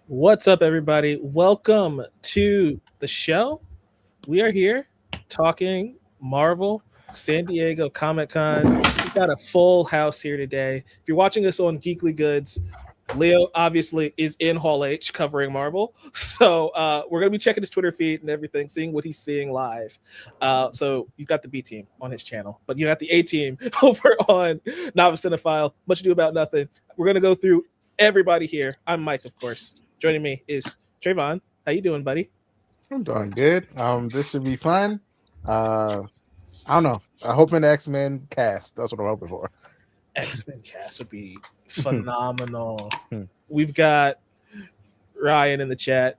What's up, everybody? Welcome to the show. We are here talking Marvel, San Diego Comic Con. We've got a full house here today. If you're watching us on Geekly Goods, Leo obviously is in Hall H covering Marvel. So we're going to be checking his Twitter feed and everything, seeing what he's seeing live. So you've got the B team on his channel, but you got the A team over on Novice Cinephile. Much ado about nothing. We're going to go through everybody here. I'm Mike, of course. Joining me is Trayvon. How you doing, buddy? I'm doing good. This should be fun. I don't know. I hope an X-Men cast. That's what I'm hoping for. X-Men cast would be phenomenal. We've got Ryan in the chat.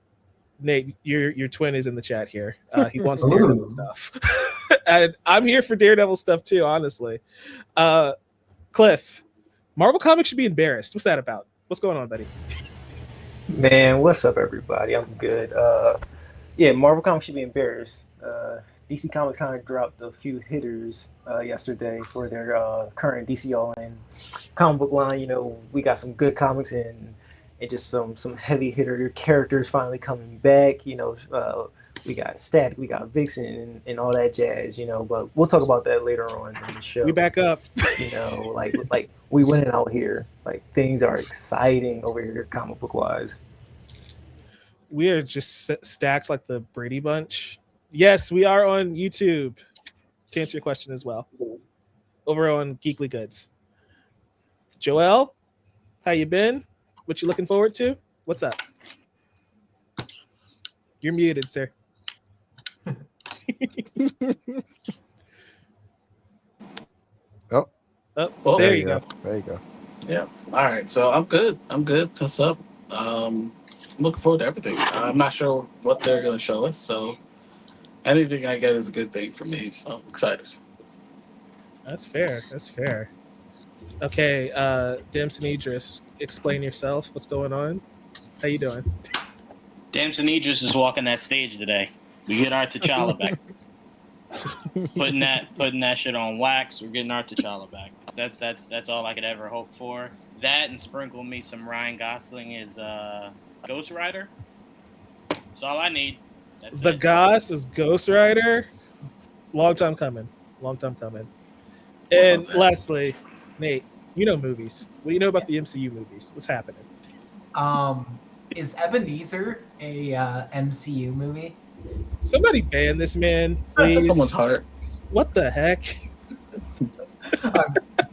Nate, your twin is in the chat here. He wants Daredevil stuff. And I'm here for Daredevil stuff too, honestly. Cliff, Marvel Comics should be embarrassed. What's that about? What's going on, buddy? Man, what's up, everybody? I'm good. Marvel Comics should be embarrassed. DC Comics kind of dropped a few hitters yesterday for their current DC All-In comic book line. You know, we got some good comics and just some heavy hitter characters finally coming back. You know, we got Static, we got Vixen, and all that jazz. You know, but we'll talk about that later on in the show. We back up. You know, like we winning out here. Like things are exciting over here, comic book wise. We are just stacked like the Brady Bunch. Yes, we are on YouTube. To answer your question as well, over on Geekly Goods. Joel, how you been? What you looking forward to? What's up? You're muted, sir. Oh, there you go. There you go. Yeah. All right. So I'm good. What's up? Looking forward to everything. I'm not sure what they're going to show us. So anything I get is a good thing for me. So I'm excited. That's fair. Okay, Damson Idris, explain yourself. What's going on? How you doing? Damson Idris is walking that stage today. We get our T'Challa back. putting that shit on wax. We're getting our T'Challa back. That's all I could ever hope for. That and sprinkle me some Ryan Gosling as Ghost Rider. That's all I need. The Goss is Ghost Rider. Long time coming. And lastly, Nate, you know movies. What do you know about the MCU movies? What's happening? Is Ebenezer a MCU movie? Somebody ban this man, please. Someone's heart. What the heck?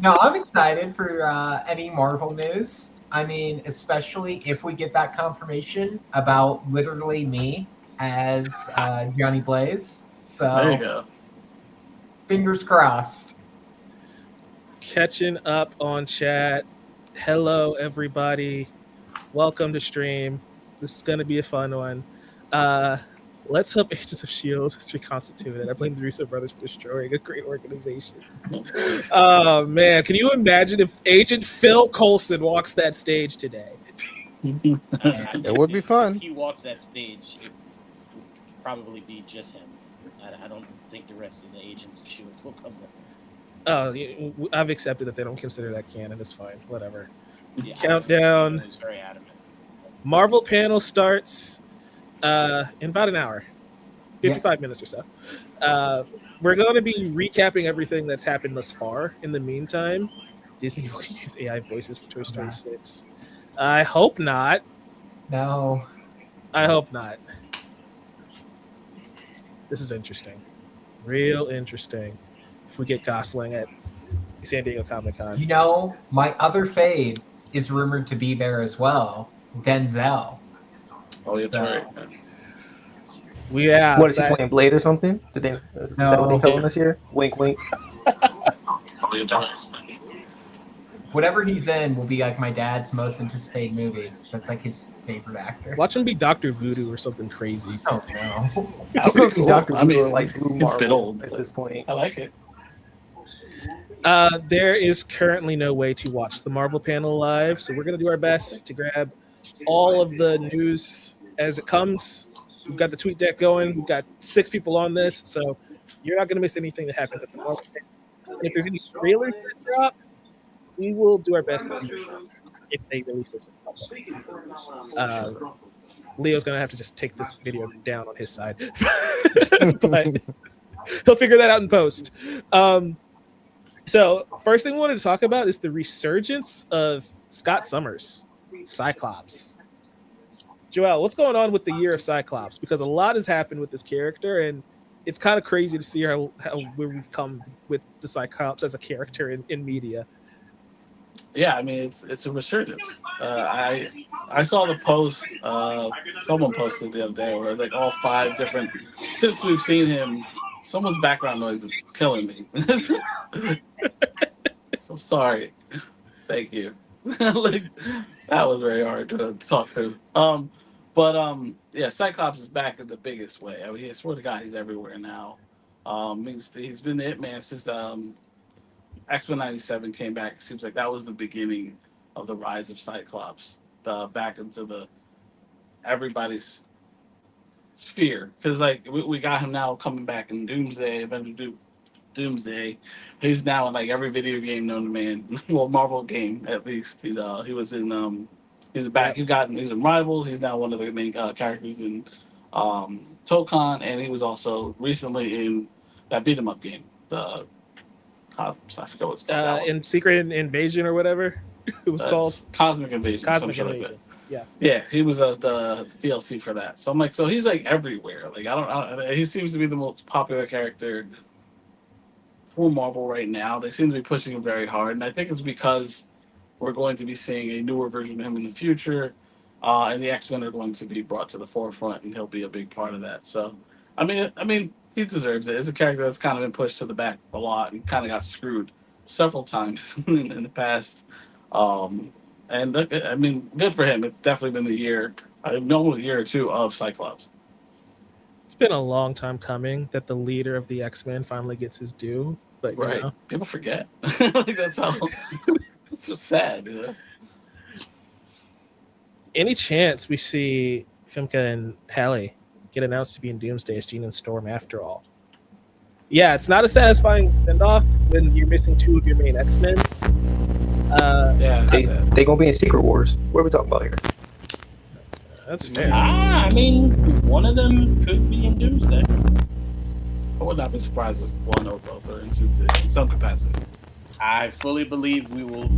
No, I'm excited for any Marvel news. I mean, especially if we get that confirmation about literally me as Johnny Blaze. So There you go. fingers crossed. Catching up on chat. Hello, everybody. Welcome to stream. This is going to be a fun one. Let's hope Agents of S.H.I.E.L.D. is reconstituted. I blame the Russo brothers for destroying a great organization. Oh, man. Can you imagine if Agent Phil Coulson walks that stage today? It would be fun. If he walks that stage, it would probably be just him. I don't think the rest of the Agents of S.H.I.E.L.D. will come with him. Oh, I've accepted that they don't consider that canon. It's fine. Whatever. Yeah, Countdown. I was very adamant. Marvel panel starts in about an hour, 55 minutes or so. We're going to be recapping everything that's happened thus far. In the meantime, Disney will use AI voices for Toy Story 6. I hope not. No. I hope not. This is interesting. Real interesting. If we get Gosling at San Diego Comic Con. You know, my other fave is rumored to be there as well. Denzel. Oh, that's right. Yeah. What is he playing? Blade or something? Is that what they telling us here? Wink, wink. Oh, that's right. Whatever he's in will be like my dad's most anticipated movie. That's like his favorite actor. Watch him be Dr. Voodoo or something crazy. Oh no. I don't know Dr. I mean, Voodoo or like Blue it's a bit Marvel old, at but this point. I like it. There is currently no way to watch the Marvel panel live, so we're going to do our best to grab all of the news as it comes. We've got the tweet deck going. We've got 6 people on this, so you're not going to miss anything that happens at the Marvel panel. And if there's any trailers that drop, we will do our best to if they release those. Leo's gonna have to just take this video down on his side, but he'll figure that out in post. So first thing we wanted to talk about is the resurgence of Scott Summers, Cyclops. Joel, what's going on with the year of Cyclops? Because a lot has happened with this character, and it's kind of crazy to see how where we've come with the Cyclops as a character in media. Yeah, I mean it's a resurgence. I saw the post someone posted the other day where it was like all 5 different since we've seen him. Someone's background noise is killing me. So sorry. Thank you. Like, that was very hard to talk to. Yeah, Cyclops is back in the biggest way. I mean, I swear to God, he's everywhere now. He's been the Hitman since X-Men 97 came back. It seems like that was the beginning of the rise of Cyclops back into everybody's sphere. Because like we got him now coming back in Doomsday, Doomsday. He's now in like every video game known to man. Well, Marvel game at least. He was in he's back. He's in Rivals. He's now one of the main characters in Tokon, and he was also recently in that beat 'em up game. I forgot what it's called. In Secret Invasion or whatever it was called. Cosmic Invasion. Cosmic Invasion. Like Yeah. Yeah, he was the DLC for that. So I'm like, so he's like everywhere. Like I don't. He seems to be the most popular character for Marvel right now. They seem to be pushing him very hard, and I think it's because we're going to be seeing a newer version of him in the future, and the X-Men are going to be brought to the forefront, and he'll be a big part of that. So, I mean, he deserves it. It's a character that's kind of been pushed to the back a lot and kind of got screwed several times in the past. And look, I mean, good for him. It's definitely been the year, almost a year or two of Cyclops. It's been a long time coming that the leader of the X-Men finally gets his due, but Right. you know. People forget. Like that's how. It's just sad, you know? Any chance we see Femke and Halle get announced to be in Doomsday as Jean and Storm after all? Yeah, it's not a satisfying send-off when you're missing 2 of your main X-Men. Yeah, They gonna be in Secret Wars. What are we talking about here? That's fair. I mean, one of them could be in Doomsday. I would not be surprised if one or both are in Doomsday in some capacity. I fully believe we will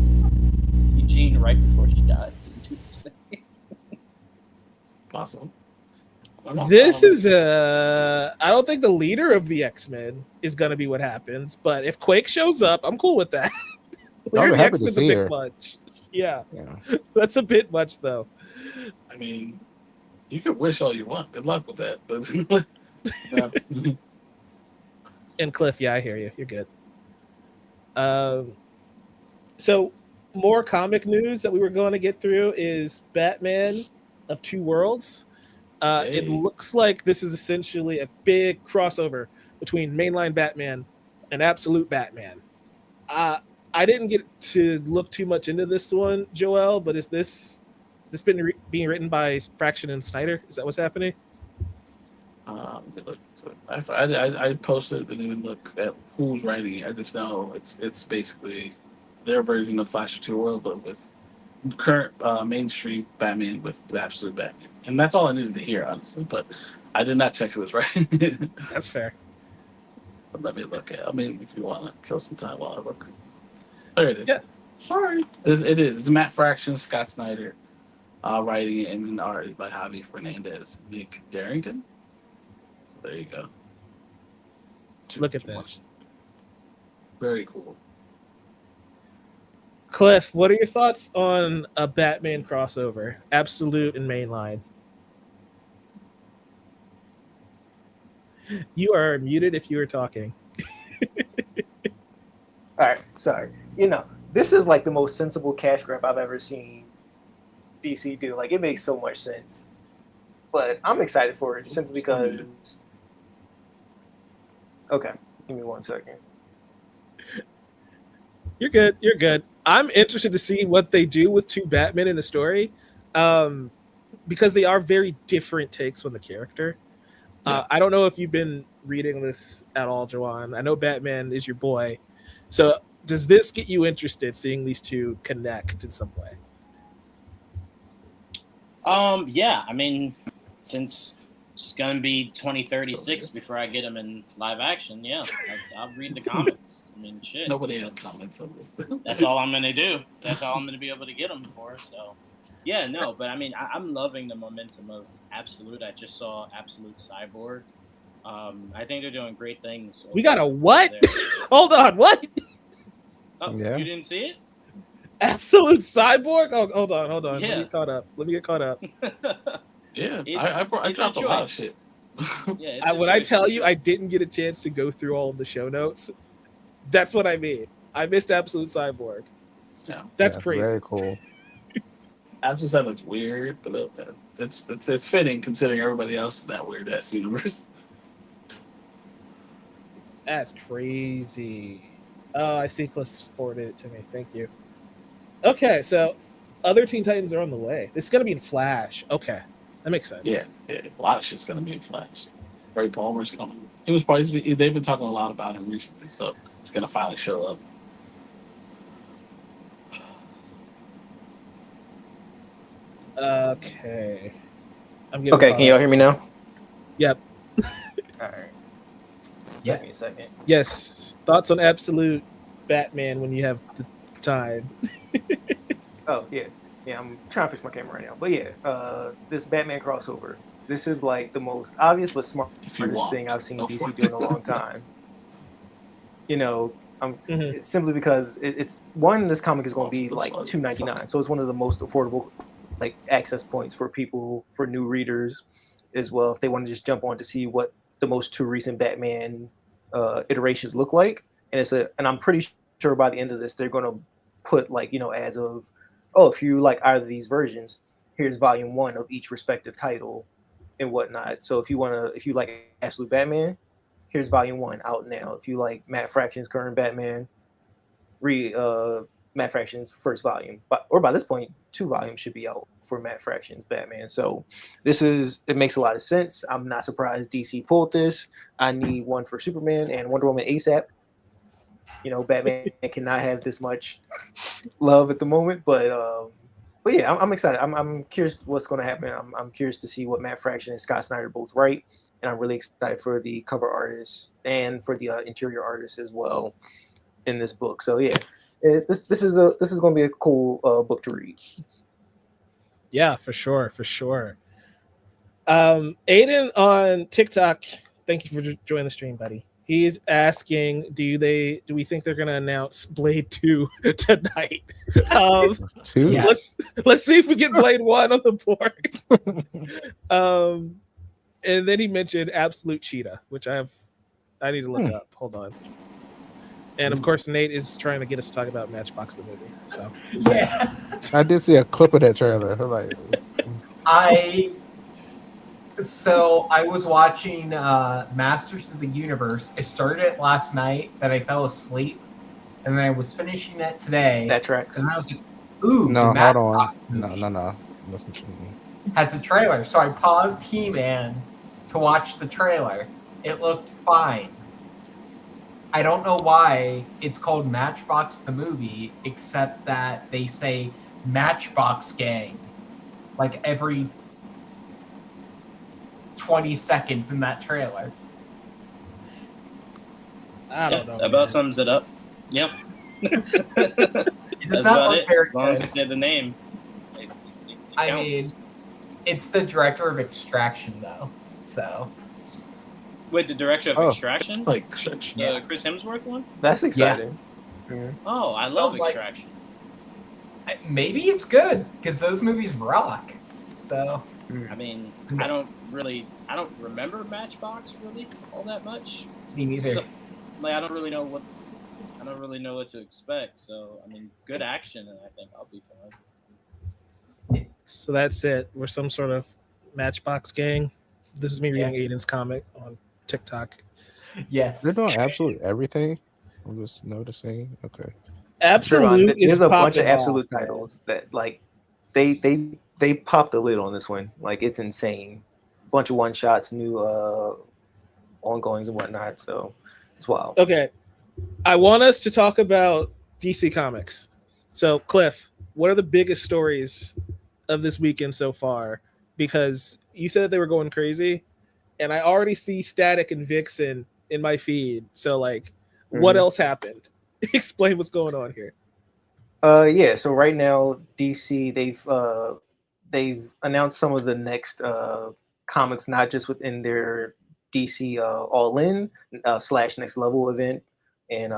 see Jean right before she dies in Doomsday. Possible. I don't think the leader of the X-Men is going to be what happens, but if Quake shows up, I'm cool with that. Leader of the happy to X-Men's a see bit her. much. Yeah, Yeah. that's a bit much, though. I mean, you can wish all you want. Good luck with that. But yeah. And Cliff, yeah, I hear you. You're good. So more comic news that we were going to get through is Batman of Two Worlds. It looks like this is essentially a big crossover between mainline Batman and Absolute Batman. I didn't get to look too much into this one, Joel, but is this being written by Fraction and Snyder? Is that what's happening? Let me look into it. I posted and even look at who's writing it. I just know it's basically their version of Flash of Two Worlds, but with current mainstream Batman with the Absolute Batman, and that's all I needed to hear, honestly. But I did not check who was writing it. That's fair. But let me look at. I mean, if you want to kill some time while I look, there it is. Yeah. Sorry, it is. It's Matt Fraction, Scott Snyder, writing it, and then art by Javi Fernandez, Nick Darrington. There you go. Look at this. Very cool. Cliff, what are your thoughts on a Batman crossover, Absolute and mainline? You are muted if you are talking. All right, sorry. You know, this is like the most sensible cash grab I've ever seen DC do. Like, it makes so much sense. But I'm excited for it simply because. Okay, give me 1 second. You're good. You're good. I'm interested to see what they do with two Batmen in the story, because they are very different takes on the character. Yeah. I don't know if you've been reading this at all, Joanne. I know Batman is your boy. So does this get you interested, seeing these two connect in some way? Yeah, I mean, since it's gonna be 2036 before I get him in live action, yeah, I'll read the comics. I mean, shit. Nobody has comments on this. That's all I'm gonna do. That's all I'm gonna be able to get him for. So, yeah, no, but I mean, I'm loving the momentum of Absolute. I just saw Absolute Cyborg. I think they're doing great things. We got a over what? there. Hold on, what? Oh, Yeah. you didn't see it? Absolute Cyborg? Oh, hold on. Let me Yeah. get caught up. Yeah, It's- I it's dropped a lot of choice. shit. Yeah, it's a When I choice. tell you I didn't get a chance to go through all of the show notes, that's what I mean. I missed Absolute Cyborg. Yeah, That's Yeah, crazy. Very cool. Absolute Cyborg looks weird, but it's fitting considering everybody else is that weird ass universe. That's crazy. Oh, I see Cliff forwarded it to me. Thank you. Okay, so other Teen Titans are on the way. This is going to be in Flash. Okay, that makes sense. Yeah, a lot of shit's gonna be in Flash. Ray Palmer's coming. He was probably they've been talking a lot about him recently, so it's gonna finally show up. Okay. I'm getting Okay, caught can y'all up. hear me now? Yep. All right. Yeah. Give me a second. Yes. Thoughts on Absolute Batman when you have the time? Oh yeah, I'm trying to fix my camera right now. But yeah, this Batman crossover. This is like the most obvious but If you smartest want, thing I've seen go for DC it. do in a long time. You know, Mhm. it's simply because it's one. This comic is going to be like $2.99, so it's one of the most affordable like access points for people, for new readers as well, if they want to just jump on to see what the most two recent Batman iterations look like. And I'm pretty sure by the end of this they're going to put like ads of, oh, if you like either of these versions, here's volume 1 of each respective title and whatnot. So if you like Absolute Batman, here's volume 1 out now. If you like Matt Fraction's current Batman, read Matt Fraction's first volume. Or by this point, 2 volumes should be out for Matt Fraction's Batman. So it makes a lot of sense. I'm not surprised DC pulled this. I need one for Superman and Wonder Woman ASAP. Batman cannot have this much love at the moment, but yeah, I'm excited. I'm curious what's going to happen. I'm curious to see what Matt Fraction and Scott Snyder both write, and I'm really excited for the cover artists and for the interior artists as well in this book. So yeah, this is going to be a cool book to read. Yeah, for sure. Aiden on TikTok, thank you for joining the stream, buddy. He's asking, do we think they're gonna announce Blade 2 tonight? 2. Yeah. Let's see if we get Blade 1 on the board. And then he mentioned Absolute Cheetah, which I need to look up. Hold on. And of course, Nate is trying to get us to talk about Matchbox the movie. So Yeah. I did see a clip of that trailer. Like, I was watching Masters of the Universe. I started it last night, then I fell asleep, and then I was finishing it today. That tracks. And I was like, ooh, no, the hold Matchbox on. movie No. Listen to me. has a trailer. So I paused He-Man to watch the trailer. It looked fine. I don't know why it's called Matchbox the movie, except that they say Matchbox Gang like every 20 seconds in that trailer. I don't know. About man. sums it up. Yep. It does That's not about look it. very As long as good. you say the name. It I counts. mean, it's the director of Extraction, though. So, Wait, the director of Oh. Extraction? Like, The Chris Hemsworth one? That's exciting. Oh, I love like- Extraction. maybe it's good, because those movies rock. So, I mean, No. I don't remember Matchbox really all that much. me neither. So, like, I don't really know what to expect. So, I mean, good action, and I think I'll be fine. So that's it. We're some sort of Matchbox gang. This is me Yeah. reading Aiden's comic on TikTok. Yes. They're doing absolutely everything. I'm just noticing. Okay. Absolute is There's a bunch of popping absolute off, man. titles that like they popped the lid on this one. Like it's insane. Bunch of one shots, new ongoings and whatnot. So it's wild. Okay. I want us to talk about DC Comics. So, Cliff, what are the biggest stories of this weekend so far? Because you said that they were going crazy, and I already see Static and Vixen in my feed. So like, what else happened? Explain what's going on here. Yeah. So right now, DC they've announced some of the next comics, not just within their DC All In slash Next Level event and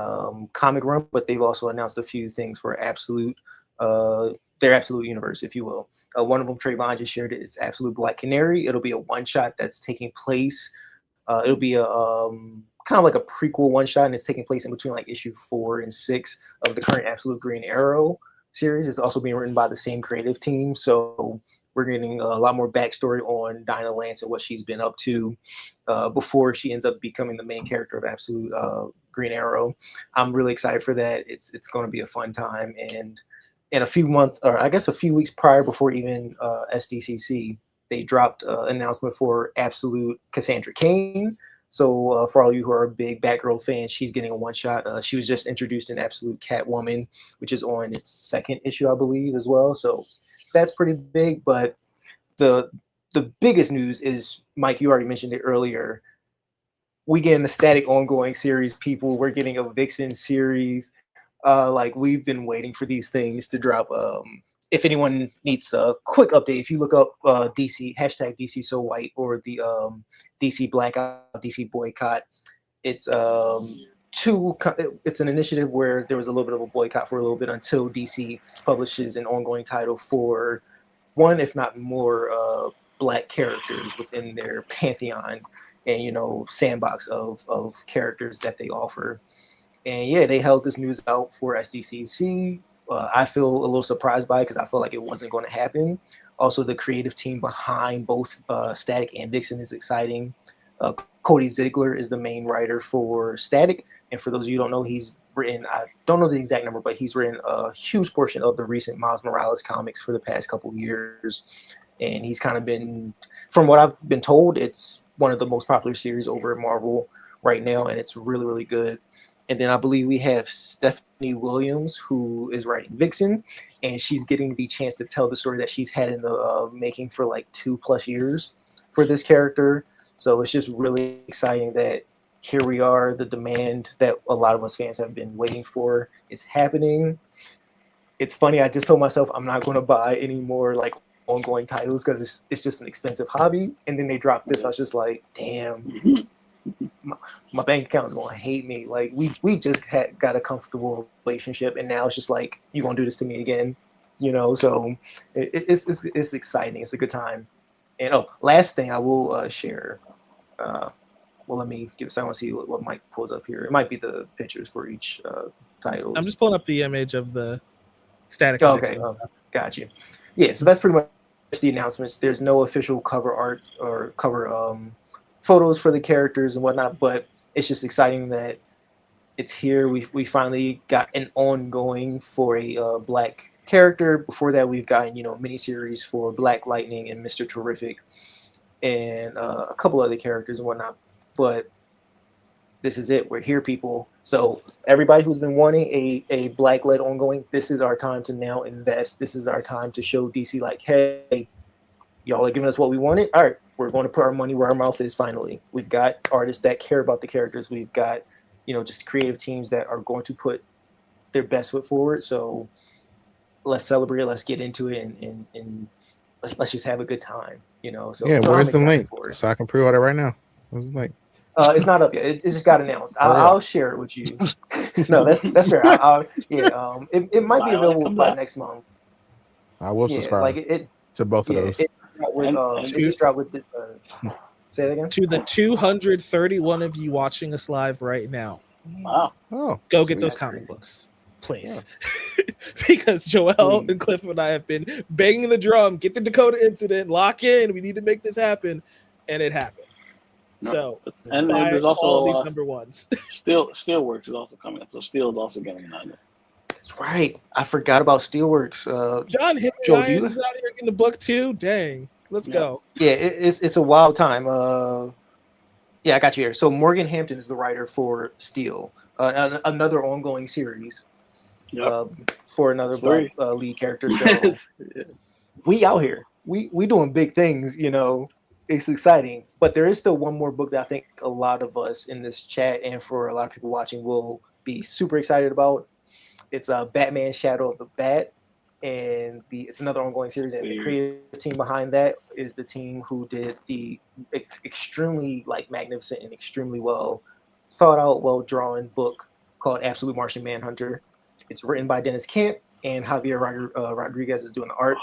comic run, but they've also announced a few things for Absolute, their Absolute universe, if you will. One of them, Trayvon just shared it. It's Absolute Black Canary. It'll be a one shot that's taking place. It'll be a kind of like a prequel one shot, and it's taking place in between like issue 4 and 6 of the current Absolute Green Arrow series. It's also being written by the same creative team, so we're getting a lot more backstory on Dinah Lance and what she's been up to before she ends up becoming the main character of Absolute Green Arrow. I'm really excited for that. It's going to be a fun time, and in a few months, or I guess a few weeks prior, before even SDCC, they dropped an announcement for Absolute Cassandra Cain. So for all you who are big Batgirl fans, she's getting a one shot. She was just introduced in Absolute Catwoman, which is on its second issue, I believe, as well. So that's pretty big. But the biggest news is, Mike, you already mentioned it earlier. We get a Static ongoing series, people. We're getting a Vixen series. Like, we've been waiting for these things to drop. If anyone needs a quick update, if you look up DC hashtag DC So White or the DC Blackout, DC Boycott, it's it's an initiative where there was a little bit of a boycott for a little bit until DC publishes an ongoing title for one, if not more, Black characters within their pantheon and sandbox of characters that they offer. And yeah, they held this news out for SDCC. I feel a little surprised by it because I felt like it wasn't going to happen. Also, the creative team behind both Static and Vixen is exciting. Cody Ziegler is the main writer for Static. And for those of you who don't know, he's written, I don't know the exact number, but he's written a huge portion of the recent Miles Morales comics for the past couple of years. And he's kind of been, from what I've been told, it's one of the most popular series over at Marvel right now. And it's really, really good. And then I believe we have Stephanie Williams, who is writing Vixen, and she's getting the chance to tell the story that she's had in the making for like 2+ years for this character. So it's just really exciting that here we are. The demand that a lot of us fans have been waiting for is happening. It's funny. I just told myself I'm not going to buy any more like ongoing titles because it's just an expensive hobby. And then they dropped this. I was just like, damn. My bank account is going to hate me. Like, we just got a comfortable relationship, and now it's just like, you going to do this to me again, So it's exciting. It's a good time. And last thing I will share. Well, let me give a second. I want to see what Mike pulls up here. It might be the pictures for each title. I'm just pulling up the image of the Static. Okay, got you. Yeah, so that's pretty much the announcements. There's no official cover art or cover photos for the characters and whatnot, but it's just exciting that it's here. We finally got an ongoing for a Black character. Before that, we've gotten miniseries for Black Lightning and Mr. Terrific and a couple other characters and whatnot. But this is it. We're here, people. So everybody who's been wanting a Black-led ongoing, this is our time to now invest. This is our time to show DC like, hey, y'all are giving us what we wanted. All right, we're going to put our money where our mouth is finally. We've got artists that care about the characters. We've got, just creative teams that are going to put their best foot forward. So let's celebrate. Let's get into it and let's just have a good time, So yeah, so where's the link? So I can pre-order right now. Where's the link? It's not up yet. It just got announced. I'll share it with you. No, that's fair. It might be available by next month. I will subscribe to both of those. It just dropped with say it again. To the 231 of you watching us live right now. Wow. Oh, go get those comic books, please. Yeah. Because Joel and Cliff and I have been banging the drum, get the Dakota incident, lock in, we need to make this happen, and it happened. No. So, and there's also all these number ones. Steelworks is also coming, so Steel is also getting another. That's right. I forgot about Steelworks. John Henry is out here getting the book too. Dang, let's go. Yeah, it's a wild time. Yeah, I got you here. So Morgan Hampton is the writer for Steel, another ongoing series for another Black lead character. So we out here. We doing big things, you know. It's exciting. But there is still one more book that I think a lot of us in this chat and for a lot of people watching will be super excited about. It's Batman Shadow of the Bat. And it's another ongoing series, and the creative team behind that is the team who did the extremely like magnificent and extremely well thought out, well drawn book called Absolute Martian Manhunter. It's written by Dennis Camp, and Javier Rodriguez is doing the art.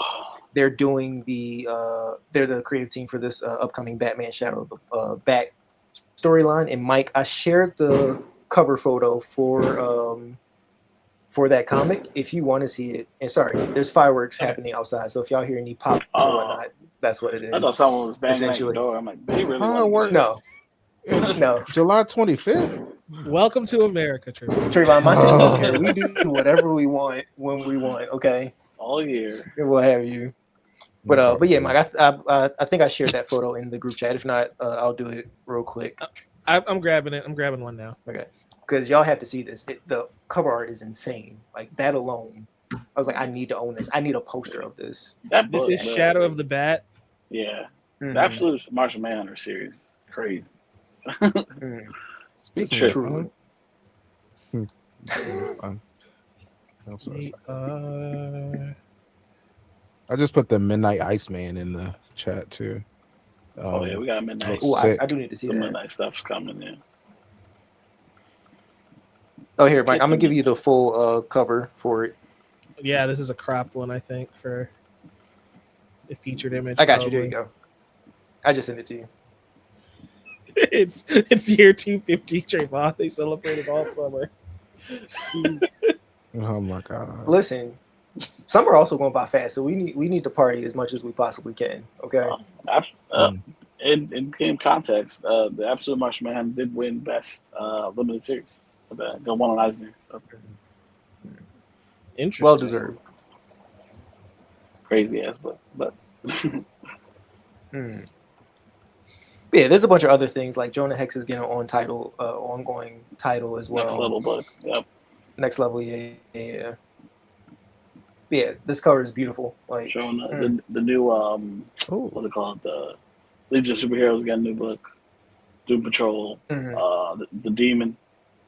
They're doing they're the creative team for this upcoming Batman Shadow of the Bat storyline. And Mike, I shared the cover photo for that comic if you want to see it. And sorry, there's fireworks happening outside, so if y'all hear any pop or whatnot, that's what it is. I thought someone was banging at the door. I'm like, they really Fireworks? No. No. July 25th. Welcome to America, Trayvon. Trayvon, my son don't care. We do whatever we want when we want, okay? all year. And we'll have you. But yeah, Mike, I think I shared that photo in the group chat. If not, I'll do it real quick. I'm grabbing it. I'm grabbing one now. Okay. Because y'all have to see this. The cover art is insane. Like that alone. I was like, I need to own this. I need a poster of this. This is Shadow of the Bat. Yeah. The Absolute Martian Manhunter series. Crazy. Speaking True. I just put the Midnight Iceman in the chat too. Oh yeah, we got Midnight. Oh, I do need to see the that. Midnight stuff's coming in. Oh, here, Mike. I'm gonna give you the full cover for it. Yeah, this is a cropped one, I think, for the featured image. I got you. There you go. I just sent it to you. It's year 250, Trayvon. They celebrated all summer. Oh my god! Listen, summer also going by fast, so we need to party as much as we possibly can. Okay. In game context, the Absolute Martian Manhunter did win best limited series. Got one on Eisner. Okay. Interesting. Well deserved. Crazy ass, but. Yeah, there's a bunch of other things like Jonah Hex is getting ongoing title as well. Next level book. Yep. Next level, yeah. Yeah, this cover is beautiful. Like showing the new what's it called? The Legion of Superheroes got a new book. Doom Patrol. The Demon.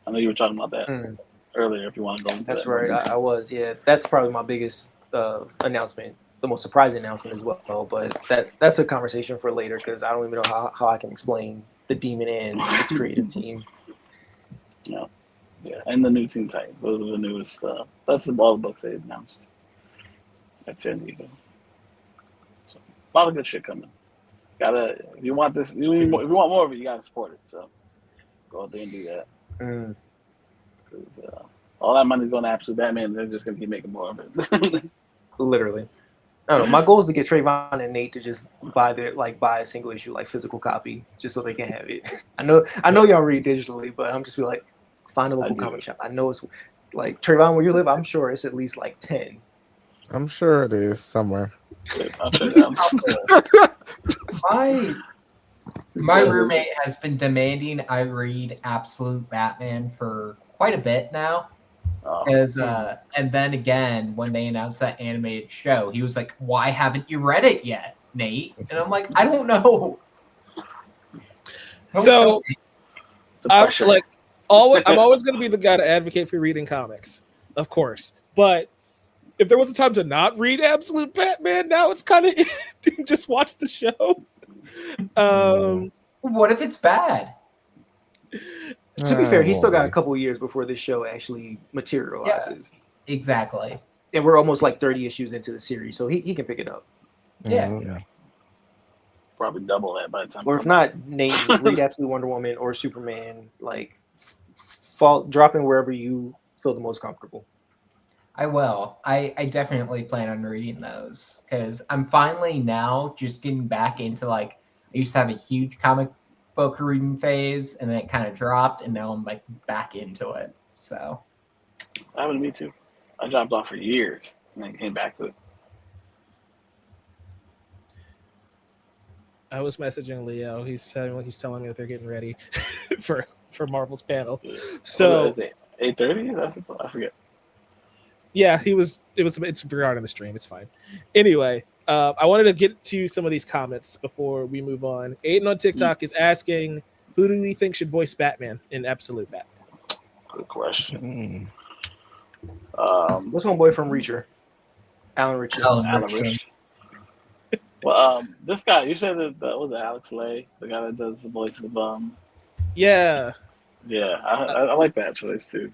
I know you were talking about that earlier. If you want to go into that's that. right. I was. Yeah, that's probably my biggest announcement. The most surprising announcement as well. But that's a conversation for later because I don't even know how I can explain the Demon and its creative team. Yeah, and the new Teen Titans. Those are the newest. That's all the books they announced at San Diego. So, a lot of good shit coming. If you want this, if you want more of it, you gotta support it. So go out there and do that. Because all that money's going to Absolute Batman. They're just gonna keep making more of it. Literally. I don't know. My goal is to get Trayvon and Nate to just buy a single issue, like physical copy, just so they can have it. I know y'all read digitally, but I'm just be like, find a local comic shop. I know it's like Trayvon, where you live. I'm sure it's at least like 10. I'm sure it is somewhere. I'll check it out. My roommate has been demanding I read Absolute Batman for quite a bit now. And then again, when they announced that animated show, he was like, "Why haven't you read it yet, Nate?" And I'm like, "I don't know." So, I'm always going to be the guy to advocate for reading comics, of course. But if there was a time to not read Absolute Batman, now it's kind of just watch the show. What if it's bad? To be fair, he's still got a couple of years before this show actually materializes. Yeah, exactly. And we're almost like 30 issues into the series, so he can pick it up. Yeah. Probably double that by the time. Or if not, Nate, read Absolute Wonder Woman or Superman. Like, drop in wherever you feel the most comfortable. I will. I definitely plan on reading those because I'm finally now just getting back into like I used to have a huge comic book reading phase and then it kind of dropped and now I'm like back into it. So that happened to me too. I dropped off for years and then came back to it. I was messaging Leo. He's telling me that they're getting ready for Marvel's panel. So 8:30. I forget. Yeah, it's regarding the stream. It's fine. Anyway, I wanted to get to some of these comments before we move on. Aiden on TikTok is asking, who do we think should voice Batman in Absolute Batman? Good question. What's homeboy from Reacher? Alan Ritchson. Alan Ritchson. Well, this guy, you said that was Alex Lay, the guy that does the voice of Yeah, Yeah, I like that choice too.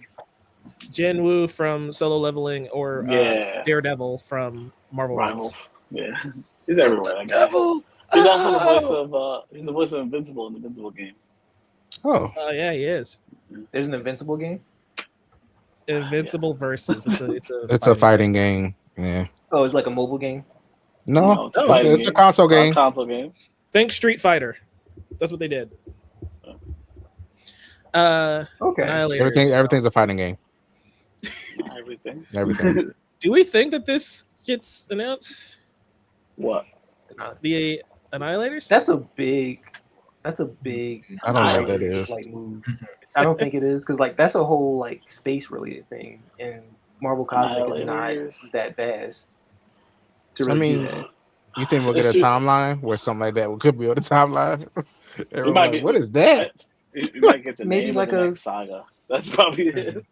Jen Woo from Solo Leveling or Yeah. Daredevil from Marvel Rivals. Rivals. Yeah, he's everywhere. That guy. Devil. He's also the voice of Invincible in the Invincible game. Oh, Yeah, he is. There's an Invincible game. Invincible versus. it's a fighting game. Yeah. Oh, it's like a mobile game. No, it's a fighting it's a game. console game. Console game. Think Street Fighter. That's what they did. Okay. Annihilators. Everything's a fighting game. Not everything. Everything. Do we think that this gets announced? What? The Annihilators? That's a big. I don't know what that is. Like move. I don't think it is because like that's a whole like space related thing, and Marvel Cosmic is not that vast. To really do that. You think we'll get a timeline where something like that could be on the timeline? Might be. What is that? You might get the Maybe name like of the a next saga. That's probably it.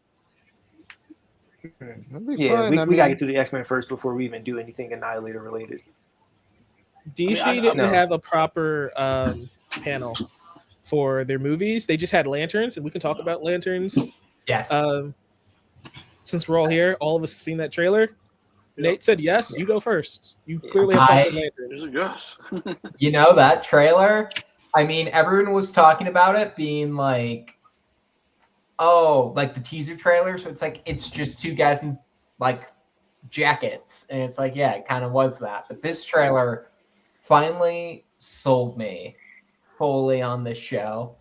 Yeah, we gotta get through the X-Men first before we even do anything Annihilator related. DC didn't have a proper panel for their movies. They just had lanterns, and we can talk about lanterns. Yes. Since we're all here, all of us have seen that trailer. Nate said yes. You go first. You clearly have thoughts on lanterns. Yes. You know, that trailer, I mean, everyone was talking about it being like, oh, like the teaser trailer. So it's like, it's just two guys in like jackets. And it's like, yeah, it kind of was that. But this trailer finally sold me fully on this show.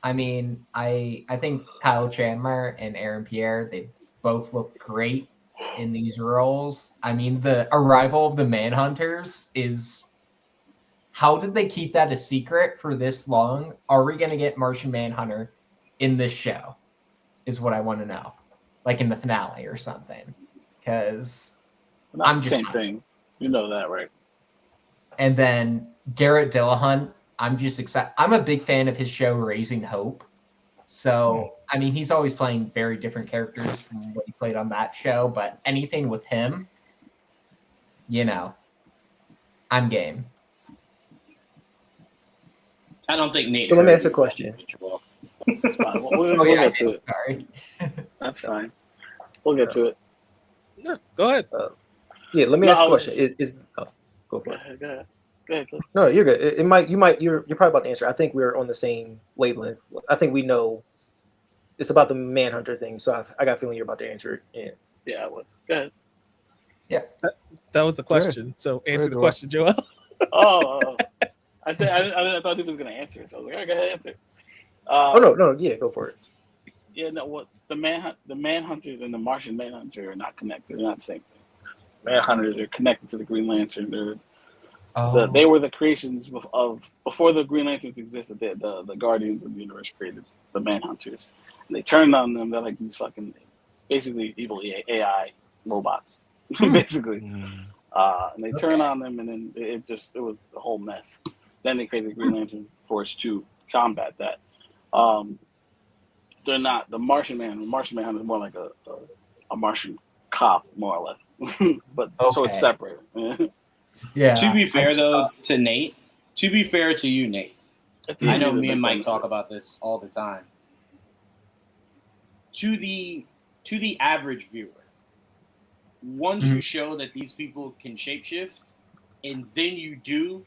I mean, I think Kyle Chandler and Aaron Pierre, they both look great in these roles. I mean, the arrival of the Manhunters is... How did they keep that a secret for this long? Are we going to get Martian Manhunter in this show? Is what I want to know. Like in the finale or something. Because I'm the same thing. You know that, right? And then Garrett Dillahunt, I'm just excited. I'm a big fan of his show Raising Hope. So, I mean, he's always playing very different characters from what he played on that show. But anything with him, you know, I'm game. I don't think Nate. So let me ask a question. That's fine. We'll get to it. Sorry. That's fine. We'll get to it. No, go ahead. Yeah, let me ask a question. Go for it. Go ahead. No, you're good. You're probably about to answer. I think we're on the same wavelength. I think we know it's about the Manhunter thing. So I got a feeling you're about to answer it. Yeah, I would. Go ahead. Yeah. That was the question. So answer the question, Joel. I thought he was going to answer it. So I was like, all right, go ahead, answer. No, yeah, go for it. Yeah, no, what the Manhunters and the Martian Manhunter are not connected. They're not the same thing. Manhunters are connected to the Green Lantern. They were the creations of before the Green Lanterns existed. The Guardians of the Universe created the Manhunters, and they turned on them. They're like these fucking, basically evil AI robots, basically. And they turn on them, and then it was a whole mess. Then they created the Green Lantern Force to combat that. They're not the Martian Man. The Martian Manhunter is more like a Martian cop, more or less. But so it's separate. Yeah. To be fair, though, to Nate. To be fair to you, Nate. I know me and Mike talk about this all the time. To the average viewer, once you show that these people can shapeshift, and then you do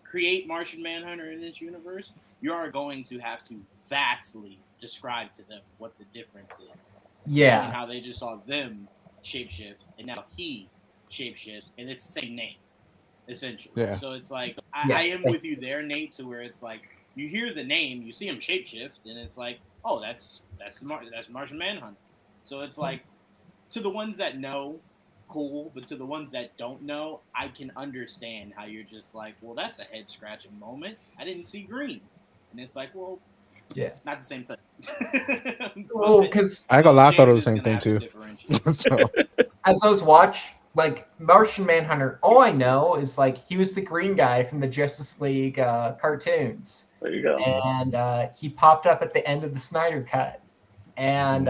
create Martian Manhunter in this universe, you are going to have to vastly describe to them what the difference is. Yeah. And how they just saw them shapeshift, and now he shapeshifts, and it's the same name, essentially. Yeah. So it's like, I am with you there, Nate, to where it's like, you hear the name, you see him shapeshift, and it's like, oh, that's Martian Manhunter. So it's like, to the ones that know, cool, but to the ones that don't know, I can understand how you're just like, well, that's a head-scratching moment. I didn't see green. And it's like, well, yeah, not the same thing. Well, because I ain't gonna lie, I thought it was the same thing too. So. As I was like Martian Manhunter, all I know is like he was the green guy from the Justice League cartoons. There you go. And he popped up at the end of the Snyder Cut. And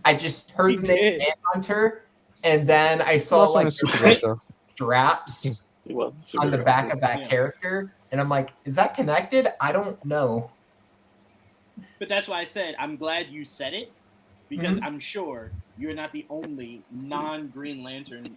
I just heard He the name did. Manhunter, and then I saw Also in like the Supergirl show. straps He was on the Supergirl. back of that Yeah. character, and I'm like, is that connected? I don't know. But that's why I said I'm glad you said it, because I'm sure you're not the only non-Green Lantern,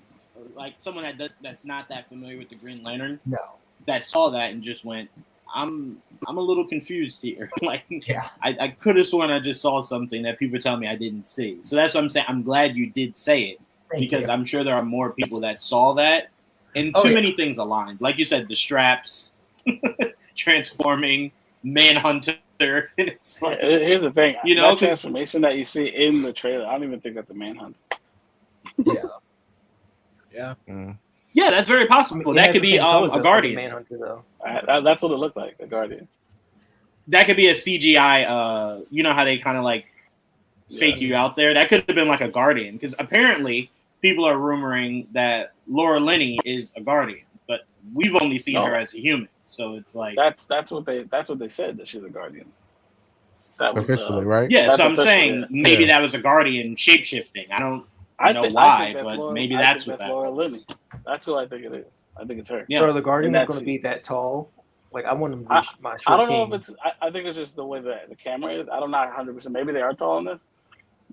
like someone that's not that familiar with the Green Lantern, No. that saw that and just went, I'm a little confused here. Like, Yeah. I could have sworn I just saw something that people tell me I didn't see. So that's what I'm saying. I'm glad you did say it, because I'm sure there are more people that saw that, and too many things aligned. Like you said, the straps, transforming, Manhunter. And it's like, Here's the thing, you know, that transformation that you see in the trailer, I don't even think that's a Manhunt. Yeah. yeah, that's very possible. That could be a Guardian. Manhunter, though. That's what it looked like, a Guardian. That could be a CGI. You know how they kind of like fake you out there. That could have been like a Guardian, because apparently people are rumoring that Laura Linney is a Guardian, but we've only seen her as a human. So it's like that's what they said, that she's a Guardian. That was officially, right? Yeah, that's so I'm official, saying maybe that was a Guardian shapeshifting. I don't know why, but maybe that's what that Laura was. Linney. That's who I think it is. I think it's her. Yeah. So are the Guardians And going to be that tall? Like, I want to be my short I don't king. know if it's. I think it's just the way that the camera is. I don't know 100%. Maybe they are tall in this,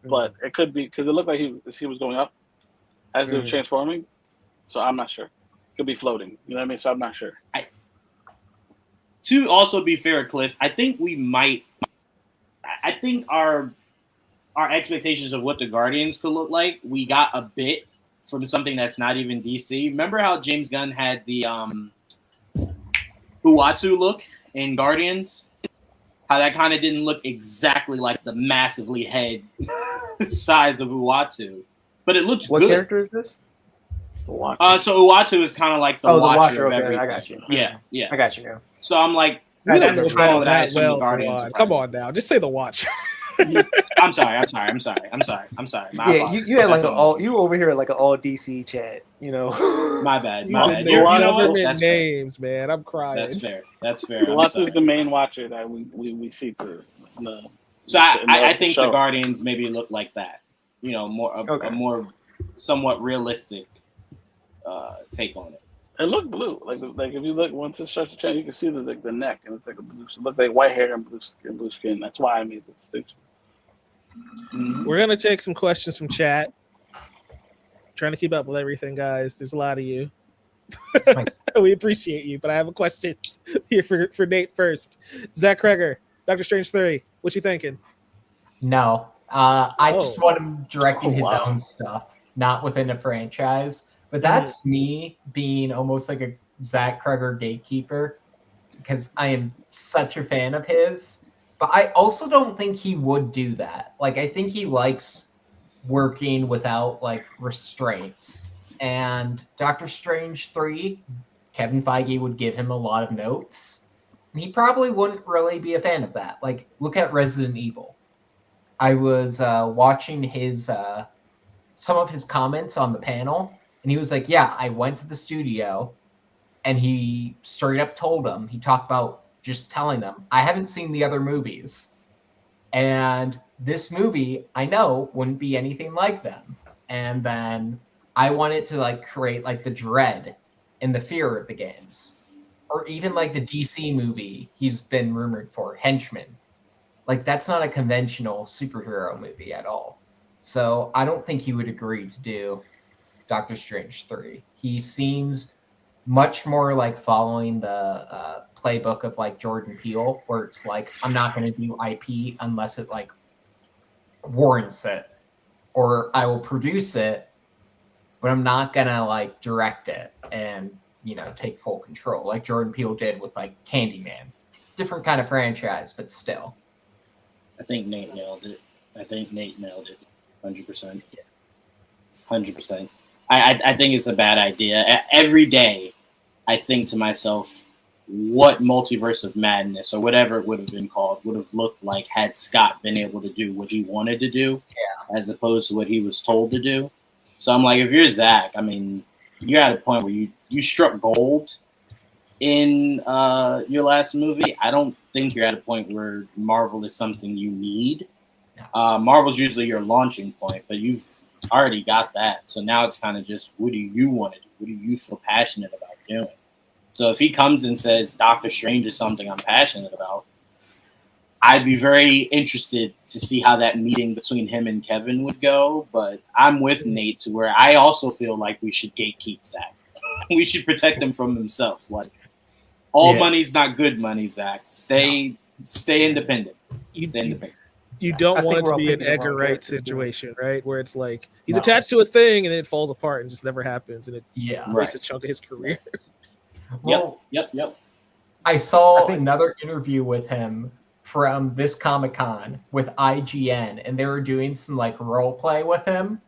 but it could be because it looked like he was going up as they were transforming. So I'm not sure. Could be floating. You know what I mean? So I'm not sure. To also be fair, Cliff, I think we might. I think our expectations of what the Guardians could look like, we got a bit from something that's not even DC. Remember how James Gunn had the Uatu look in Guardians? How that kind of didn't look exactly like the massively head size of Uatu, but it looks What good. character is this? The Watcher. So Uatu is kind of like the Watcher of Okay, everything. I got you. Yeah. I got you now. So I'm like, We that's don't kind of know what I that assume well, the Guardians are. Come on now, just say the Watcher. I'm sorry. My Yeah, apologies. you had like That's an all you over here like an all DC chat, you know. My bad. Using Bad. their You know what? government names, man. I'm crying. That's fair. The Watcher is the main Watcher that we see to the. So I think show. the Guardians maybe look like that. You know, a more somewhat realistic take on it. It looked blue. Like if you look once it starts to change, you can see the neck, and it's like a blue. It look like white hair and blue skin. That's why I made the distinction. We're gonna take some questions from chat. Trying to keep up with everything, guys. There's a lot of you. We appreciate you, but I have a question here for Nate first. Zach Kreger, Doctor Strange 3. What you thinking? No. I just want him directing his own stuff, not within a franchise. But that's me being almost like a Zach Kreger gatekeeper, because I am such a fan of his. But I also don't think he would do that. Like, I think he likes working without, like, restraints. And Doctor Strange 3, Kevin Feige would give him a lot of notes. And he probably wouldn't really be a fan of that. Like, look at Resident Evil. I was watching his some of his comments on the panel, and he was like, yeah, I went to the studio, and he straight up told them, he talked about just telling them, I haven't seen the other movies. And this movie, I know, wouldn't be anything like them. And then I wanted to like create like the dread and the fear of the games. Or even like the DC movie he's been rumored for, Henchman. Like, that's not a conventional superhero movie at all. So I don't think he would agree to do Doctor Strange 3. He seems much more like following the playbook of like Jordan Peele, where it's like, I'm not going to do IP unless it like warrants it, or I will produce it, but I'm not going to like direct it and, you know, take full control like Jordan Peele did with like Candyman. Different kind of franchise, but still. I think Nate nailed it. 100%. 100%. I think it's a bad idea. Every day, I think to myself, what Multiverse of Madness or whatever it would have been called would have looked like had Scott been able to do what he wanted to do, as opposed to what he was told to do. So I'm like, if you're Zach, I mean, you're at a point where you struck gold in your last movie. I don't think you're at a point where Marvel is something you need. Marvel's usually your launching point, but you've already got that. So now it's kind of just, what do you want to do? What do you feel passionate about doing? So if he comes and says Doctor Strange is something I'm passionate about, I'd be very interested to see how that meeting between him and Kevin would go. But I'm with Nate to where I also feel like we should gatekeep Zach. We should protect him from himself. Like, all money's not good money, Zach. Stay independent. Stay independent. You don't want it to be an Edgar Wright situation, right? Where it's like he's attached to a thing and then it falls apart and just never happens, and it wastes a chunk of his career. Well, Yep. I saw another interview with him from this Comic-Con with IGN, and they were doing some like role play with him,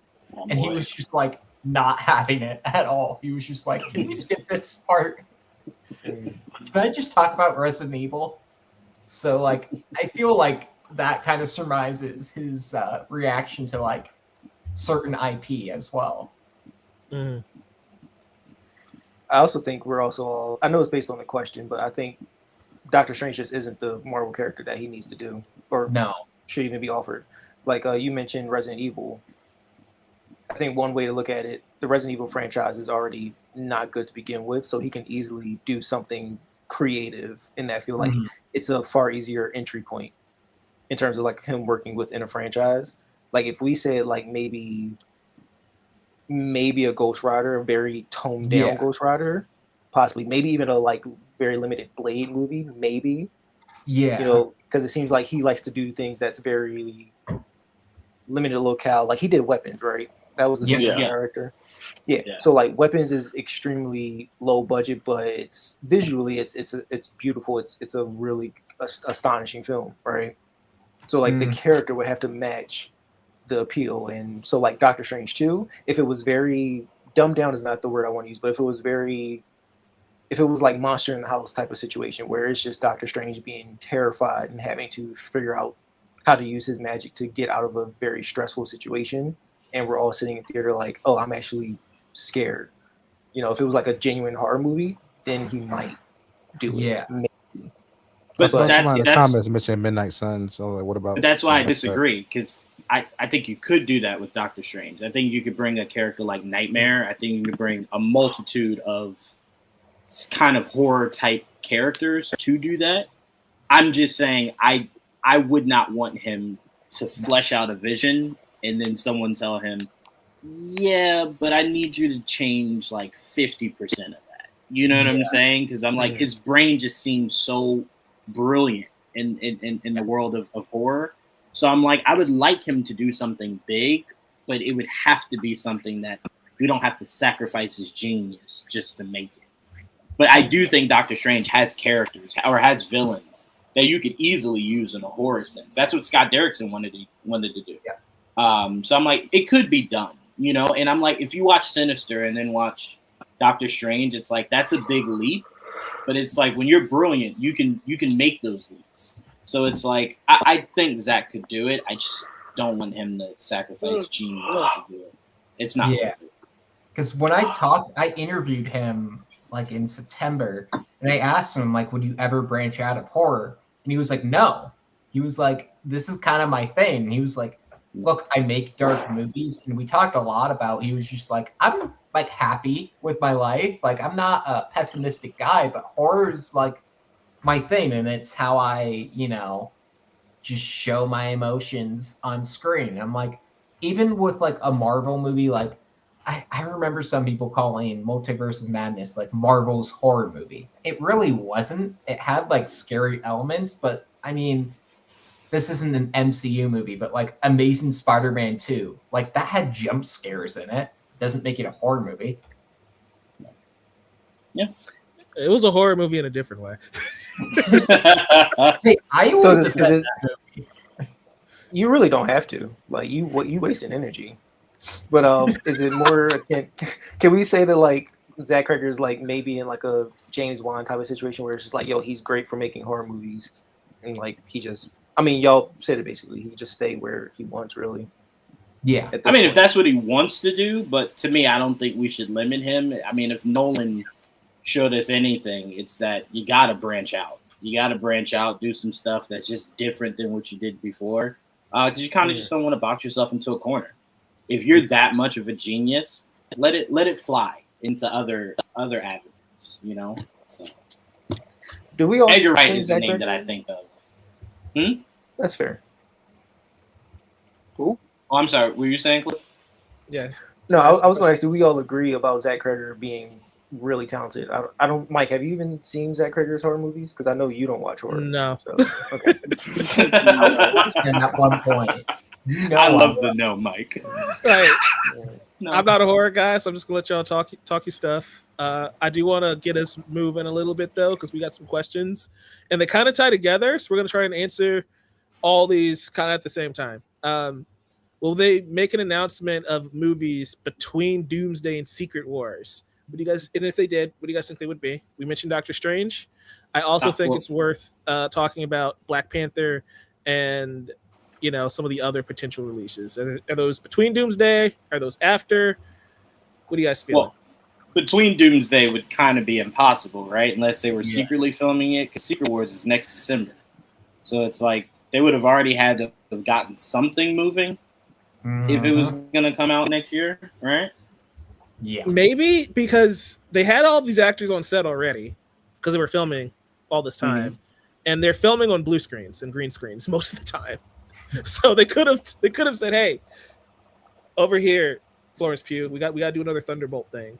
and he was just like not having it at all. He was just like, "Can we skip this part? Can I just talk about Resident Evil?" So like, I feel like that kind of surmises his reaction to like certain IP as well. Mm. I also think we're also all, I know it's based on the question, but I think Doctor Strange just isn't the Marvel character that he needs to do or should even be offered. Like you mentioned Resident Evil. I think one way to look at it, the Resident Evil franchise is already not good to begin with, so he can easily do something creative in that field. Like it's a far easier entry point in terms of like him working within a franchise. Like if we said like maybe a Ghost Rider, a very toned down Ghost Rider, possibly maybe even a like very limited Blade movie, maybe. You know, because it seems like he likes to do things that's very limited locale. Like he did Weapons, right? That was the same character. Yeah. So like Weapons is extremely low budget, but it's visually it's beautiful. It's a really astonishing film, right? So like the character would have to match the appeal. And so like Doctor Strange 2, if it was very dumbed down is not the word I want to use, but if it was like Monster in the House type of situation where it's just Doctor Strange being terrified and having to figure out how to use his magic to get out of a very stressful situation, and we're all sitting in theater like, oh, I'm actually scared. You know, if it was like a genuine horror movie, then he might do it. Yeah. Maybe. But that's the comments mentioned Midnight Sun. So like, what about? But that's why I disagree, because I think you could do that with Doctor Strange. I think you could bring a character like Nightmare. I think you could bring a multitude of kind of horror type characters to do that. I'm just saying I would not want him to flesh out a vision and then someone tell him, yeah, but I need you to change like 50% of that. You know what I'm saying? Because I'm like, his brain just seems so brilliant in the world of horror. So I'm like, I would like him to do something big, but it would have to be something that we don't have to sacrifice his genius just to make it. But I do think Doctor Strange has characters or has villains that you could easily use in a horror sense. That's what Scott Derrickson wanted to do. Yeah. So I'm like, it could be done, you know? And I'm like, if you watch Sinister and then watch Doctor Strange, it's like, that's a big leap. But it's like, when you're brilliant, you can make those leaps. So it's like, I think Zach could do it. I just don't want him to sacrifice genius to do it. It's not worth it. Because when I interviewed him like in September, and I asked him like, would you ever branch out of horror? And he was like, no. He was like, this is kind of my thing. And he was like, look, I make dark movies. And we talked a lot about, he was just like, I'm like happy with my life. Like, I'm not a pessimistic guy, but horror is like my thing. And it's how I, you know, just show my emotions on screen. And I'm like, even with like a Marvel movie, like I remember some people calling Multiverse of Madness like Marvel's horror movie. It really wasn't. It had like scary elements, but I mean, this isn't an MCU movie, but like Amazing Spider-Man 2, like that had jump scares in it. Doesn't make it a horror movie. Yeah. It was a horror movie in a different way. Hey, I always So defend that movie. You really don't have to. Like you wasting energy. But is it more? Can we say that like Zach Cregger is like maybe in like a James Wan type of situation where it's just like, yo, he's great for making horror movies, and like he just, I mean, y'all said it basically. He just stay where he wants, really. Yeah. I mean, if that's what he wants to do, but to me, I don't think we should limit him. I mean, if Nolan showed us anything, it's that you got to branch out. You got to branch out, do some stuff that's just different than what you did before. Because you kind of just don't want to box yourself into a corner. If you're that much of a genius, let it fly into other avenues, you know? So. Do we all Edgar Wright is the name that I think of. That's fair. Who? Oh, I'm sorry. Were you saying, Cliff? Yeah. No, I was going to ask, do we all agree about Zach Cregger being really talented? I don't. Mike, have you even seen Zach Cregger's horror movies? Because I know you don't watch horror. No. So, okay. At one point. You know I love the no, Mike. Right. No. I'm not a horror guy, so I'm just gonna let y'all talk your stuff. I do want to get us moving a little bit though, because we got some questions, and they kind of tie together. So we're gonna try and answer all these kind of at the same time. Will they make an announcement of movies between Doomsday and Secret Wars? What do you guys? And if they did, what do you guys think they would be? We mentioned Doctor Strange. I also think it's worth talking about Black Panther and some of the other potential releases. Are those between Doomsday? Are those after? What do you guys feel? Well, between Doomsday would kind of be impossible, right? Unless they were secretly filming it, because Secret Wars is next December. So it's like they would have already had to have gotten something moving if it was going to come out next year, right? Yeah. Maybe because they had all these actors on set already because they were filming all this time. And they're filming on blue screens and green screens most of the time. So they could have said, "Hey, over here, Florence Pugh, we got to do another Thunderbolt thing."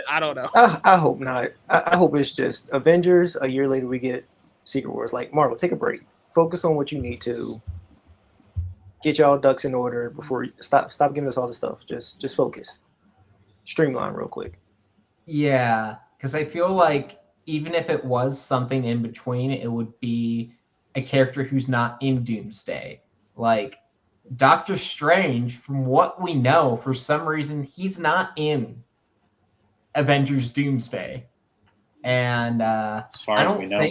I don't know. I hope not. I hope it's just Avengers. A year later, we get Secret Wars. Like Marvel, take a break. Focus on what you need to. Get y'all ducks in order before you stop giving us all the stuff. Just focus. Streamline real quick. Yeah, because I feel like even if it was something in between, it would be a character who's not in Doomsday. Like Doctor Strange, from what we know, for some reason, he's not in Avengers Doomsday. And as far as we know.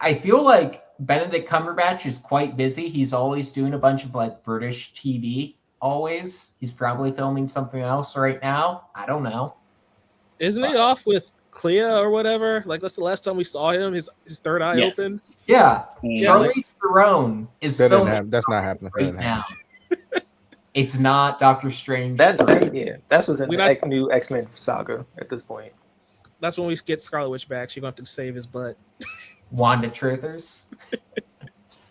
I feel like Benedict Cumberbatch is quite busy. He's always doing a bunch of like British TV. Always. He's probably filming something else right now. I don't know. Isn't he off with Clea or whatever? Like that's the last time we saw him. His third eye open. Yeah. Charlize Theron is filming. That's not happening right now. It's not Doctor Strange. That's within the new X-Men saga at this point. That's when we get Scarlet Witch back. She's gonna have to save his butt. Wanda Truthers.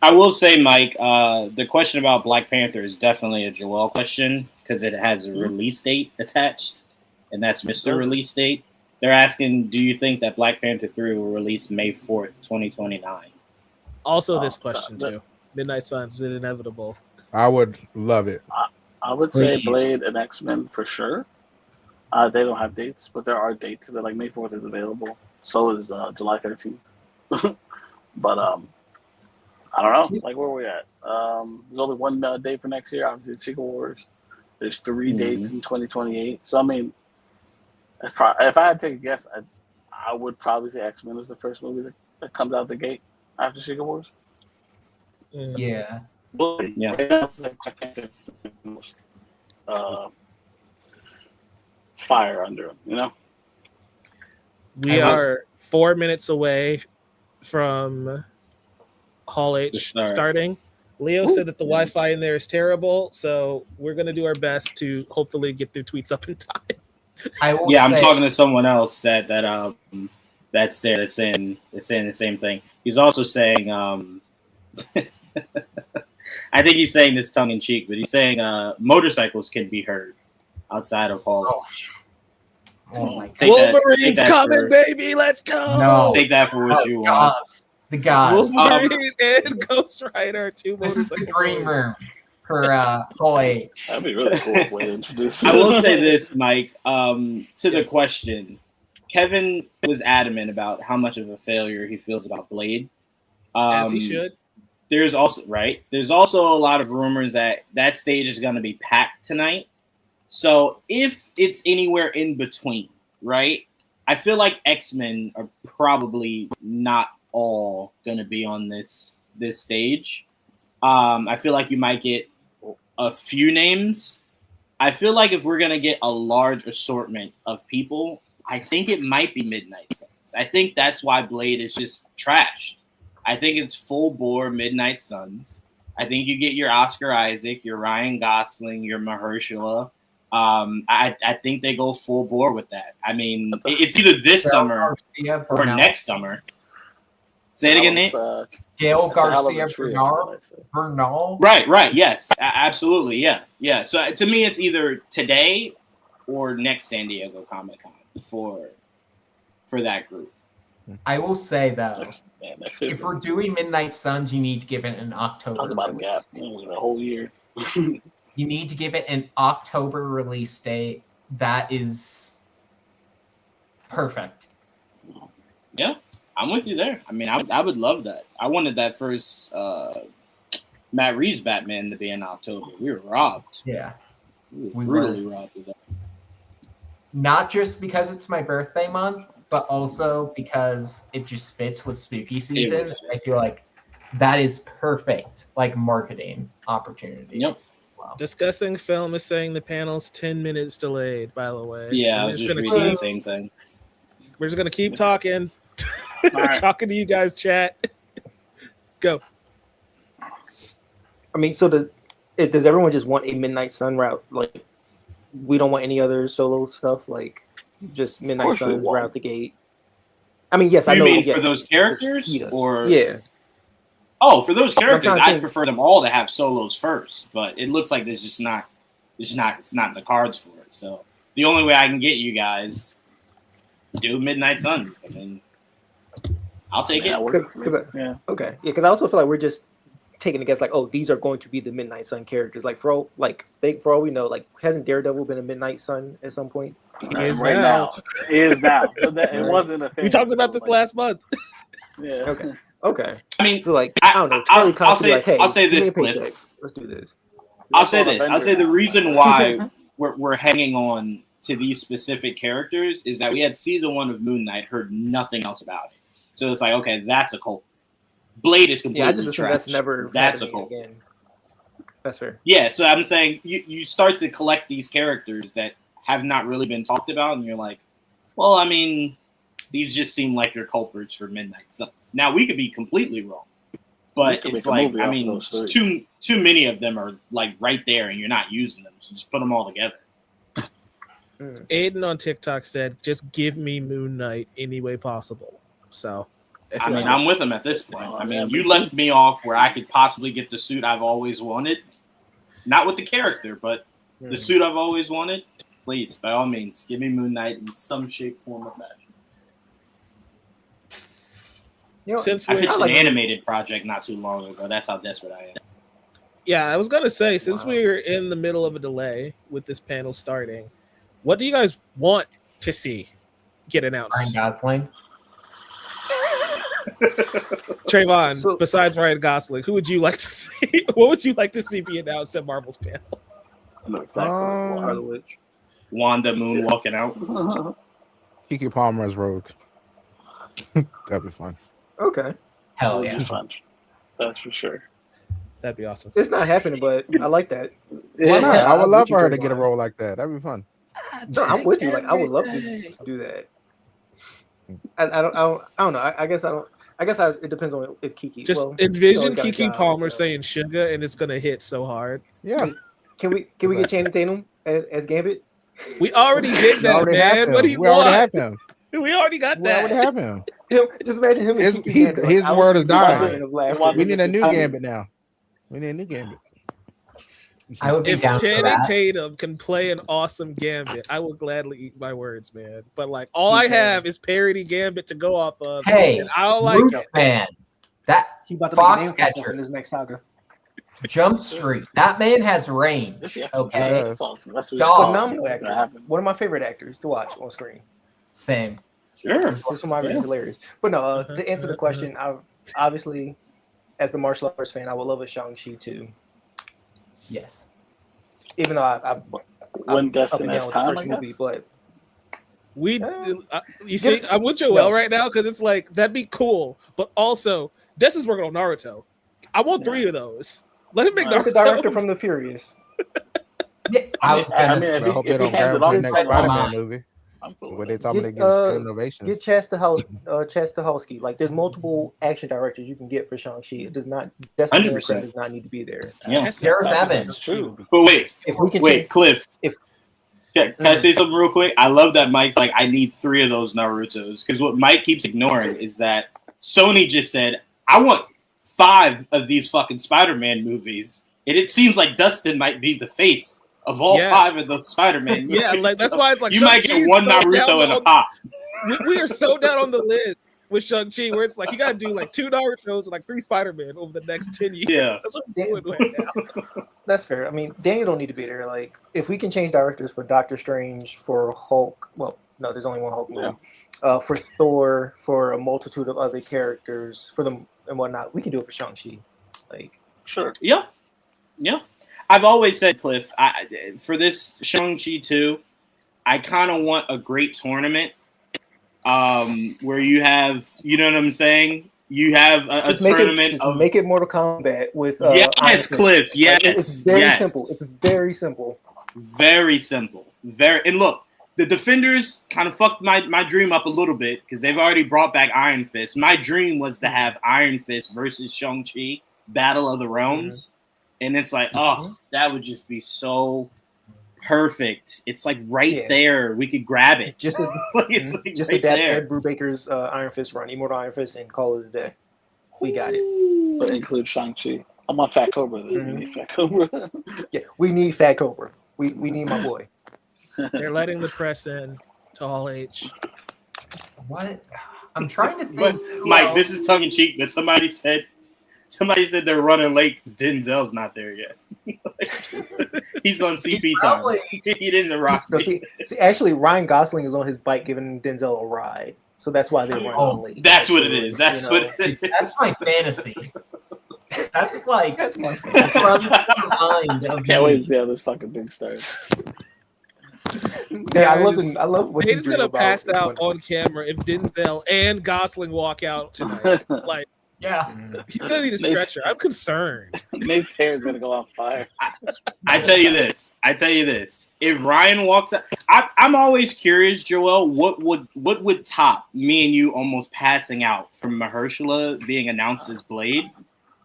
I will say, Mike, the question about Black Panther is definitely a Joel question because it has a release date attached, and that's Mr. Release Date. They're asking, do you think that Black Panther 3 will release May 4th, 2029? Also, this question, too. Midnight Suns, is it inevitable? I would love it. I would say Blade and X-Men for sure. They don't have dates, but there are dates. They're like May 4th is available. So is July 13th. But I don't know. Like, where are we at? There's only one date for next year. Obviously, it's Secret Wars. There's 3 dates in 2028. So, I mean, if I had to take a guess, I would probably say X-Men is the first movie that comes out the gate after Secret Wars. Yeah. Fire under him, you know? We are 4 minutes away from Hall H starting. Leo said that the Wi-Fi in there is terrible, so we're going to do our best to hopefully get their tweets up in time. I'm talking to someone else that's there that's saying the same thing. He's also saying I think he's saying this tongue in cheek, but he's saying motorcycles can be heard outside of Hall H. Oh my God. Wolverine's coming, baby. Let's go. No. Take that for what you want. The guys. Wolverine and Ghost Rider, two This is the motorcycle green boys. room for Hall H. That'd be really cool way to introduce. I will say this, Mike, to the question. Kevin was adamant about how much of a failure he feels about Blade. As he should. There's also a lot of rumors that stage is going to be packed tonight. So if it's anywhere in between, right? I feel like X-Men are probably not all going to be on this stage. I feel like you might get a few names. I feel like if we're gonna get a large assortment of people, I think it might be Midnight Suns. I think that's why Blade is just trashed. I think it's full bore Midnight Suns. I think you get your Oscar Isaac, your Ryan Gosling, your Mahershala. I think they go full bore with that. I mean, it's either this summer or next summer. Say it again, Nate. Gail Garcia Bernal. Right. Yes, absolutely. Yeah. So to me, it's either today or next San Diego Comic-Con for that group. I will say though, if we're doing Midnight Suns, you need to give it an October. Talk about a gap. A whole year. You need to give it an October release date. That is perfect. Yeah, I'm with you there. I mean, I would love that. I wanted that first Matt Reeves Batman to be in October. We were robbed. Yeah. We were brutally robbed of that. Not just because it's my birthday month, but also because it just fits with spooky season. I feel like that is perfect, like marketing opportunity. Yep. Wow. Discussing film is saying the panel's 10 minutes delayed, by the way. Yeah, so I was just reading the same thing. We're just going to keep talking. Right. Talking to you guys, chat. Go. I mean, so does everyone just want a Midnight Sun route? Like, we don't want any other solo stuff, like just Midnight Suns route the gate. I mean, yes, I know. You mean for those characters, or yeah? Oh, for those characters, I prefer them all to have solos first. But it looks like it's not in the cards for it. So the only way I can get you guys do Midnight Suns. I mean, I'll take it. Okay, because I also feel like we're just taking a guess, like, oh, these are going to be the Midnight Sun characters. Like for all we know, like hasn't Daredevil been a Midnight Sun at some point? He is right now. He is now. It wasn't a thing. We talked about this last month. Yeah. Okay. I mean, so like I don't know. Charlie I'll say, like, hey, I'll say this, Cliff. Let's do this. I'll say the reason why we're hanging on to these specific characters is that we had season 1 of Moon Knight, heard nothing else about it. So it's like, okay, that's a cult. Blade is completely I just assume that's never that's a cult. Again. That's fair. Yeah, so I'm saying you start to collect these characters that have not really been talked about, and you're like, well, I mean, these just seem like they're culprits for Midnight Suns. Now, we could be completely wrong, but it's like, I mean, too many of them are like right there, and you're not using them, so just put them all together. Aiden on TikTok said, just give me Moon Knight any way possible. So, I mean, I'm with him at this point. I mean, you left me off where I could possibly get the suit I've always wanted. Not with the character, but the suit I've always wanted. Please, by all means, give me Moon Knight in some shape, form, or fashion. You know, since I pitched an animated project not too long ago. That's how desperate I am. Yeah, I was going to say, since we're in the middle of a delay with this panel starting, what do you guys want to see get announced? Ryan Gosling. Trayvon, besides Ryan Gosling, who would you like to see? What would you like to see be announced at Marvel's panel? I know exactly. Wanda Moon walking out. Kiki Palmer as Rogue. That'd be fun. Okay. Hell yeah. Fun. That's for sure. That'd be awesome. It's not happening, but I like that. Why not? I would love for her to get a role like that. That'd be fun. No, I'm with you. Like, I would love to do that. I don't know. I guess it depends on if Kiki. Just envision Kiki Palmer saying "sugar" and it's gonna hit so hard. Yeah. Can we get Channing Tatum as Gambit? We already did that, man. What do you want? Already have him. We already got that. We already have him. Just imagine him. His word is dying. We need a new Gambit. Gambit now. We need a new Gambit. I would be if down for Channing that. Tatum can play an awesome Gambit, I will gladly eat my words, man. But like, all I have is parody Gambit to go off of. Hey, and I don't like it. Man, that He about to make a name Foxcatcher for in his next saga. Jump Street. That man has range. Okay, That's awesome. That's what Dog. Phenomenal actor. One of my favorite actors to watch on screen. same. Sure. This one is hilarious. But no, to answer the question, I obviously, as the martial arts fan, I would love a Shang-Chi too. Yes. Even though I'm when up and down next with the time, first movie, but you see, I'm with Joel right now because it's like that'd be cool, but also Des is working on Naruto. I want 3 of those. Let him make the Naruto. director from The Furious. I was gonna say, I hope they if he don't hands grab it him off for to the next someone else, Spider-Man movie. I'm cool. Where with they it. tell me they Get give standing ovations. get Chad Stahelski. Like there's multiple action directors you can get for Shang-Chi. Justin Harrison 100%. does not need to be there. Yeah. Gareth Evans. It's true. But wait, If we can wait, Cliff. if- Can I say something real quick? I love that Mike's like, I need 3 of those Narutos. Because what Mike keeps ignoring is that Sony just said, I want 5 of these fucking Spider-Man movies. And it seems like Dustin might be the face of all 5 of those Spider-Man movies. Yeah, like that's why it's like you might get one Naruto and a pop. We are so down on the list with Shang-Chi, where it's like you gotta do like 2 Narutos and like 3 Spider-Man over the next 10 years. Yeah. That's what we're doing right now. That's fair. I mean, Daniel don't need to be there. Like, if we can change directors for Doctor Strange, for Hulk, well, no, there's only one Hulk movie. For Thor, for a multitude of other characters, for them and whatnot, we can do it for Shang-Chi. Like, Sure. Yeah. I've always said, Cliff, for this Shang-Chi 2, I kind of want a great tournament where you have, you know what I'm saying? You have a tournament of... Make it Mortal Kombat with... yes, Cliff, yes. Like, it's very simple. It's very simple. Very simple. And look, the Defenders kind of fucked my dream up a little bit because they've already brought back Iron Fist. My dream was to have Iron Fist versus Shang-Chi, Battle of the Realms. And it's like, oh, that would just be so perfect. It's like there. We could grab it. Just just adapt Ed Brubaker's Iron Fist run, Immortal Iron Fist, and call it a day. We got it. But include Shang-Chi. I'm on Fat Cobra. We need Fat Cobra. Yeah, we need Fat Cobra. We need my boy. They're letting the press in to Hall H. What? I'm trying to think. Mike, this is tongue in cheek, but somebody said they're running late because Denzel's not there yet. He's on CP time. He didn't rock. See, actually, Ryan Gosling is on his bike giving Denzel a ride, so that's why they're running late. That's what it is. That's what it is. That's my fantasy. That's like that's my mind of Can't wait to see how this fucking thing starts. Yeah, I love what Nate's gonna pass out on camera if Denzel and Gosling walk out tonight. Like, yeah, he's gonna need a stretcher. I'm concerned. Nate's hair is gonna go on fire. I tell you this. If Ryan walks out, I'm always curious, Joel. What would top me and you almost passing out from Mahershala being announced as Blade?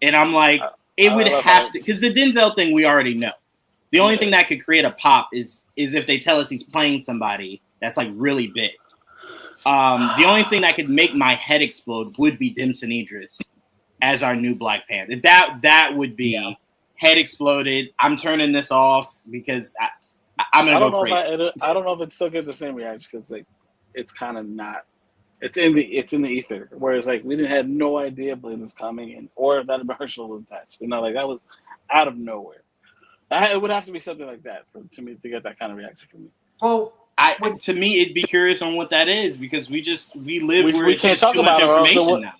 And I'm like, it would have to, because the Denzel thing we already know. The only thing that could create a pop is if they tell us he's playing somebody that's like really big. The only thing that could make my head explode would be Damson Idris as our new Black Panther. That would be head exploded. I'm turning this off because I'm gonna go crazy. I don't know if it's still get the same reaction because like it's kind of not. It's in the ether. Whereas like we had no idea Blade was coming or that Mahershala was attached. Like that was out of nowhere. It would have to be something like that to me to get that kind of reaction from me. Well, to me, it'd be curious on what that is because we live where we it's can't just talk too about much information now.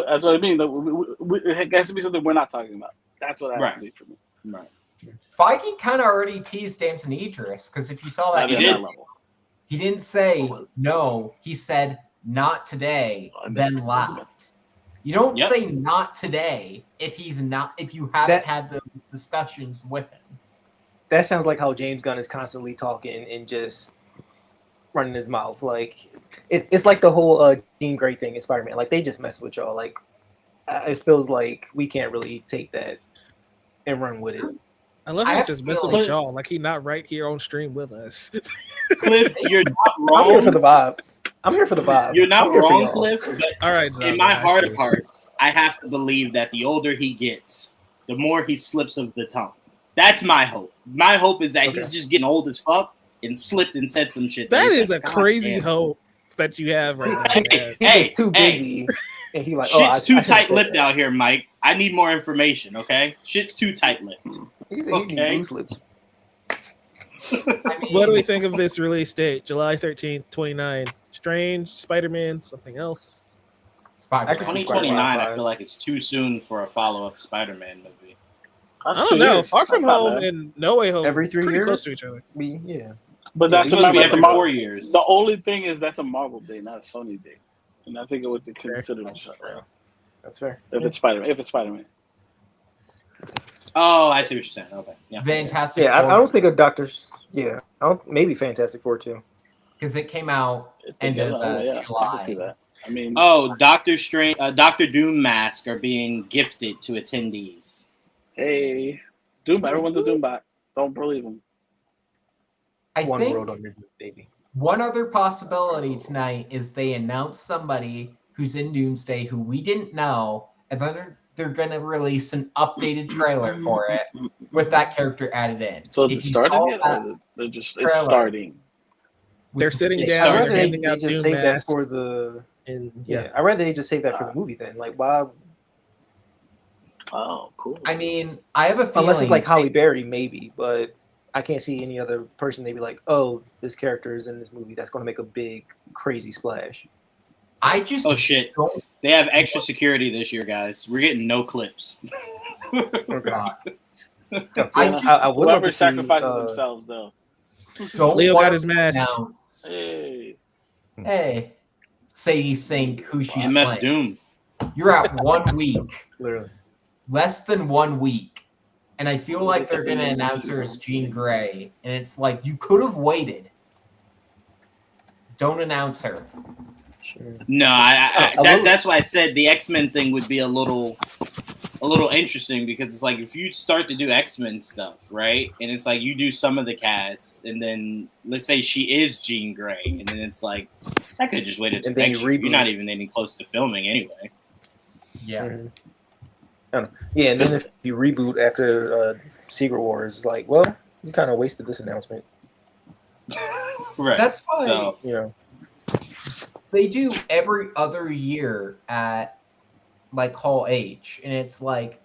That's what I mean. It has to be something we're not talking about. That's what it has to be for me. Right. Feige kind of already teased Damson Idris because if you saw that, he didn't say no. He said not today, then left. You don't say not today if you haven't had those discussions with him. That sounds like how James Gunn is constantly talking and just running his mouth. Like it's like the whole Jean Grey thing in Spider-Man. Like they just mess with y'all. Like it feels like we can't really take that and run with it. I love how he says messing with y'all. Like he's not right here on stream with us. Cliff, you're not wrong. I'm here for the vibe. You're not wrong, Cliff. But all right, in my heart of hearts, I have to believe that the older he gets, the more he slips of the tongue. That's my hope. My hope is that he's just getting old as fuck and slipped and said some shit. That is a crazy hope that you have right now. He's too busy. And he like, shit's too tight-lipped out here, Mike. I need more information, okay? Shit's too tight-lipped. He needs loose lips. What do we think of this release date? July 13th, 29. Strange, Spider-Man, something else? 2029, I feel like it's too soon for a follow-up Spider-Man movie. I don't know. Far From Home and No Way Home every 3 years, close to each other. But that's supposed to be every 4 years. The only thing is that's a Marvel day, not a Sony day, and I think it would be considered. That's fair. If it's Spider-Man. Oh, I see what you're saying. Okay, yeah. Fantastic Yeah, I Four, don't think of Doctors. Yeah, maybe Fantastic Four too. because it came out If they end get of it, yeah, I July. can see that. I mean, Oh, Doctor Strange, Doctor Doom mask are being gifted to attendees. hey, Doom, everyone's a Doombot. Don't believe them. I One think world under baby. one other possibility tonight is they announce somebody who's in Doomsday who we didn't know, and then they're going to release an updated trailer for it with that character added in. So If it you started saw yet, that or they're just trailer it's starting? with They're the sitting stick- down I and read they're they, handing they out just Doom saved that masks. for the. And Yeah, I read they just saved that for the movie. Then, like, why? Oh, cool. I mean, I have a feeling Unless it's like Halle Berry, maybe, but I can't see any other person. They'd be like, "Oh, this character is in this movie. That's going to make a big, crazy splash." I just Oh shit! don't They have extra security this year, guys. We're getting no clips. Okay. I just I would love Whoever to see. sacrifices themselves, though. don't Leo want got his to mask. announce, Hey, hey, Sadie Sink who she's MF playing. Doom. You're at 1 week, Literally. less than 1 week, and I feel like they're gonna announce her as Jean Grey, and it's like you could have waited. Don't announce her. No, that's why I said the X-Men thing would be a little interesting, because it's like if you start to do X-Men stuff, right, and it's like you do some of the cast, and then let's say she is Jean Grey, and then it's like I could just wait until And then next you year. You're reboot. not even any close to filming anyway. Yeah. Mhm. I don't know. Yeah, and then if you reboot after Secret Wars, it's like, well, you kind of wasted this announcement. Right. That's why So You know. they do every other year at like Hall H, and it's like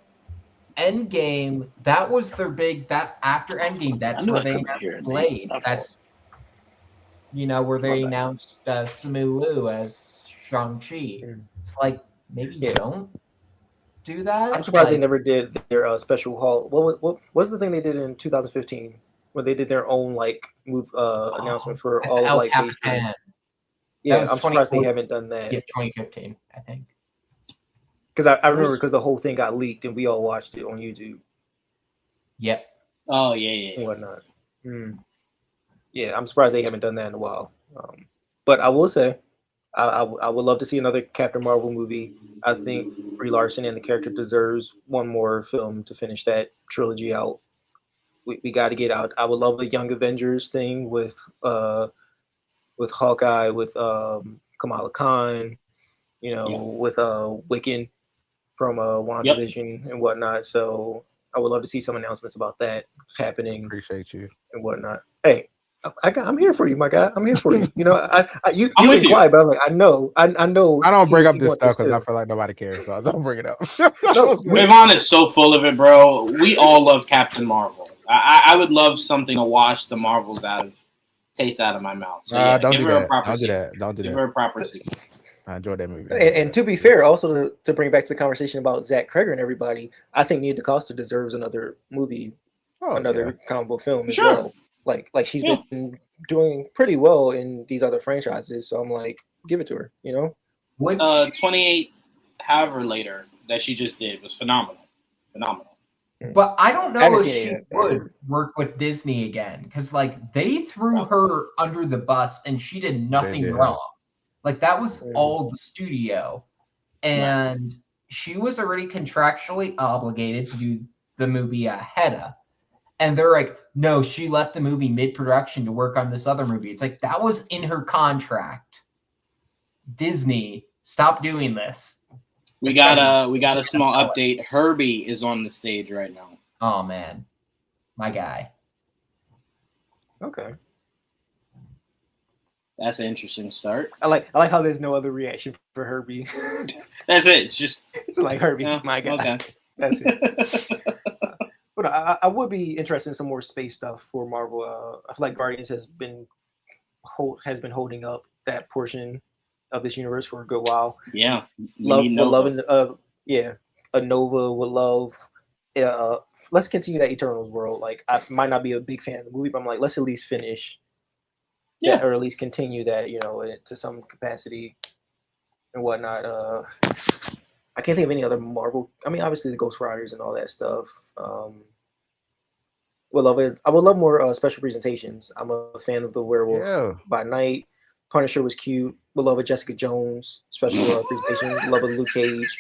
Endgame. That was their big. That after Endgame, I that's knew where I they couldn't announced hear it. Blade. My fault. That's where My they bad. announced Simu Liu as Shang-Chi. Mm. It's like maybe Yeah. don't do that. I'm surprised they Like, never did their special haul. What was the thing they did in 2015 when they did their own like move announcement for all of El like Phase 3? Capitan. Yeah, was I'm surprised they 2014. haven't done that. Yeah, 2015, I think. Because I remember because the whole thing got leaked and we all watched it on YouTube Yep. oh yeah. and whatnot. Yeah, I'm surprised they haven't done that in a while. But I will say, I would love to see another Captain Marvel movie. I think Brie Larson and the character deserves one more film to finish that trilogy out. We got to get out. I would love the Young Avengers thing with Hawkeye, with Kamala Khan, with Wiccan from WandaVision and whatnot. So I would love to see some announcements about that happening Appreciate you. and whatnot. Hey, I'm here for you, my guy. I'm here for you. You I'm you've with been you. quiet, but I'm like, I know. I don't bring up he this want stuff because too. I feel like nobody cares, so I don't bring it up. No, Ravon is so full of it, bro. We all love Captain Marvel. I would love something to wash the Marvels taste out of my mouth. So yeah, don't give do her a that. proper Don't do sequel. that. Don't do Give that. her a proper sequel. I enjoyed that movie. And to be fair, also to bring back to the conversation about Zach Kreger and everybody, I think Nia DaCosta deserves another movie, another comic book film as well. Like she's been doing pretty well in these other franchises, so I'm like, give it to her, Which 28, however later that she just did was phenomenal. But I don't know haven't if seen it she yet. would work with Disney again, because like they threw her under the bus and she did nothing did. wrong. Like that was all the studio, and she was already contractually obligated to do the movie Hedda, and they're like, no, she left the movie mid-production to work on this other movie. It's like that was in her contract. Disney, stop doing this. We got a small update. Herbie is on the stage right now. Oh man, my guy. Okay. That's an interesting start. I like how there's no other reaction for Herbie. That's it. It's just It's like Herbie, my guy. Okay. That's it. But I would be interested in some more space stuff for Marvel. I feel like Guardians has been holding up that portion of this universe for a good while. Yeah. A Nova would love. Let's continue that Eternals world. Like I might not be a big fan of the movie, but I'm like, let's at least finish. Yeah, or at least continue that, to some capacity and whatnot. I can't think of any other Marvel. I mean, obviously the Ghost Riders and all that stuff. Would love it. I would love more special presentations. I'm a fan of the Werewolf by Night. Punisher was cute. Would love a Jessica Jones special presentation. Love a Luke Cage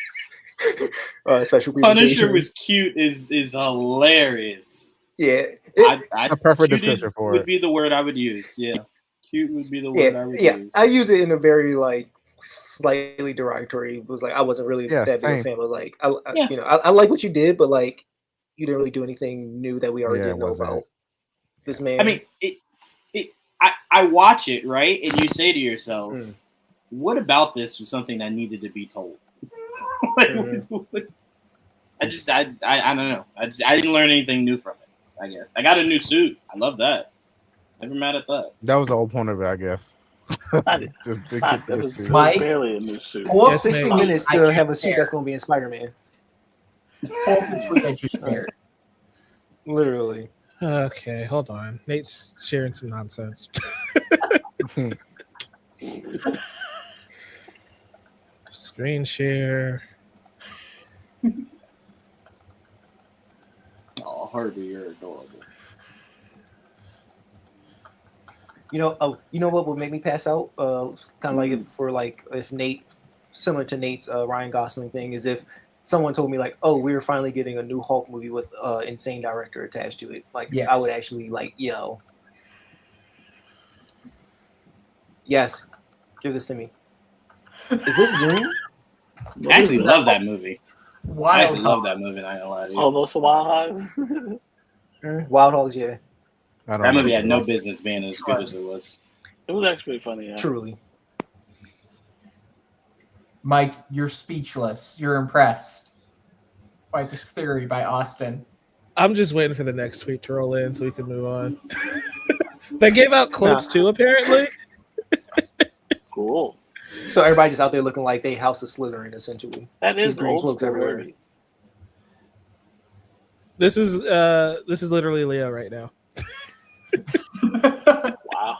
special presentation. Punisher was cute is hilarious. Yeah, I prefer description for would it. be the word I would use. Yeah, cute would be the word I would use. I use it in a very like slightly derogatory. It was like I wasn't really that big a fan. But like I like what you did, but like you didn't really do anything new that we already didn't know about. This man. I mean, I watch it, right, and you say to yourself, "What about this was something that needed to be told?" I don't know. I didn't learn anything new from it. I guess I got a new suit. I love that. Never mad at that. That was the whole point of it, I guess. Mike, barely a new suit. 60 minutes to have a suit that's going to be in Spider-Man. Literally. Okay, hold on. Nate's sharing some nonsense. Screen share. Oh, Harvey, you're adorable. You know what would make me pass out? Kind of like if Nate, similar to Nate's Ryan Gosling thing, is if someone told me like, oh, we're finally getting a new Hulk movie with insane director attached to it. Like, I would actually like, yes, give this to me. Is this Zoom? I actually love that movie. I actually love that movie. Not gonna lie to you. Oh, those Wild Hogs. Wild Hogs, yeah. That movie had no business being as good as it was. It was actually funny. Yeah. Truly. Mike, you're speechless. You're impressed by this theory by Austin. I'm just waiting for the next tweet to roll in so we can move on. They gave out cloaks too, apparently. Cool. So everybody just out there looking like they House of Slytherin, essentially. That is green cloaks everywhere. This is literally Leo right now. Wow.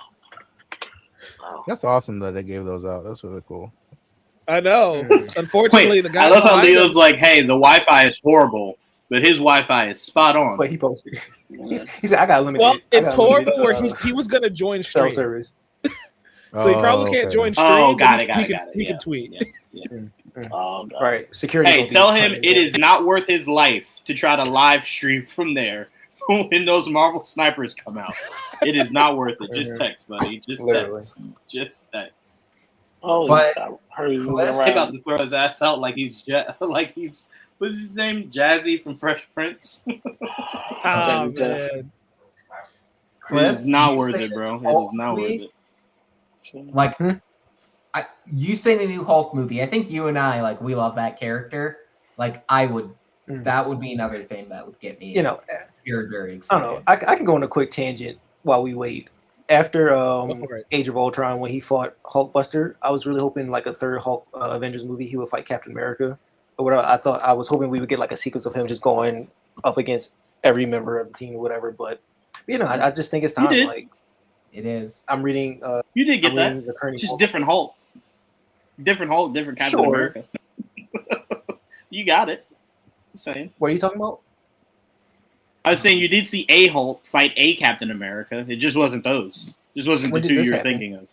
That's awesome that they gave those out. That's really cool. I know. Unfortunately, the guy. I love how Leo's like, "Hey, the Wi-Fi is horrible, but his Wi-Fi is spot on." But he posted. He said, "I got limited." Well, it's horrible where he was gonna join stream cell service, so he probably can't join stream. Oh, got it. He can tweet. Yeah. Oh, God. Right. Security. Hey, tell him it is not worth his life to try to live stream from there when those Marvel snipers come out. It is not worth it. Just text, buddy. Just text. Just text. Oh, but he's about to throw his ass out like he's what's his name? Jazzy from Fresh Prince. Oh, man. It is not worth it, bro. It is not worth it. Like, you say the new Hulk movie. I think you and I, like, we love that character. Like, I would. That would be another thing that would get me. Very, very excited. I don't know. I can go on a quick tangent while we wait. After Age of Ultron, when he fought Hulkbuster, I was really hoping like a third Hulk Avengers movie, he would fight Captain America. Or whatever. I was hoping we would get like a sequence of him just going up against every member of the team or whatever. But I just think it's time. Like it is. I'm reading. You did get that. The current just Hulk. Different Hulk, different Captain America. You got it. Just saying. What are you talking about? I was saying you did see a Hulk fight a Captain America. It just wasn't those. Just wasn't the two you were thinking of.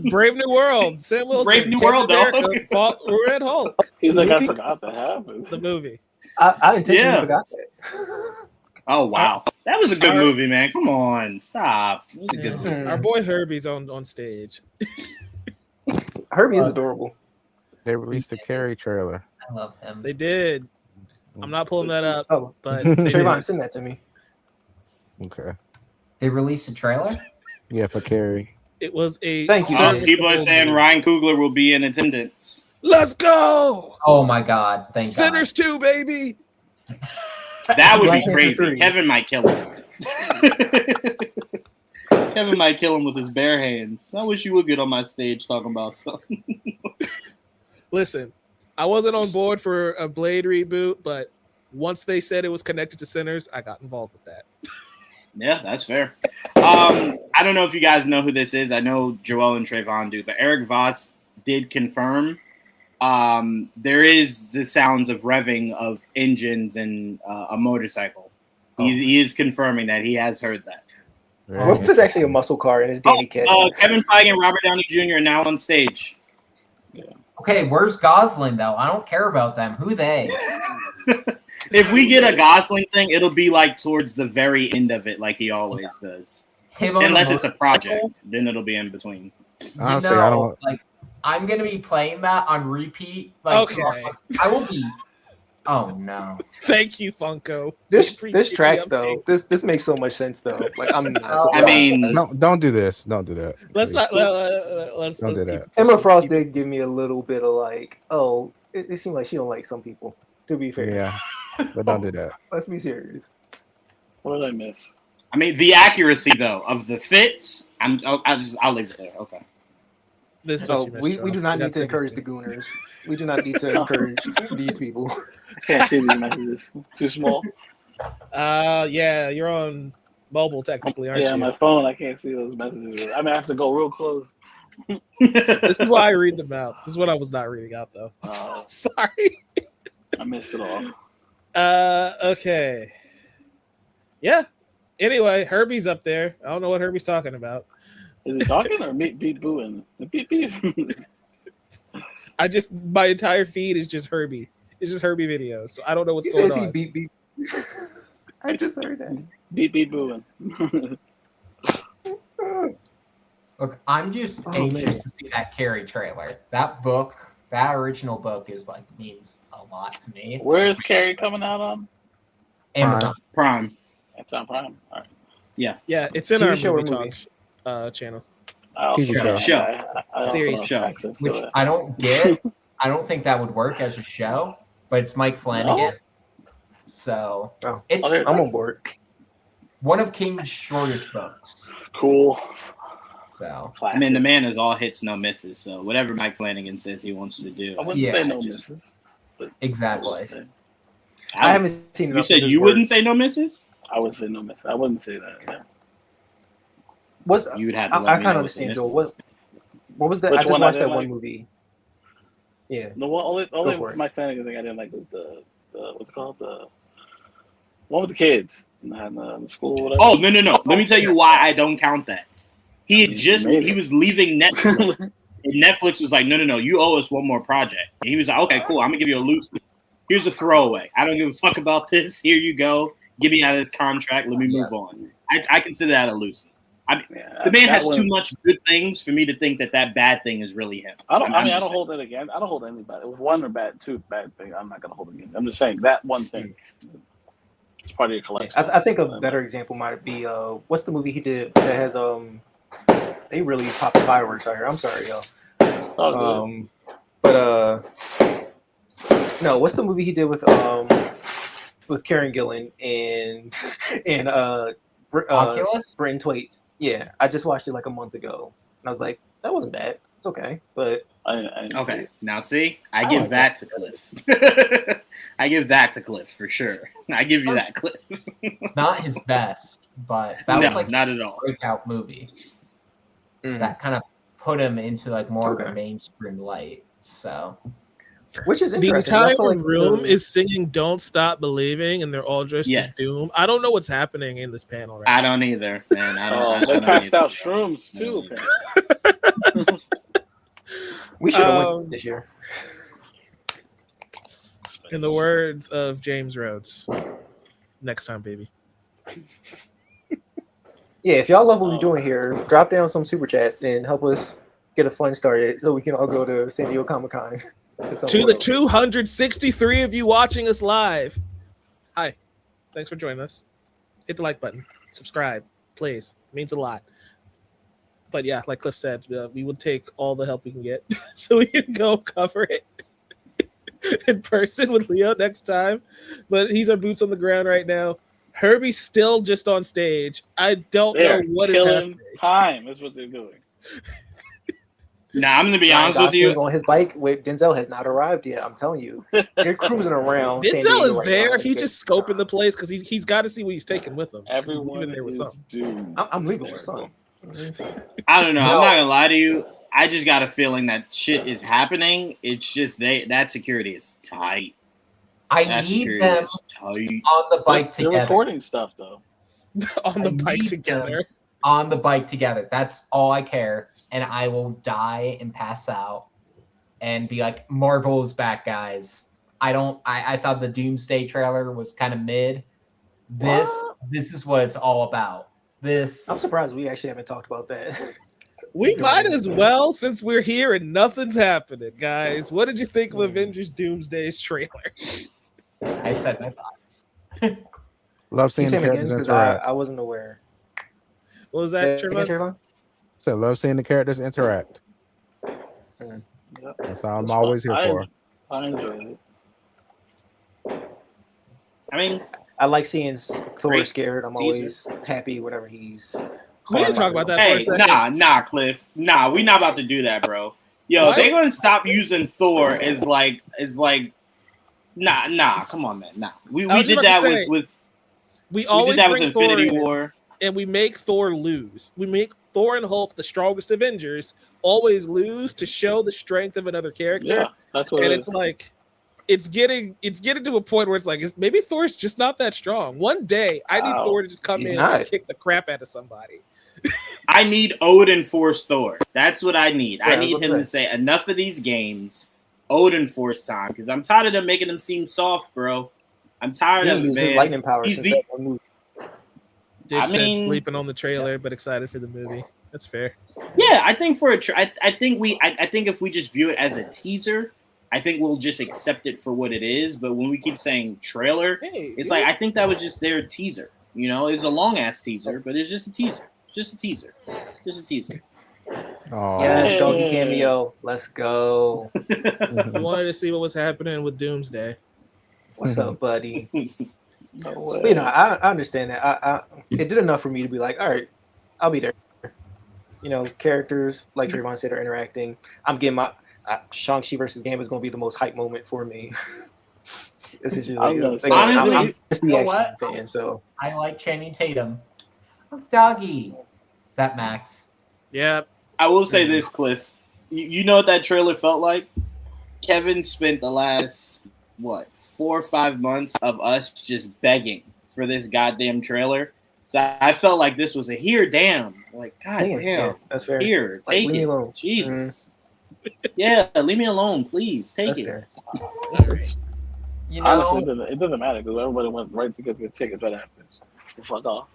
Brave New World. Sam Wilson. Brave New World, though. Fought Red Hulk. He's like, I forgot that happened. The movie. I intentionally forgot that. Oh, wow. That was a good movie, man. Come on. Stop. It was a good movie. Our boy Herbie's on stage. Herbie is adorable. They released the Carrie trailer. I love him. They did. I'm not pulling that up. But Trayvon, send that to me. Okay. They released a trailer? Yeah, for Carrie. It was a. Thank you. People are saying Ryan Coogler will be in attendance. Let's go! Oh my God! Thank Sinners 2, baby. That would be crazy. Kevin might kill him. Kevin might kill him with his bare hands. I wish you would get on my stage talking about stuff. Listen, I wasn't on board for a Blade reboot, but once they said it was connected to Sinners, I got involved with that. Yeah, that's fair. I don't know if you guys know who this is. I know Joel and Trayvon do, but Eric Voss did confirm there is the sounds of revving of engines and a motorcycle. He is confirming that he has heard that. What if it's actually a muscle car and it's Danny Ketch? Kevin Feige and Robert Downey Jr. are now on stage. Yeah. Okay, where's Gosling though? I don't care about them. Who they? If we get a Gosling thing, it'll be like towards the very end of it, like he always does. Him on Unless the it's a project, then it'll be in between. Honestly, I don't. Like, I'm gonna be playing that on repeat. Like, Okay. I will be. Oh no! Thank you, Funko. This Appreciate tracks the though. update. This makes so much sense though. Like I'm not I surprised. I mean, No, don't do this. Don't do that. Let's please. not. Let's Don't do keep that. it Emma pushing. Frost did give me a little bit of like, oh, it seemed like she don't like some people. To be fair, Yeah, but don't do that. let's be serious. What did I miss? I mean, the accuracy though of the fits. I'll leave it there. Okay. This is what So you missed, we Joe. do not You got need to encourage the 60. gooners. We do not need to encourage these people. I can't see these messages. Too small. Yeah, you're on mobile technically, aren't Yeah, you? my phone. I can't see those messages. I mean, I have to go real close. This is why I read them out. This is what I was not reading out though. Oh. I'm sorry. I missed it all. Okay. Yeah. Anyway, Herbie's up there. I don't know what Herbie's talking about. Is he talking or beep booing? Beep beep. My entire feed is just Herbie. It's just Herbie videos. So I don't know what's He going says he on. beep beep. I just heard that. Beep beep booing. Look, I'm just anxious to see that Carrie trailer. That book, that original book, is like means a lot to me. Where is Carrie coming out on? Amazon. Prime. It's on Prime. All right. Yeah, it's in TV our show or movie movie? talk channel. I also TV show. Show. I also Series have show. access to Which it. I don't get. I don't think that would work as a show, but it's Mike Flanagan. So Oh, it's Okay. I'm on board. one of King's shortest books. Cool. So I Classic. mean, the man is all hits, no misses. So whatever Mike Flanagan says he wants to do. I wouldn't Yeah, say no just- misses. exactly. I haven't seen You enough said of his you work. wouldn't say no misses? I would say no misses. I wouldn't say that. Yeah. What's You would have to I let kind me know of what's understand, in Joel. it. What was that? Which I just one I watched that didn't one like? movie. Yeah. The one for only it. Mike Flanagan thing I didn't like was the what's it called, the one with the kids and the school. Whatever. Oh no! Let me tell you why I don't count that. He had Maybe. he was leaving Netflix, and Netflix was like, no, you owe us one more project. And he was like, okay, cool, I'm gonna give you a loose. Here's a throwaway. I don't give a fuck about this. Here you go. Get me out of this contract. Let me move on. I consider that a loose. The man has too much good things for me to think that bad thing is really him. I don't just hold it again. I don't hold anybody. It was one or two bad things. I'm not gonna hold it again. I'm just saying that one thing. It's part of your collection. I think a better example might be what's the movie he did that has they really pop the fireworks out here. I'm sorry, y'all. Oh, good. No, what's the movie he did with Karen Gillan and Oculus? Brenton Thwaites? Yeah, I just watched it like a month ago, and I was like, that wasn't bad. It's okay, but I didn't see Okay, it. now see, I I give like that to Cliff. I give that to Cliff for sure. I give you that, Cliff. It's not his best, but that No, was like not at all. a breakout movie. mm. That kind of put him into like more of Okay. a mainstream light. So Which is The interesting. 'cause I entire feel like room the- is singing "Don't Stop Believing," and they're all dressed Yes. as Doom. I don't know what's happening in this panel right I now. don't either, man. I Oh, don't. they I don't passed either. out shrooms too. we should have Um, won this year. In the words of James Rhodes, next time, baby. Yeah, if y'all love what we're doing here, drop down some super chats and help us get a fund started so we can all go to San Diego Comic-Con. To the 263 of you watching us live, hi. Thanks for joining us. Hit the like button. Subscribe, please. It means a lot. But yeah, like Cliff said, we would take all the help we can get so we can go cover it in person with Leo next time. But he's our boots on the ground right now. Herbie's still just on stage. I don't know They're what is killing happening. time. Is what they're doing. Now I'm gonna be Ryan honest with Gosling you. on his bike with Denzel has not arrived yet. I'm telling you, they're cruising around. San Diego Denzel is right there. now. He's just scoping the place because he's got to see what he's taking with him. 'Cause he's Everyone leaving there with is something. doomed. I'm leaving with Hysterical. something. I don't know. I'm not gonna lie to you. I just got a feeling that shit is happening. It's just that security is tight. I need them on the bike They're together. recording stuff though. On the bike together. On the bike together. That's all I care. And I will die and pass out and be like, Marvel's back, guys. I thought the Doomsday trailer was kind of mid. This is what it's all about. I'm surprised we actually haven't talked about that. We might as well, since we're here and nothing's happening, guys. What did you think of Avengers Doomsday's trailer? I said my thoughts. Love seeing the characters interact. I wasn't aware. What was that, Trayvon? So love seeing the characters interact. Yep. That's all I'm always here for. I enjoyed it. I mean, I like seeing Thor Great scared. I'm always happy whenever he's. We didn't talk about that for a hey, second. nah, Cliff. Nah, we not about to do that, bro. Yo, What? they gonna stop using Thor as like nah, come on, man. Nah. We was did about that to say, with we always did that bring with Thor Infinity in, War. and we make Thor lose. We make Thor and Hulk, the strongest Avengers, always lose to show the strength of another character. Yeah, that's what And it it's is. like it's getting to a point where it's like maybe Thor's just not that strong. One day I need Thor to just come He's in not. and kick the crap out of somebody. I need Odin Force Thor. That's what I need. Yeah, I need him to say enough of these games, Odin Force time, because I'm tired of them making him seem soft, bro. I'm tired of it, His man. lightning power. He's Since the- that one movie. Dick I said mean- sleeping on the trailer, but excited for the movie. That's fair. Yeah, I think I think if we just view it as a teaser, I think we'll just accept it for what it is. But when we keep saying trailer, Hey, it's like I think that was just their teaser. You know, it's a long ass teaser, but it's just a teaser. Just a teaser. Just a teaser. Oh, Yes, doggy cameo. Let's go. I wanted to see what was happening with Doomsday. What's up, buddy? No way. But, I understand that. It did enough for me to be like, all right, I'll be there. Characters like Trayvon said are interacting. I'm getting my Shang-Chi versus Gambit is going to be the most hype moment for me. Essentially, I'm gonna say- I'm just the You know action what? fan, so I like Channing Tatum. Oh, doggy. Is that Max? Yeah. I will say this, Cliff. You know what that trailer felt like? Kevin spent the last 4 or 5 months of us just begging for this goddamn trailer. So I felt like this was a here, damn. Like, goddamn. yeah, that's fair. Here, Like, take leave me it. alone. Jesus. Yeah, leave me alone, please. Take That's it. fair. Honestly, it doesn't matter because everybody went right to get the tickets right after. Fuck off.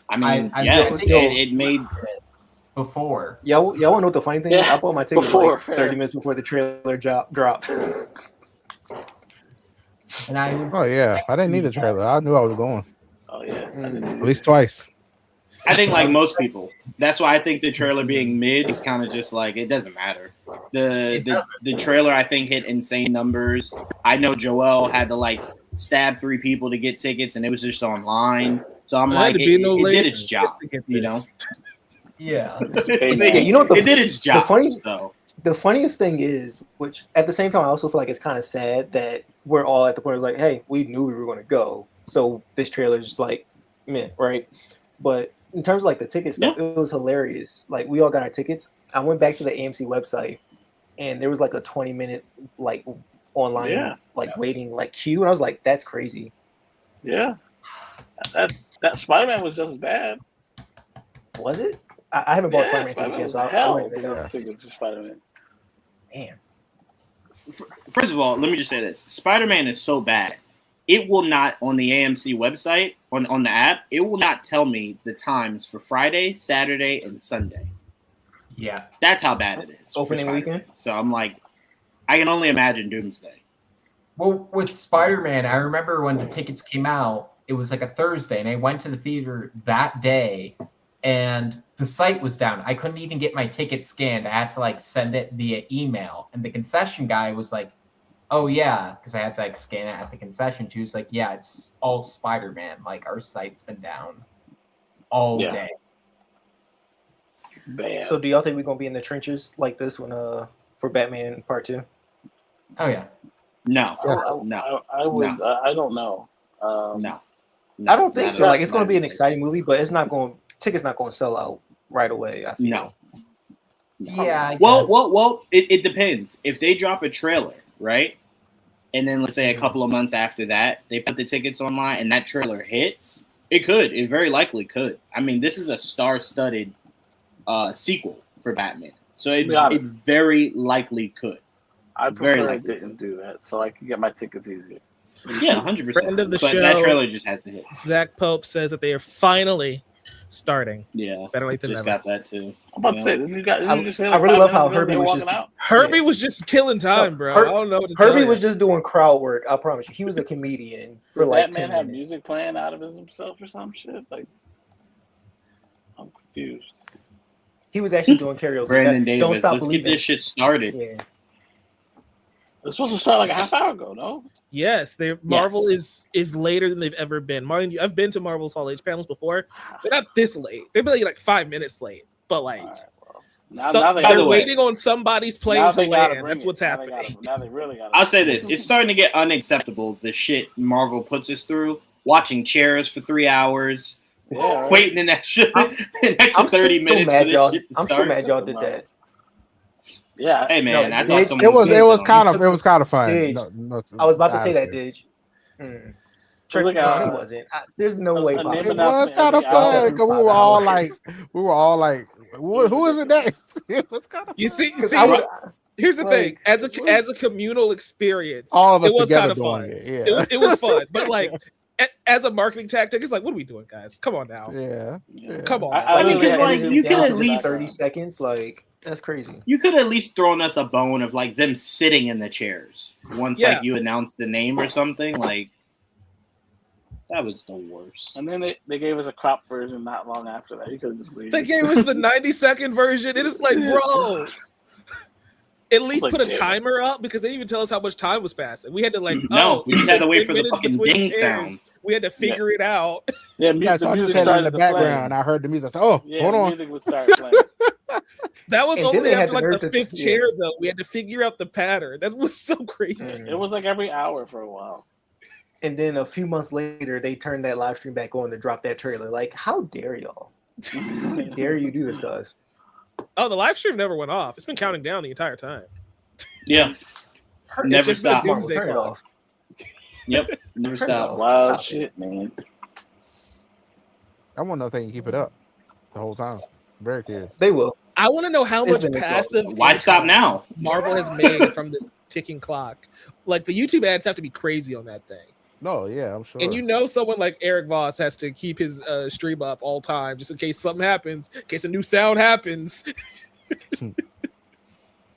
I mean, I yes, just- it made. Before. Y'all want to know what the funny thing is? Yeah, I bought my ticket before, like 30 minutes before the trailer dropped. And I was oh yeah, I didn't need a trailer. I knew I was going Oh yeah. at least twice. I think like most people. That's why I think the trailer being mid is kind of just like it doesn't matter. The trailer I think hit insane numbers. I know Joel had to like stab 3 people to get tickets, and it was just online. So I'm I like, had to be it no did late its job, to get you know. this. yeah. Yeah, you know what It did its job. So. The funniest thing is, which at the same time I also feel like it's kind of sad that we're all at the point of like, hey, we knew we were going to go, so this trailer is just like, meh, right? But in terms of like the ticket stuff, It was hilarious. Like we all got our tickets. I went back to the AMC website, and there was like a 20-minute like online waiting like queue, and I was like, that's crazy. Yeah. That Spider-Man was just as bad. Was it? I haven't bought Spider-Man tickets Spider-Man yet, was so I hell. wouldn't They know. got tickets for Spider-Man. Damn. First of all, let me just say this: Spider-Man is so bad. It will not on the AMC website on the app. It will not tell me the times for Friday, Saturday, and Sunday. Yeah. That's how bad it is. for Opening Spider-Man. weekend? So I'm like, I can only imagine Doomsday. Well, with Spider-Man, I remember when the tickets came out, it was like a Thursday, and I went to the theater that day, and the site was down. I couldn't even get my ticket scanned. I had to like send it via email, and the concession guy was like, "Oh yeah," because I had to like scan it at the concession too. It's like, "Yeah, it's all Spider-Man. Like our site's been down all day." Bad. So do y'all think we're gonna be in the trenches like this when for Batman Part 2? Oh yeah. No, I would. I don't know. no. I don't think so. not- Like it's going to not be an even. exciting movie, but it's not going. Tickets not going to sell out right away. I feel. No. Yeah. I Well, guess. well. It depends. If they drop a trailer, right, and then let's say a couple of months after that, they put the tickets online, and that trailer hits, it could. It very likely could. I mean, this is a star-studded sequel for Batman, so it very likely could. I prefer I didn't do that, so I can get my tickets easier. Yeah, 100%. Friend of the but show, that trailer just has to hit. Zach Pope says that they are finally starting. Yeah, better late than just never. got that too. I'm about to say, didn't you guys just say I like really 5 love how minutes ago Herbie they were was walking just out? Herbie was just killing time, bro. I don't know what to tell Herbie you. was just doing crowd work. I promise you, he was a comedian for Did like that 10 man have minutes. music playing out of himself or some shit? Like, I'm confused. He was actually doing karaoke. Brandon Don't Davis, stop let's believing. get this shit started. Yeah. It was supposed to start like a half hour ago, no? Yes, Marvel is later than they've ever been. Mind you, I've been to Marvel's Hall H panels before. They're not this late. They're like 5 minutes late, but like Now they're waiting on somebody's plane to land. That's what's happening. Now they really got. I'll say this: it's starting to get unacceptable. The shit Marvel puts us through, watching chairs for 3 hours, waiting an extra 30 minutes for this shit to start. I'm still mad y'all did that. Yeah. Hey man, I thought it was kind of fun. I was about to say that, Didge. Look at it wasn't. There's no way. It was kind of fun because we were all like, who is it next? It was kind of. You see. Here's the thing: as a communal experience, all of us it was together kind of doing fun. it. Yeah. It was fun, but like as a marketing tactic, it's like, what are we doing, guys? Come on now. Yeah. Come on. I mean, because like you could at least 30 seconds. Like that's crazy. You could at least thrown us a bone of like them sitting in the chairs once like you announced the name or something. Like that was the worst. And then they gave us a crop version not long after that. You could have just waited. They gave us the 90-second version. It is like, bro. At least put a timer up because they didn't even tell us how much time was passing. We had to like, we just had to wait for the fucking ding sound. We had to figure it out. Yeah, so I just had it in the background. I heard the music. I said, hold on. Music would start playing. That was only after like the fifth chair, though. We had to figure out the pattern. That was so crazy. It was like every hour for a while. And then a few months later, they turned that live stream back on to drop that trailer. Like, how dare y'all? How dare you do this to us? Oh, the live stream never went off. It's been counting down the entire time. Yeah. Never stopped. Turn it off. Yep. Never stopped. Wild shit, man. I want to know if they can keep it up the whole time. Very curious. They will. I want to know how much passive. Why stop now? Marvel has made from this ticking clock. Like the YouTube ads have to be crazy on that thing. No, yeah, I'm sure. And someone like Eric Voss has to keep his stream up all time just in case something happens, in case a new sound happens.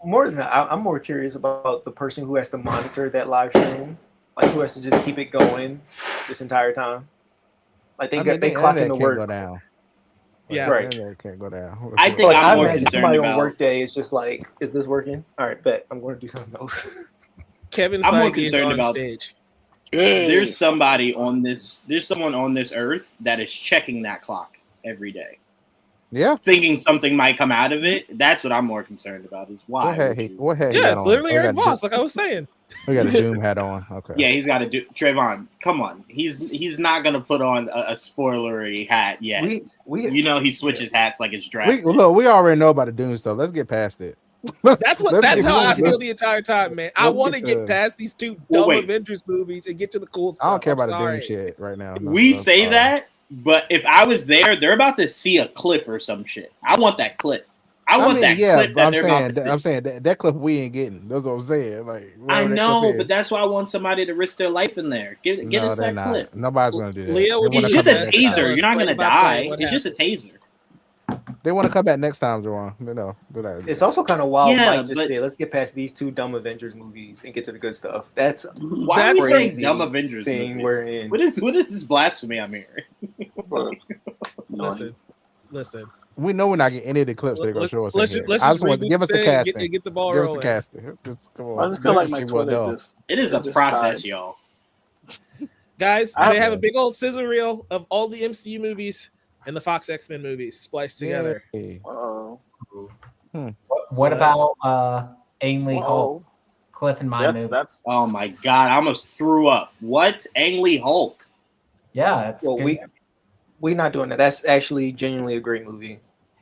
More than that, I'm more curious about the person who has to monitor that live stream, like who has to just keep it going this entire time. Like they clock in the work. Go down. Yeah, right. It can't go down. I think I'm more imagine concerned somebody about on work day is just like, is this working? All right, bet I'm going to do something else. Kevin I'm more Feige is concerned on about stage. There's someone on this earth that is checking that clock every day. Yeah. Thinking something might come out of it. That's what I'm more concerned about is why. What hat yeah, it's literally Eric Voss, like I was saying. We got a Doom hat on. Okay. Yeah, he's got to do Trayvon. Come on. He's not gonna put on a spoilery hat yet. He switches hats like it's draft. We already know about the Doom stuff. Let's get past it. That's how I feel the entire time, man. I want to get past these two dumb Avengers movies and get to the cool stuff. I don't care about the Doom shit right now. We say that, but if I was there, they're about to see a clip or some shit. I want that clip. I want that clip that they're about to see. I'm saying that clip we ain't getting. That's what I'm saying. Like I know, but that's why I want somebody to risk their life in there. Get us that clip. Nobody's gonna do that. Leo, it's just a taser. You're not gonna die. It's just a taser. They want to come back next time, Jerron. No. It's also kind of wild. Mike just said, let's get past these two dumb Avengers movies and get to the good stuff. That's why are we saying dumb Avengers thing movies? We're in. What is this blasphemy I'm hearing? Listen. We know we're not getting any of the clips they're gonna show us. Let's just want to give us the casting. Get the ball rolling. Give us the casting. Just, come on. I just feel like my Twitter it is a process, y'all. Guys, they have a big old scissor reel of all the MCU movies and the Fox X-Men movies spliced together. What about Ang Lee Hulk? Cliff and my movie. Oh my god, I almost threw up. What? Ang Lee Hulk? Yeah, we're not doing that. That's actually genuinely a great movie.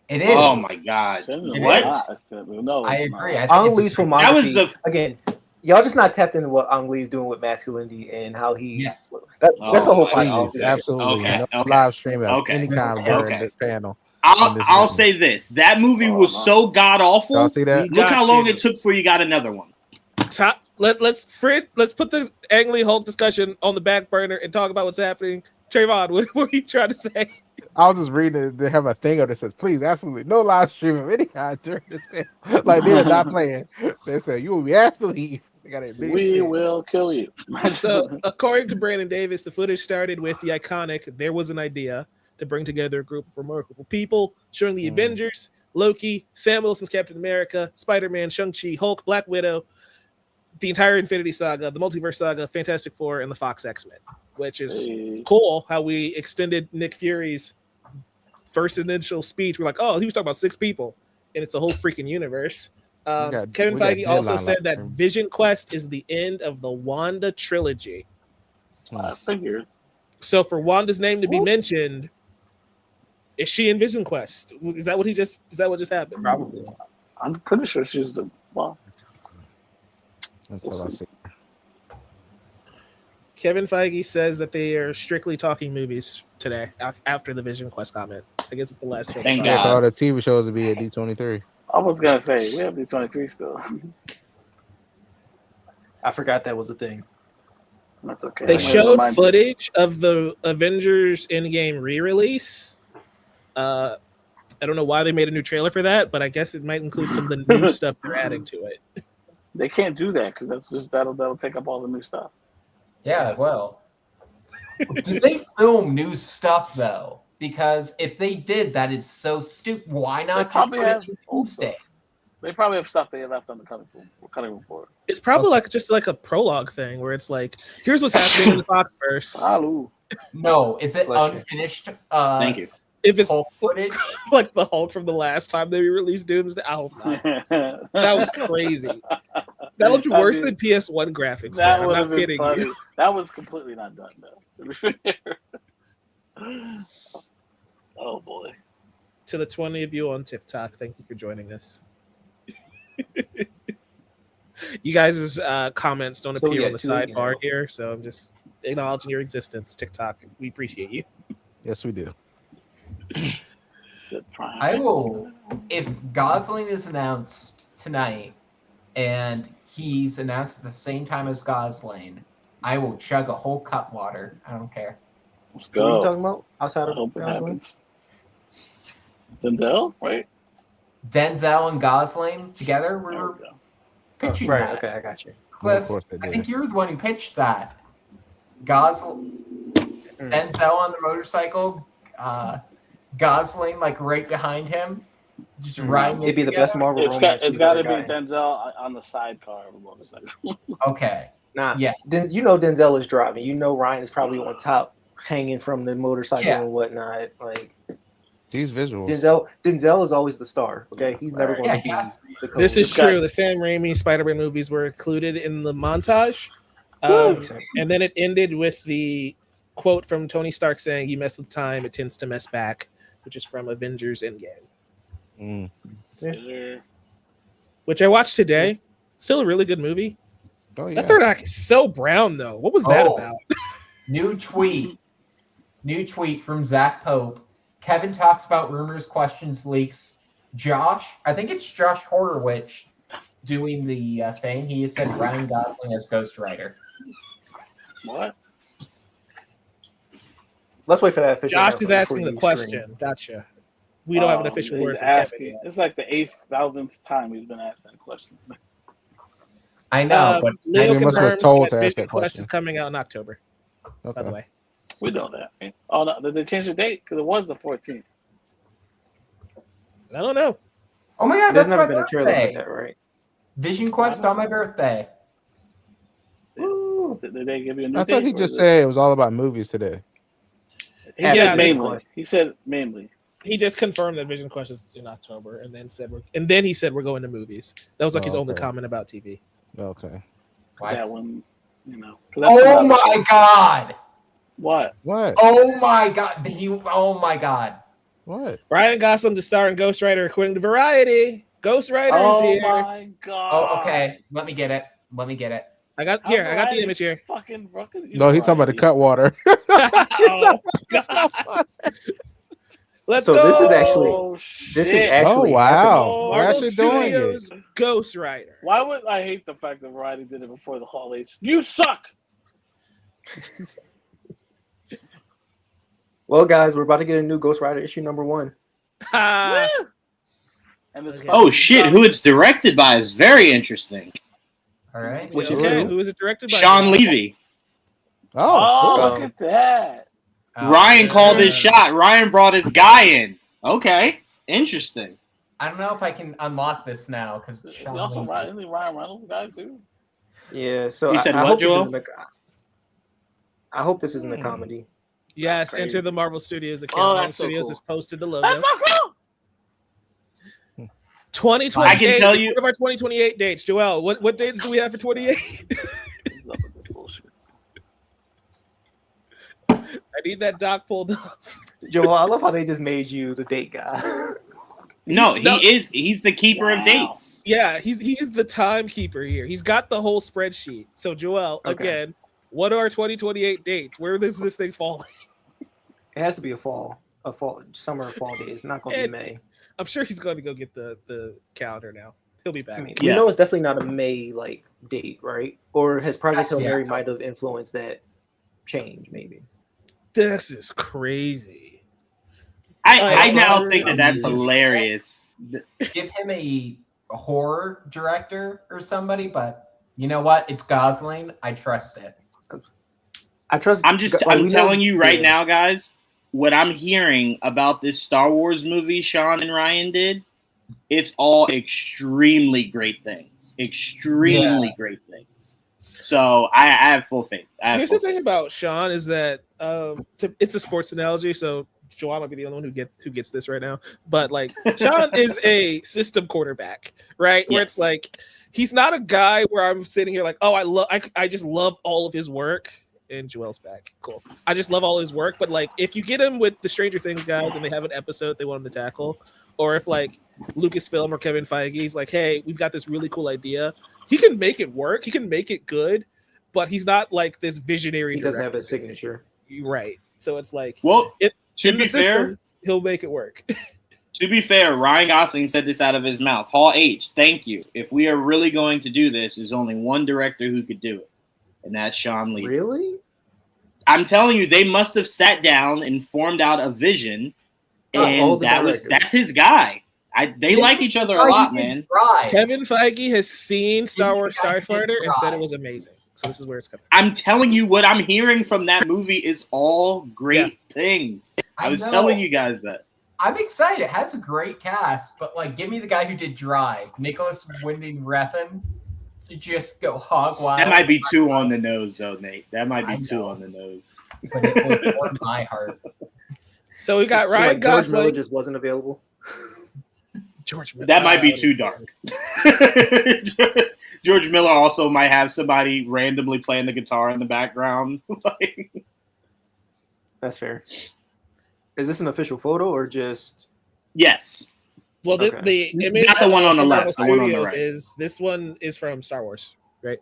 It is. Oh my god! What? No, I it's agree. not. I think Ang it's Lee's a- That was filmography. the- Again, y'all just not tapped into what Ang Lee's doing with masculinity and how he. Yes. That's the whole Oh, point. Please, absolutely Okay, no okay. live stream of Okay. any kind Okay. during the panel. I'll say this: that movie was so god awful. Y'all see that? Look how long it took before you got another one. Let's put the Ang Lee Hulk discussion on the back burner and talk about what's happening. Trayvon, what were you trying to say? I was just reading it. They have a thing that says, please, absolutely no live stream of any kind during this panel. Like, they're not playing. They say, you will be asked to leave. They got We will kill you. So, according to Brandon Davis, the footage started with the iconic "There Was an Idea" to bring together a group of remarkable people, showing the Avengers, Loki, Sam Wilson's Captain America, Spider-Man, Shang-Chi, Hulk, Black Widow, the entire Infinity Saga, the Multiverse Saga, Fantastic Four, and the Fox X-Men, which is cool how we extended Nick Fury's first initial speech. We're like, oh, he was talking about 6 people, and it's a whole freaking universe. Kevin Feige also said that Vision Quest is the end of the Wanda trilogy. I figured. So for Wanda's name to be mentioned, is she in Vision Quest? Is that what just happened? Probably. I'm pretty sure she's the Until I see. Kevin Feige says that they are strictly talking movies today after the Vision Quest comment. I guess it's the last show. Thank Yeah, God. for all the TV shows to be at D23. I was gonna say we have D23 still. I forgot that was a thing. That's okay. They I'm gonna showed remind you. footage of the Avengers Endgame re-release. I don't know why they made a new trailer for that, but I guess it might include some of the new stuff they're adding to it. They can't do that because that's just that'll take up all the new stuff. Yeah, well. Did they film new stuff though? Because if they did, that is so stupid. Why not just probably put it have in old Tuesday? They probably have stuff they left on the cutting room floor. It's probably like just like a prologue thing where it's like, here's what's happening in the Foxverse. Hello. No, is it Bless you. unfinished? Thank you. If it's Hulk footage? like the Hulk from the last time they released Doomsday, I hope not. That was crazy. That looked worse than PS1 graphics. That Man. I'm would not have been kidding funny. you. That was completely not done though. To be fair. Oh boy. To the 20 of you on TikTok, thank you for joining us. You guys' comments don't So, appear yeah, on the 2 weeks sidebar now. here, so I'm just acknowledging your existence, TikTok. We appreciate you. Yes, we do. Said Prime. I will. If Gosling is announced tonight and he's announced at the same time as Gosling, I will chug a whole cup water. I don't care. Let's What are you go. talking about? Outside I of hope it Gosling? happens. Denzel, right? Denzel and Gosling together, we There were we go. pitching Right, that. okay, I got you. Cliff, Of course they I did. think you were the one who pitched that. Denzel on the motorcycle, Gosling like right behind him, just riding. It'd be the best Marvel It's romance got we've to ever be gotten. Denzel on the sidecar of a motorcycle. Okay. Nah, Yeah. You know Denzel is driving. You know Ryan is probably on top, hanging from the motorcycle Yeah. and whatnot. Like These visuals. Denzel is always the star. Okay, he's never going Yeah, to be he has to the This is This guy- true. The Sam Raimi Spider-Man movies were included in the montage. And then it ended with the quote from Tony Stark saying, "You mess with time, it tends to mess back," which is from Avengers Endgame, which I watched today. Still a really good movie. Oh, yeah. That third act is so brown, though. What was that Oh. about? New tweet from Zach Pope. Kevin talks about rumors, questions, leaks. I think it's Josh Horowitz doing the thing. He said Ryan Gosling as ghostwriter. What? Let's wait for that official. Josh is announcement asking the before you scream. question. Gotcha. We don't have an official he's word from asking. Kevin yet. It's like the 8,000th time he's been asked that question. I know, but Leo He must have was confirmed told that to ask Vision that Quest question. is coming out in October, by the Okay. way. We know that. Right? Oh no, did they change the date? Because it was the 14th. I don't know. oh my god, There's that's never my been a trailer birthday. for that, right? Vision Quest on my birthday. Woo. Did they give you a new I date? thought he or just is said it was all about movies today. He Yeah, said Vision mainly. Quest. He said mainly. He just confirmed that Vision Quest is in October, and then he said we're going to movies. That was like his only Okay. comment about TV. Okay. Why? That one, you know. 'Cause that's Oh what my god! What? What? Oh my god! Oh my god! What? Ryan Gosling to star in Ghost Rider, according to Variety. Ghost Rider is Oh here. my god. Oh, okay. Let me get it. I got How the Variety image here. Fucking No, he's talking about the cut water. Oh, God. Let's So go. this is actually Oh, this is shit. actually Oh, wow. happening. We're Marvel actually doing it. Studios Ghost Rider. Why would I hate the fact that Variety did it before the holidays? You suck. Well, guys, we're about to get a new Ghost Rider issue #1. Ah. And it's Okay. Oh shit! Who it's directed by is very interesting. All right. Which is Okay, who? who is it directed by? Sean Levy. Oh, cool. look at that. Ryan called his yeah. shot. Ryan brought his guy in. Okay, interesting. I don't know if I can unlock this now because Is he also Ryan Reynolds guy too? Yeah, so You said I what, hope this Joel? isn't I hope this isn't a comedy. Yes, That's crazy. enter the Marvel Studios account. Oh, Marvel that's so Studios cool. has posted the logo. That's so cool. 2028. I can tell you- What are our 2028 dates, Joel? What dates do we have for 28? I need that doc pulled up. Joel, I love how they just made you the date guy. No, No. he's the keeper of Wow. dates. Yeah, he's the timekeeper here. He's got the whole spreadsheet. So Joel, Okay. again, what are our 2028 dates? Where does this thing fall? It has to be a summer or fall day. It's not going to be And- May. I'm sure he's going to go get the calendar now. He'll be back. I mean, Yeah. we know it's definitely not a May date, right? Or has Project Hail Yeah. Mary might have influenced that change, maybe? This is crazy. I now Sorry. think that's hilarious. Give him a horror director or somebody, but you know what? It's Gosling. I trust it. I trust. I'm just like, I'm we know- telling you right yeah. now, guys. What I'm hearing about this Star Wars movie Sean and Ryan did, it's all extremely great things. Extremely great things. So I have full faith. Here's the thing about Sean is that it's a sports analogy, so Joanne might be the only one who gets this right now. But like Sean is a system quarterback, right? Where it's Yes. like he's not a guy where I'm sitting here like, oh, I just love all of his work. And Joel's back. Cool. I just love all his work. But like if you get him with the Stranger Things guys and they have an episode they want him to tackle, or if like Lucasfilm or Kevin Feige's like, hey, we've got this really cool idea, he can make it work. He can make it good, but he's not like this visionary. He doesn't have director. his signature. Right. So it's like, Well, in to the be fair, system, he'll make it work. to be fair, Ryan Gosling said this out of his mouth. Hall H, thank you. If we are really going to do this, there's only one director who could do it, and that's Sean Levy. Really? I'm telling you, they must have sat down and formed out a vision, All and the that's directors. his guy. They like each other a lot, man. Right. Kevin Feige has seen Star Wars Didn't you guys Starfighter and said try? it was amazing. So this is where it's coming. I'm telling you, what I'm hearing from that movie is all great things. I was know. telling you guys that. I'm excited. It has a great cast, but like, give me the guy who did Drive, Nicholas Winding Refn, to just go hog wild. That might be too on the nose, though, Nate. That might I be too know. on the nose. But it will warm my heart. So we got So, Ryan George Miller Gosling. just wasn't available. George Miller. That might be too dark. George Miller also might have somebody randomly playing the guitar in the background. That's fair. Is this an official photo or just? Yes. Well, the Okay. image Not the one on the from left, the Marvel one on the Studios right. is this one is from Star Wars, right?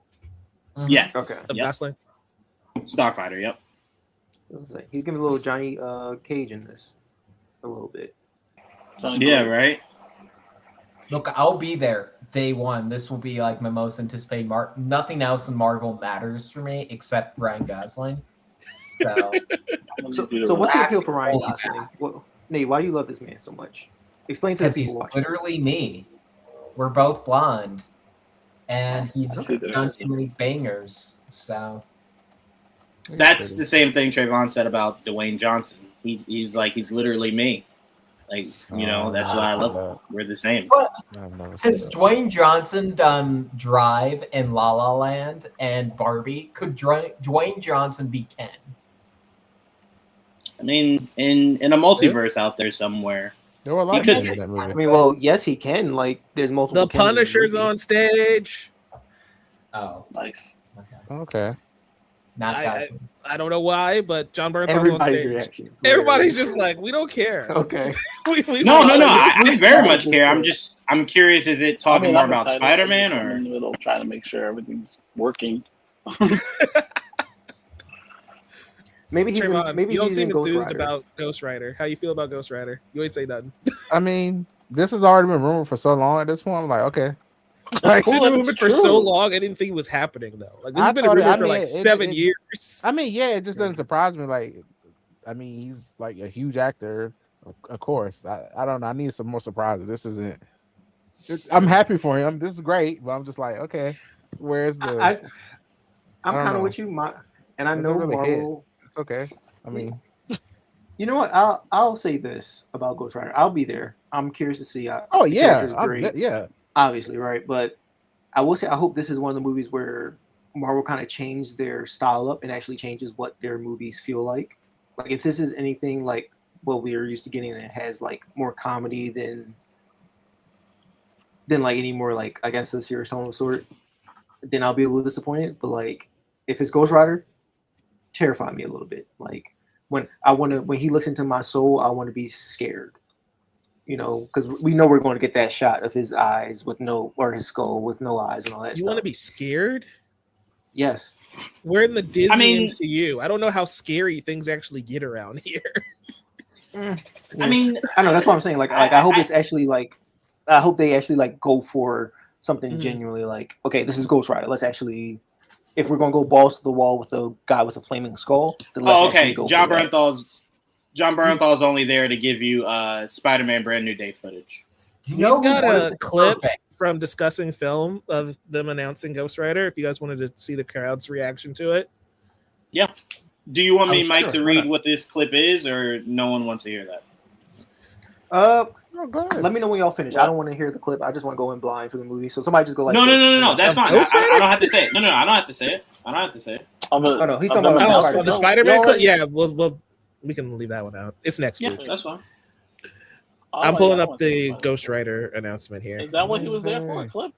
Mhm. Yes. Okay. Of Yep. Gosling. Starfighter. Yep. It was like, he's giving a little Johnny Cage in this, a little bit. Yeah. Right. Look, I'll be there day one. This will be like my most anticipated Nothing else in Marvel matters for me except Ryan Gosling. So So what's the appeal for Ryan Holy Gosling? Well, Nate, why do you love this man so much? Explain to the because he's people watching. literally me. We're both blonde, and he's I see that. done too many bangers. So That's the same thing Trayvon said about Dwayne Johnson. He's literally me. Like, that's why I love him. We're the same. has Dwayne Johnson done Drive and La La Land and Barbie? Could Dwayne Johnson be Ken? I mean, in a multiverse out there somewhere. There were a lot He of could- people in that movie. I mean, well, yes, he can. Like, there's multiple. The Kens in Punisher's movie. on stage. Oh, Nice. okay. Okay. Matt Castle. I don't know why, but John Bernthal's on Everybody's stage. reaction. Everybody's just like, we don't care. Okay. No. I very we much care. just- I'm curious. Is it talking more I'm about excited. Spider-Man I'm or? in the middle trying to make sure everything's working. Maybe he's Trayvon, in, maybe you don't he's seem in Ghost enthused Rider. about Ghost Rider. How you feel about Ghost Rider? You ain't say nothing. I mean, this has already been rumored for so long. At this point, I'm like, okay. Like, cool it's that been it's rumored for so true. long. I didn't think it was happening though. Like this I has been a thought it- rumor I for mean, like it- 7 it- years. I mean, yeah, it just doesn't surprise me. Like, I mean, he's like a huge actor, of course. I don't know. I need some more surprises. This isn't. I'm happy for him. This is great, but I'm just like, okay, where's the? I'm I don't kind of know. with you, and I Doesn't know really hit. Marvel. It's okay. I mean, You know what? I'll say this about Ghost Rider. I'll be there. I'm curious to see. oh the yeah, character's great, yeah. obviously, right? But I will say I hope this is one of the movies where Marvel kind of changed their style up and actually changes what their movies feel like. Like if this is anything like what we are used to getting, and it has like more comedy than like any more like I guess a serious tone of sort, then I'll be a little disappointed. But like if it's Ghost Rider, terrify me a little bit. Like when he looks into my soul, I want to be scared. You know, because we know we're going to get that shot of his eyes or his skull with no eyes and all that You stuff. want to be scared? Yes. We're in the Disney mean- MCU. I don't know how scary things actually get around here. I mean, I know that's what I'm saying. Like I hope it's actually like, I hope they actually like go for something Mhm. genuinely like, okay, this is Ghost Rider. Let's actually, if we're gonna go balls to the wall with a guy with a flaming skull, then let's oh, okay. actually go John for that. Bernthal's only there to give you Spider-Man Brand New Day footage. You know We've got who a would've been clip perfect? from discussing film of them announcing Ghost Rider. If you guys wanted to see the crowd's reaction to it, Do you want me, Oh, Mike, sure. to Why read not? what this clip is, or no one wants to hear that? Oh, go ahead. Let me know when y'all finish. I don't want to hear the clip. I just want to go in blind for the movie. So somebody just go like, No. this. That's Of fine. Ghost I Rider? don't have to say it. No. I don't have to say it. Oh no, he's of talking them about announcing the Spider-Man. Spider-Man clip. like- Yeah, we can leave that one out. It's next Yeah, week. that's fine. I'm Oh, pulling yeah, I up want to see the Spider-Man. Ghost Rider announcement here. Is that what he was there for? A clip?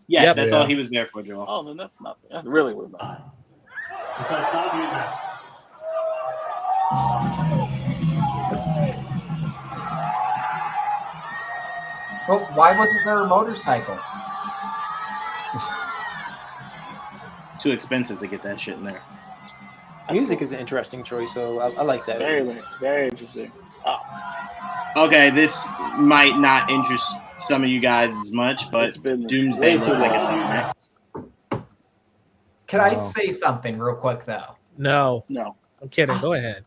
Yes, Yep. that's Yeah. all he was there for, Joel. Oh, then that's nothing. That really was nothing. Because some of you know. But why wasn't there a motorcycle? Too expensive to get that shit in there. Music is an interesting choice, so I like that. Very, very interesting. Okay, this might not interest some of you guys as much, but It's been Doomsday way too looks like it's long. up next. Can I Wow. say something real quick though No, No. I'm kidding. Go ahead.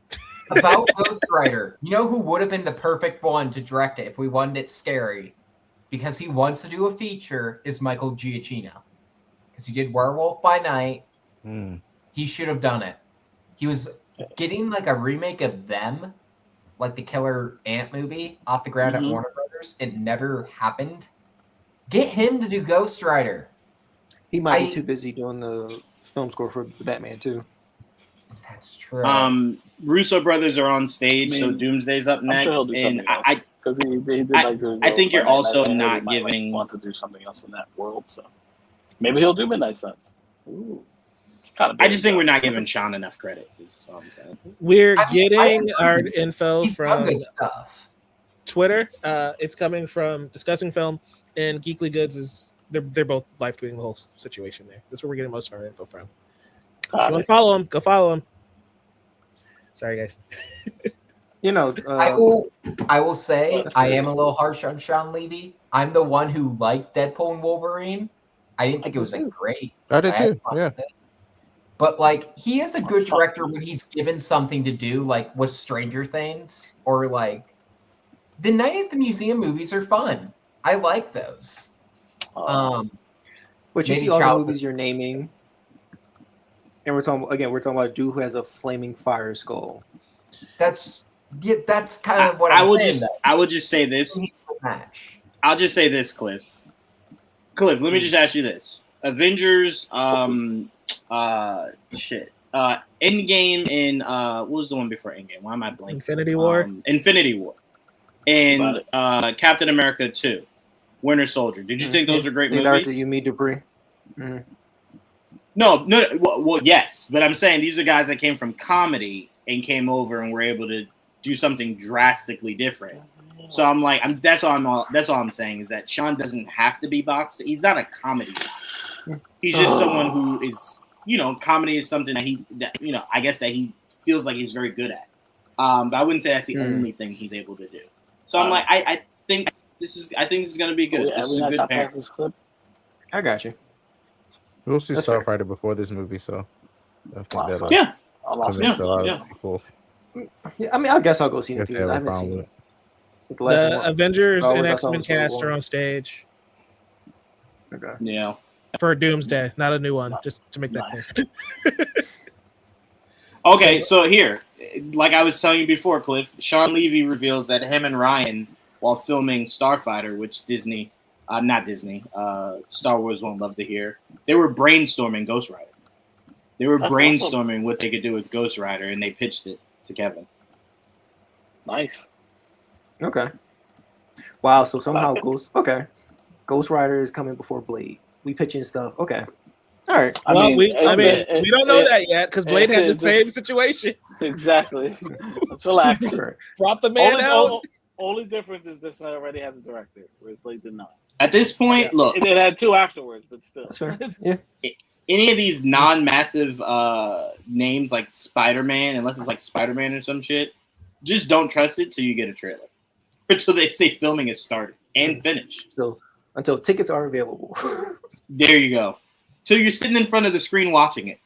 about Ghost Rider? You know who would have been the perfect one to direct it if we wanted it scary, because he wants to do a feature, is Michael Giacchino, because he did Werewolf by Night. Hmm. He should have done it. He was getting like a remake of Them, like the Killer Ant movie, off the ground Mhm. at Warner Brothers. It never happened. Get him to do Ghost Rider. He might I- be too busy doing the film score for the Batman too. That's true. Russo brothers are on stage, I so mean, Doomsday's up I'm next. sure he'll do And something else. Because he did I- like doing. I think you're Midnight also Suns, and not he might, giving- want to do something else in that world. So maybe he'll do Midnight Suns. Ooh. It's kind of. I just think we're not giving Sean enough credit, is all I'm saying. We're I mean, I getting our agree. info He's done from good stuff. Twitter. It's coming from Discussing Film, and Geekly Goods is they're both live tweeting the whole situation there. That's where we're getting most of our info from. If you want to follow them, go follow them. Sorry, guys. You know, I will say That's I fair. am a little harsh on Sean Levy. I'm the one who liked Deadpool and Wolverine. I didn't think it was a great. I did I had too. fun Yeah. with it. But like he is a good director when he's given something to do, like with Stranger Things, or like the Night at the Museum movies are fun. I like those. but you maybe see all the childhood. movies you're naming, and we're talking about a dude who has a flaming fire skull. That's kind of what I'm saying. I will just say this. Match. I'll just say this, Cliff. Cliff, let me just ask you this: Avengers, Endgame, and what was the one before Endgame? Why am I blanking? Infinity War. Infinity War, and Captain America 2, Winter Soldier. Did you think those were great Named movies? after you, me, Dupree. Mhm. No. Well, yes, but I'm saying these are guys that came from comedy and came over and were able to do something drastically different. So I'm like, that's all I'm saying is that Sean doesn't have to be boxing. He's not a comedy guy. He's just someone who is, comedy is something that I guess that he feels like he's very good at. But I wouldn't say that's the only thing he's able to do. So I'm like, I think this is going to be good. This is a good pair. I got you. We'll see That's Starfighter before this movie, so I think that'll Yeah. convince a lot of people. Yeah, I mean, I guess I'll go see it. If they I have a haven't problem seen with it. The Avengers Star and Wars, I saw X-Men was really cast are boring. on stage Okay. Yeah. for Doomsday, not a new one. Just to make that clear. Okay, so here, like I was telling you before, Cliff, Sean Levy reveals that him and Ryan, while filming Starfighter, which Star Wars won't love to hear, they were brainstorming Ghost Rider. They were brainstorming what they could do with Ghost Rider, and they pitched it to Kevin. Nice. Okay. Wow. So somehow Ghost Rider is coming before Blade. We pitching stuff. Okay. All right. We don't know that yet because Blade had the same situation. Exactly. Let's relax. Brought the man out. Only difference is this already has a director, whereas Blade did not. At this point, look. It had two afterwards, but still. That's fair. Yeah. Any of these non-massive names like Spider-Man, unless it's like Spider-Man or some shit, just don't trust it till you get a trailer. Until they say filming is started and finished. So until tickets are available. There you go. So you're sitting in front of the screen watching it.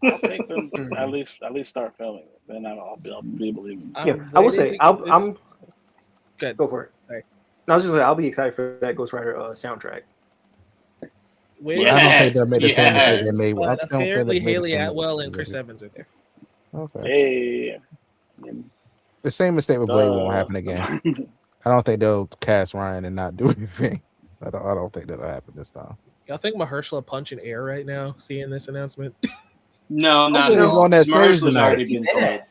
I'll take them at least start filming it. Then I'll be believing. Yeah, I will say I'm good. Go for it. Sorry. No, I was just like, I'll be excited for that Ghost Rider soundtrack. I don't think they'll make the same mistake they made. But apparently Haley Atwell and Chris Evans are there. Okay. Hey. The same mistake with Blade won't happen again. I don't think they'll cast Ryan and not do anything. I don't think that'll happen this time. Y'all think Mahershala punching air right now, seeing this announcement? No, not at all. Mahershal's already been told.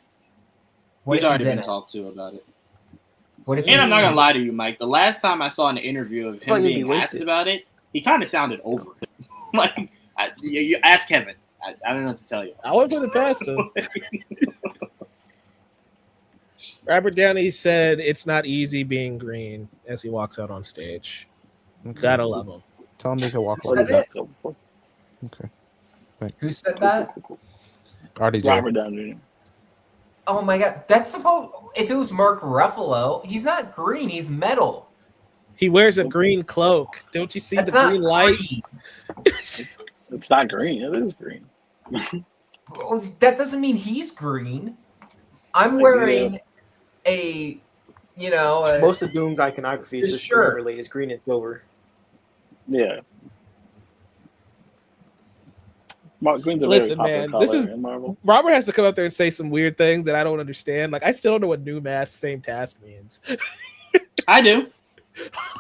He's already been talked to about it. And I'm not gonna lie to you, Mike. The last time I saw an interview of him being asked about it, he kind of sounded over it. Like, you ask Kevin. I don't know what to tell you. I wouldn't put it past him. Robert Downey said it's not easy being green as he walks out on stage. Gotta love him. Tell him they can walk away. Okay. Who said that? RDJ. Robert Downey. Oh my god, that's supposed. If it was Mark Ruffalo, he's not green. He's metal. He wears a green cloak. Don't you see the green lights? It's not green. It is green. That doesn't mean he's green. I'm wearing most of Doom's iconography is just green related. It's green and silver. Yeah. Green's a Listen, very man, color this is in Marvel. Robert has to come up there and say some weird things that I don't understand. Like, I still don't know what new mask, same task means. I do.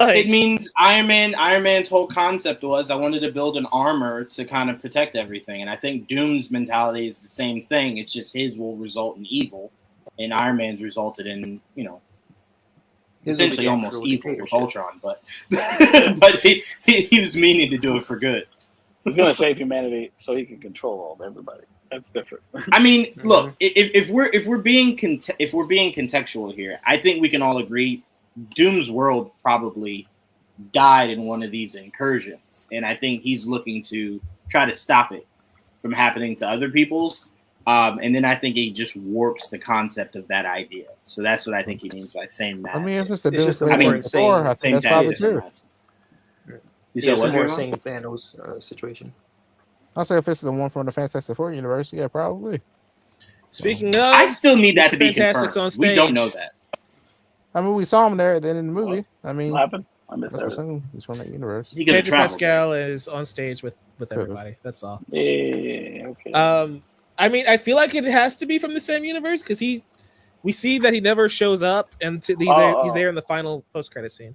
It means Iron Man's whole concept was I wanted to build an armor to kind of protect everything, and I think Doom's mentality is the same thing. It's just his will result in evil, and Iron Man's resulted in essentially almost evil with Ultron, but he was meaning to do it for good. He's going to save humanity so he can control all of everybody. That's different. I mean, look, if we're being contextual here, I think we can all agree Doom's world probably died in one of these incursions, and I think he's looking to try to stop it from happening to other people's. And then I think he just warps the concept of that idea. So that's what I think he means by same mask. I mean, if it's the just Doom a more insane, I think that's probably true. It's a more same Thanos situation. I'll say if it's the one from the Fantastic Four universe, yeah, probably. Speaking of, I still need that to be Fantastics confirmed. on stage. We don't know that. I mean, we saw him there at the end of the movie. I mean, What happened? I missed that's that. what he's from that universe. He could have Pedro traveled. Pascal is on stage with everybody. That's all. Yeah, okay. I mean, I feel like it has to be from the same universe because we see that he never shows up, and he's there in the final post-credit scene.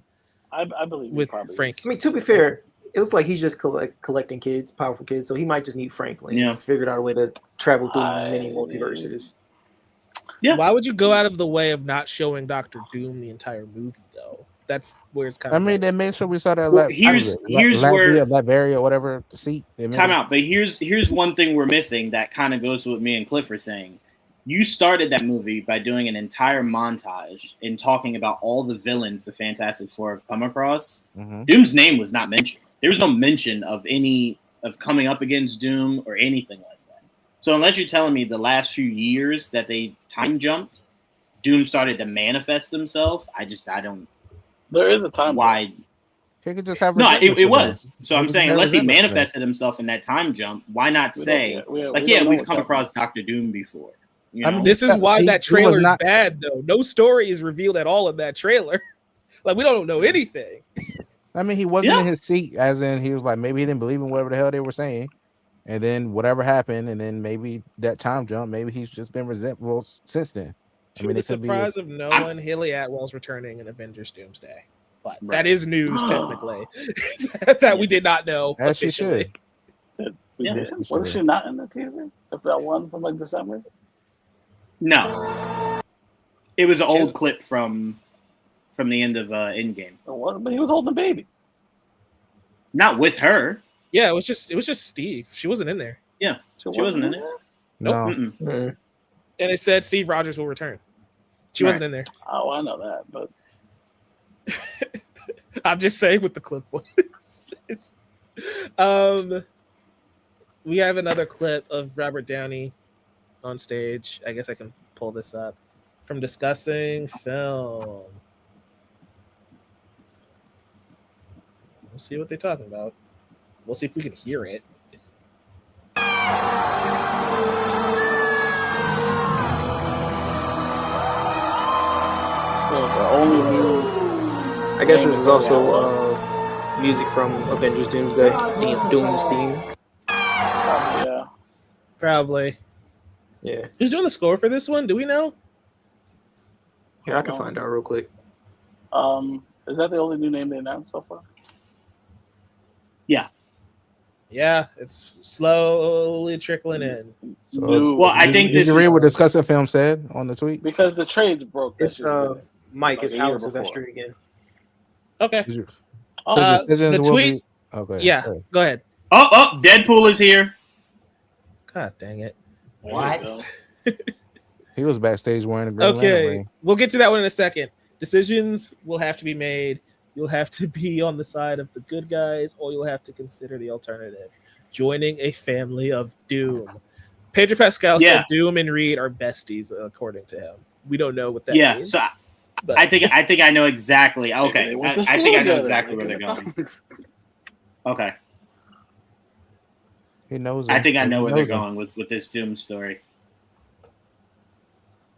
I believe with probably Frank. I mean, to be fair, it was like he's just collecting kids, powerful kids, so he might just need Franklin. Yeah. Figured out a way to travel through many multiverses. Yeah. Why would you go out of the way of not showing Doctor Doom the entire movie, though? That's where it's kind I of. mean, they made sure we saw that. Well, here's where Latveria, whatever the seat. Time out. But here's one thing we're missing that kind of goes to what me and Cliff are saying. You started that movie by doing an entire montage and talking about all the villains the Fantastic Four have come across. Mm-hmm. Doom's name was not mentioned. There was no mention of any of coming up against Doom or anything like that. So unless you're telling me the last few years that they time jumped, Doom started to manifest himself, I don't. There is a time. Why? He could just have. No, it was. So I'm saying, unless he resentment manifested himself in that time jump, why not say, we've come across Dr. Doom before? You know? I mean, This is why that trailer is not bad, though. No story is revealed at all in that trailer. Like, we don't know anything. I mean, he wasn't in his seat, as in he was like, maybe he didn't believe in whatever the hell they were saying. And then whatever happened, and then maybe that time jump, maybe he's just been resentful since then. To the surprise of no one, Haley Atwell's returning in Avengers Doomsday. But that is news, technically, that we did not know As officially. She should. Was she not in the teaser? If that one from like December? No. It was an old clip from the end of Endgame. But he was holding a baby. Not with her. Yeah, it was just Steve. She wasn't in there. Yeah, she wasn't in there. Nope. No. And it said Steve Rogers will return. She wasn't in there. Oh, I know that, but I'm just saying what the clip was. We have another clip of Robert Downey on stage. I guess I can pull this up from discussing film. We'll see what they're talking about. We'll see if we can hear it. I guess this is also music from Avengers Doomsday. Doom's theme. Yeah. Probably. Yeah. Who's doing the score for this one? Do we know? Here, I can find out real quick. Is that the only new name they announced so far? Yeah. Yeah, it's slowly trickling in. So, I think did you read what Discussing Film said on the tweet? Because the trades broke. It's Mike. It's Alan Silvestri again. Okay. The tweet. Okay. Yeah. Go ahead. Oh, Deadpool is here. God dang it! What? He was backstage wearing a green Okay, ring. we'll get to that one in a second. Decisions will have to be made. You'll have to be on the side of the good guys, or you'll have to consider the alternative. Joining a family of doom. Pedro Pascal said Doom and Reed are besties, according to him. We don't know what that means. So I think I know exactly. Okay, I think I know exactly where they're going. Okay. He knows. I think I know where they're going with this Doom story.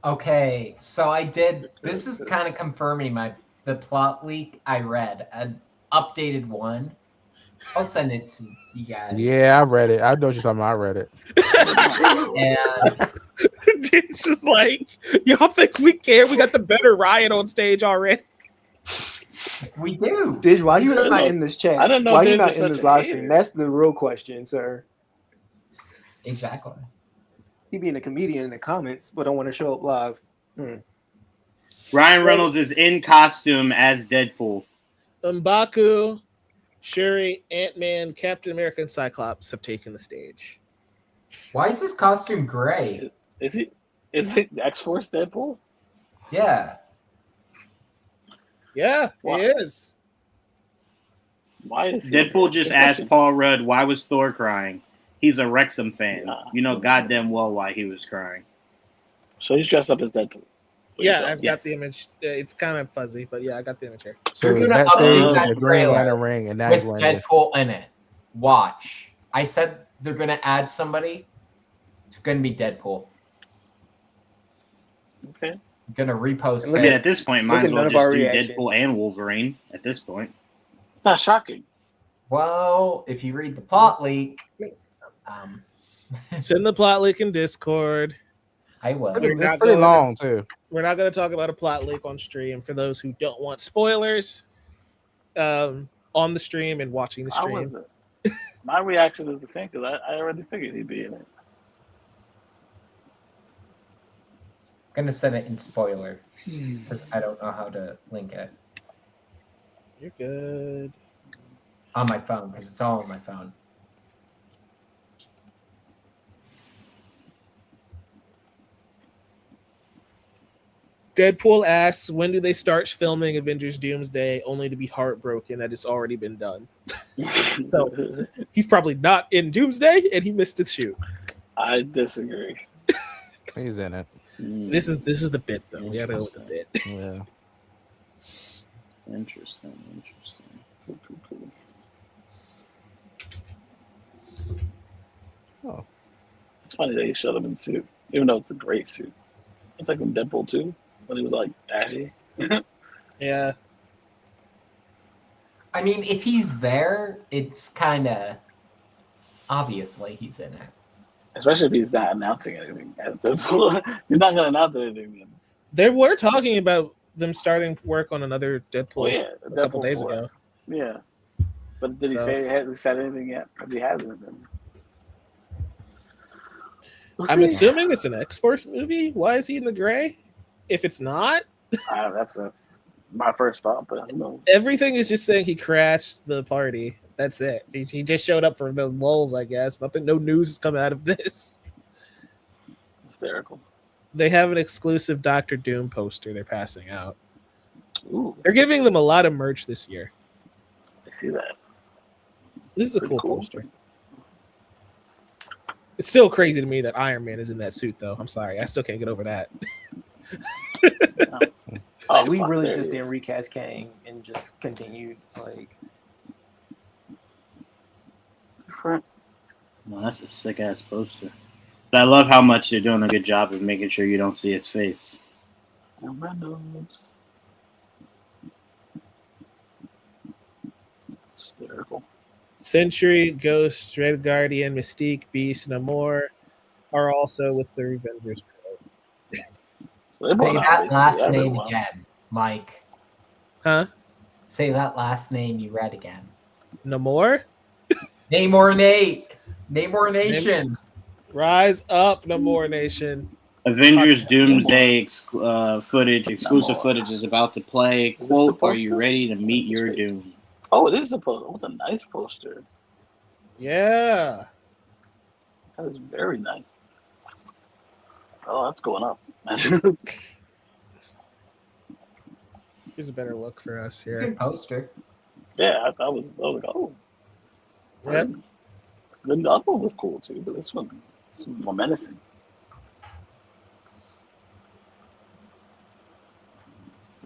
Okay, so I did. This is kind of confirming the plot leak I read, an updated one. I'll send it to you guys. Yeah, I read it. I know what you're talking about. I read it. And it's just like, y'all think we care? We got the better Ryan on stage already. We do. Dij, why you not in this chat? I don't know. Why you not in this live stream? That's the real question, sir. Exactly. He being a comedian in the comments, but don't want to show up live. Ryan Reynolds is in costume as Deadpool. M'Baku, Shuri, Ant-Man, Captain America, and Cyclops have taken the stage. Why is his costume gray? Is it X-Force Deadpool? Yeah. Yeah, Why? he is. Why is Deadpool just asked Paul Rudd, why was Thor crying? He's a Wrexham fan. You know goddamn well why he was crying. So he's dressed up as Deadpool. Yeah, I've got the image. It's kind of fuzzy, but yeah, I got the image here. So You're gonna backstage update with that the green trailer lantern ring, and now with he's wearing this. Deadpool in it. Watch. I said they're gonna add somebody. It's gonna be Deadpool. Okay. I'm gonna repost Look it. at this point, might as well just do Deadpool and Wolverine at this point. It's not shocking. Well, if you read the plot leak, Send the plot leak in Discord. I will. It's pretty long too. We're not going to talk about a plot leak on stream for those who don't want spoilers on the stream and watching the stream. My reaction is the same because I already figured he'd be in it. I'm gonna send it in spoiler because I don't know how to link it. You're good. On my phone, because it's all on my phone. Deadpool asks, when do they start filming Avengers Doomsday, only to be heartbroken that it's already been done? So he's probably not in Doomsday, and he missed his shoot. I disagree. He's in it. This is the bit, though. We gotta go with the bit. Yeah. Interesting. Oh. It's funny that he showed up in the suit, even though it's a great suit. It's like in Deadpool 2, when he was like ashy. Yeah. I mean, if he's there, it's kind of obviously he's in it. Especially if he's not announcing anything as Deadpool. He's not going to announce anything then. They were talking about them starting work on another Deadpool Oh, yeah. a couple Deadpool days 4. ago. Yeah. But did he say has he said anything yet? If he hasn't, then we'll I'm see. assuming it's an X-Force movie. Why is he in the gray? If it's not, That's my first thought, but who knows? everything is just saying he crashed the party. That's it. He just showed up for the lulz, I guess. No news is coming out of this. Hysterical. They have an exclusive Doctor Doom poster they're passing out. Ooh, They're giving them a lot of merch this year. I see that. This is a Pretty cool poster. It's still crazy to me that Iron Man is in that suit, though. I'm sorry. I still can't get over that. Like, we fuck, really there just it didn't is. recast Kang and just continued like. Different. Well, that's a sick ass poster. But I love how much they're doing a good job of making sure you don't see his face. And my nose. Hysterical. Sentry, Ghost, Red Guardian, Mystique, Beast, Namor are also with the Avengers crew. So they Say brought out that basically last name everyone. again, Mike. Huh? Say that last name you read again. Namor? Namor Nate. Namor Nation. Rise up, Namor Nation. Avengers Doomsday footage, exclusive Namor. footage is about to play. Is this Quote, the are you poster? ready to meet This is your fake. doom? Oh, it is a poster. What's a nice poster? Yeah. That is very nice. Oh, that's going up. Here's a better look for us here. Good poster. Yeah, I was like, oh. Yep. The other one was cool too, but this one is more menacing.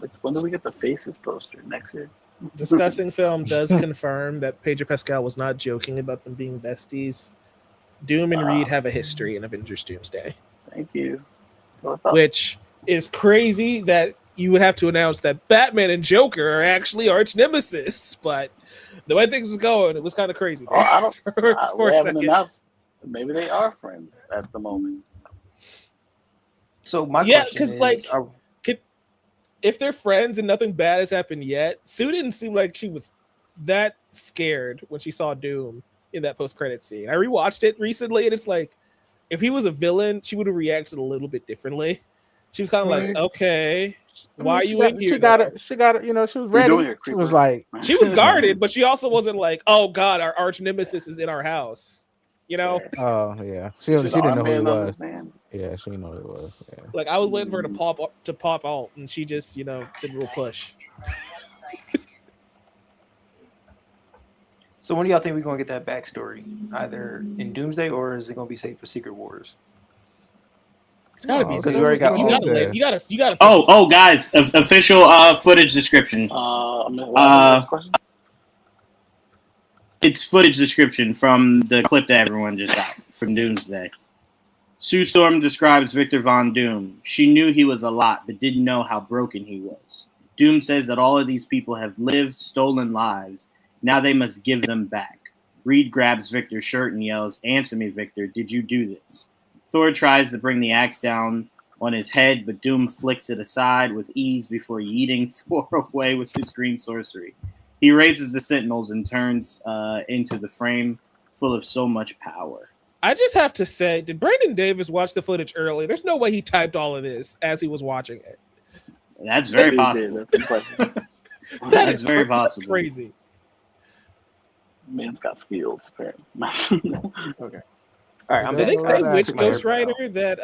Like, when do we get the Faces poster? Next year? Discussing Film does confirm that Pedro Pascal was not joking about them being besties. Doom and Reed have a history in Avengers Doomsday, Thank you. What's up? which is crazy that you would have to announce that Batman and Joker are actually arch nemesis. But the way things was going, it was kind of crazy. Oh, I don't. for We a haven't second. announced. Maybe they are friends at the moment. So my Yeah, question 'cause, is, like, are, If they're friends and nothing bad has happened yet, Sue didn't seem like she was that scared when she saw Doom in that post-credit scene. I rewatched it recently, and it's like, if he was a villain, she would have reacted a little bit differently. She was kind of like, okay, why are you in here? She got it. She got it. You know, she was What are you ready. doing here, She was creeper? like, She was guarded, but she also wasn't like, oh God, our arch nemesis is in our house. You know, oh yeah. She didn't know who he was. Man. Yeah, she didn't know who it was. Yeah. like I was waiting for her to pop out, and she just, did a little push. so when do y'all think we're gonna get that backstory? Either in Doomsday or is it gonna be saved for Secret Wars? It's gotta be because we already got you all gotta. Oh, guys, official footage description. Next question. It's footage description from the clip that everyone just got from Doomsday. Sue Storm describes Victor Von Doom. She knew he was a lot, but didn't know how broken he was. Doom says that all of these people have lived stolen lives. Now they must give them back. Reed grabs Victor's shirt and yells, "Answer me, Victor. Did you do this?" Thor tries to bring the axe down on his head, but Doom flicks it aside with ease before yeeting Thor away with his green sorcery. He raises the Sentinels and turns into the frame full of so much power. I just have to say, did Brandon Davis watch the footage early? There's no way he typed all of this as he was watching it. That's very Maybe he possible. did. That's impressive. That That's is very that's possible. crazy. Man's got skills, apparently. Okay. All right. I'm Did back. they say Back which Took my Ghost earbud out. Rider that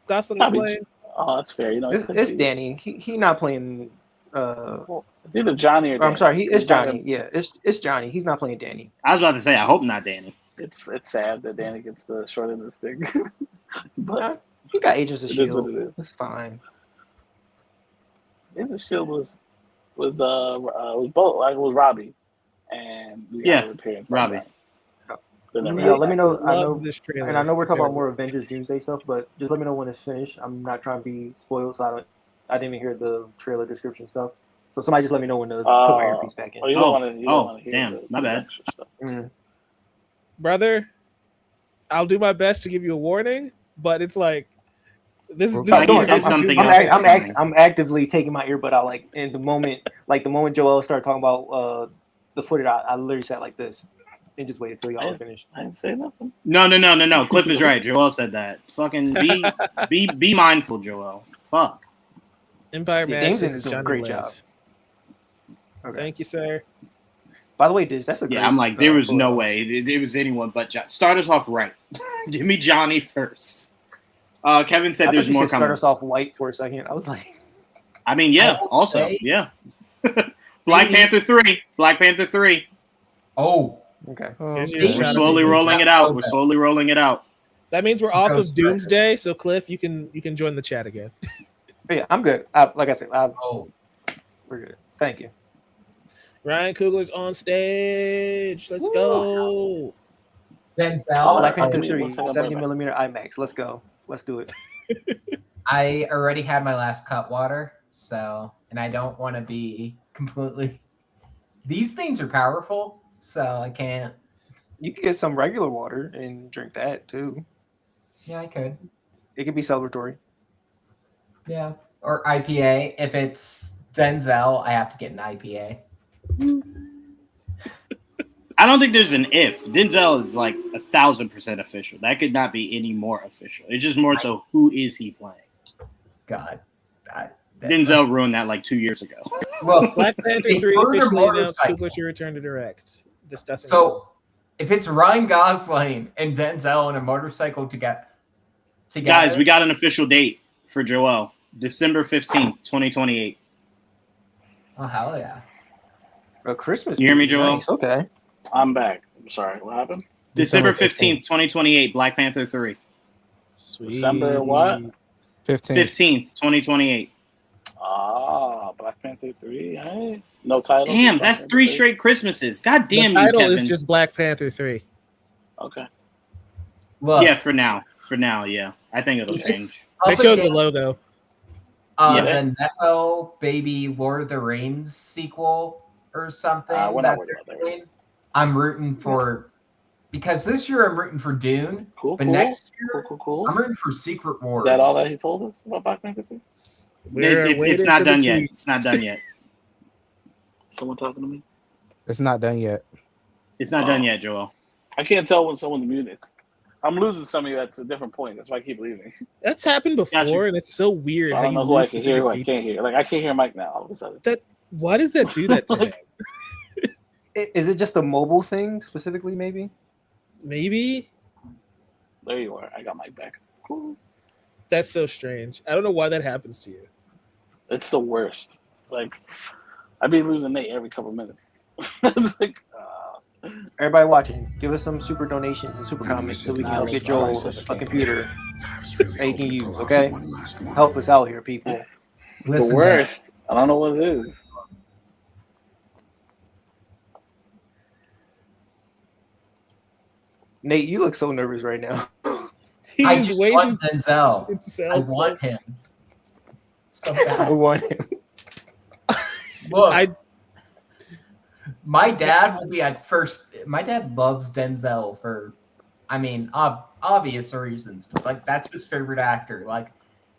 Gosling is Probably- playing? Oh, that's fair. You know, it could It's be. Danny. He not playing. Well, it's either Johnny or Or Danny. I'm sorry. It's He's not Johnny. gonna- Yeah, it's Johnny. He's not playing Danny. I was about to say, I hope not Danny. It's sad that Danny gets the short end of the stick. But He got Agents of It is what Shield. it is. It's fine. the Shield was both like it was Robbie, and we got Yeah, a appearance by Robbie. Johnny. But never Yeah, let me know. I Love know, this trailer. and I know we're talking about more Avengers Doomsday stuff, but just let me know when it's finished. I'm not trying to be spoiled, so I didn't even hear the trailer description stuff. So somebody just let me know when to put my earpiece back in. Oh, you don't want to hear damn, the, my the bad. extra stuff. Brother, I'll do my best to give you a warning, but it's like this No, is Like, don't he worry. said something I'm actively taking my earbud out. Like in the moment Joel started talking about the footage, I literally sat like this and just waited till y'all was finished. I didn't say nothing. No. Cliff is right. Joel said that. Fucking be mindful, Joel. Fuck. Empire Yeah, Max Damson is is doing a Johnny great Liz. job. Okay. Thank you, sir. By the way, Dish, that's a great. Yeah, I'm like, there was photo. no way it was anyone but John. Start us off right. Give me Johnny first. Kevin said I there's thought you more said start coming. us off white for a second. I was like, I mean, yeah. I will Also, say- yeah. Black Panther 3. Black Panther 3. Oh, okay. Here's your We're We're shot of slowly Doomsday. rolling it out. We're slowly rolling it out. That means we're off of Ghost Rider. Doomsday. So Cliff, you can join the chat again. But yeah, I'm good. Like I said, oh, we're good. Thank you. Ryan Coogler's on stage. Let's go. Denzel. Black Oh, Panther wait, 3, one second, 70 bro. millimeter IMAX. Let's go. Let's do it. I already had my last Cutwater, so, and I don't want to be completely. These things are powerful, so I can't. You can get some regular water and drink that too. Yeah, I could. It could be celebratory. Yeah, or IPA. If it's Denzel, I have to get an IPA. I don't think there's an if. Denzel is like 1,000% official. That could not be any more official. It's just more so who is he playing? God, Denzel ruined that like 2 years ago. Well, Black Panther They 3 rode a officially announced motorcycle. Coogler to return to direct. Discussing. so if it's Ryan Gosling and Denzel on a motorcycle together, Guys, we got an official date for Joel. December 15th, 2028. Oh hell yeah! Christmas. You hear me, movie. Joel? Nice. Okay. I'm back. I'm sorry. What happened? December 15th, 2028. Black Panther 3. Sweet. December what? 15. 15th, 2028. Ah, Black Panther 3. Hey, no title. Damn, Black that's Panther 3 3. straight Christmases. God The damn you, title Kevin. is just Black Panther 3. Okay. Look, Yeah, for now. For now, yeah. I think it'll It's- change. They up showed the against, logo. Yeah. the Nepo Baby Lord of the Rings sequel or something. We're that not worried they're about that. doing. I'm rooting for because this year I'm rooting for Dune, Cool. but cool. next year Cool. I'm rooting for Secret Wars. Is that all that he told us about Black Panther 3? It's waiting not for the done yet. tweets. It's not done yet. Someone talking to me? It's not done yet. It's not done yet, Joel. I can't tell when someone's muted. I'm losing some of you at a different point. That's why I keep leaving. That's happened before, Gotcha. and it's so weird. So I how don't you know who I lose can hear, who I specific can't hear. Like I can't hear Mike now all of a sudden. people. Why does that do that to him? Is it just a mobile thing specifically? Maybe. Maybe There you are. I got Mike back. Cool. that's so strange. I don't know why that happens to you. It's the worst. Like I'd be losing Nate every couple minutes. It's like Everybody watching, give us some super donations and super comments so we can help get Joel a computer that he can use. Okay, help us out here, people. Listen, the worst. I don't know what it is. Nate, you look so nervous right now. He's I just waiting want Denzel. to I sell. want him. So I bad. want him. Look, my dad will be at first. My dad loves Denzel for, I mean, obvious reasons, but like that's his favorite actor. Like,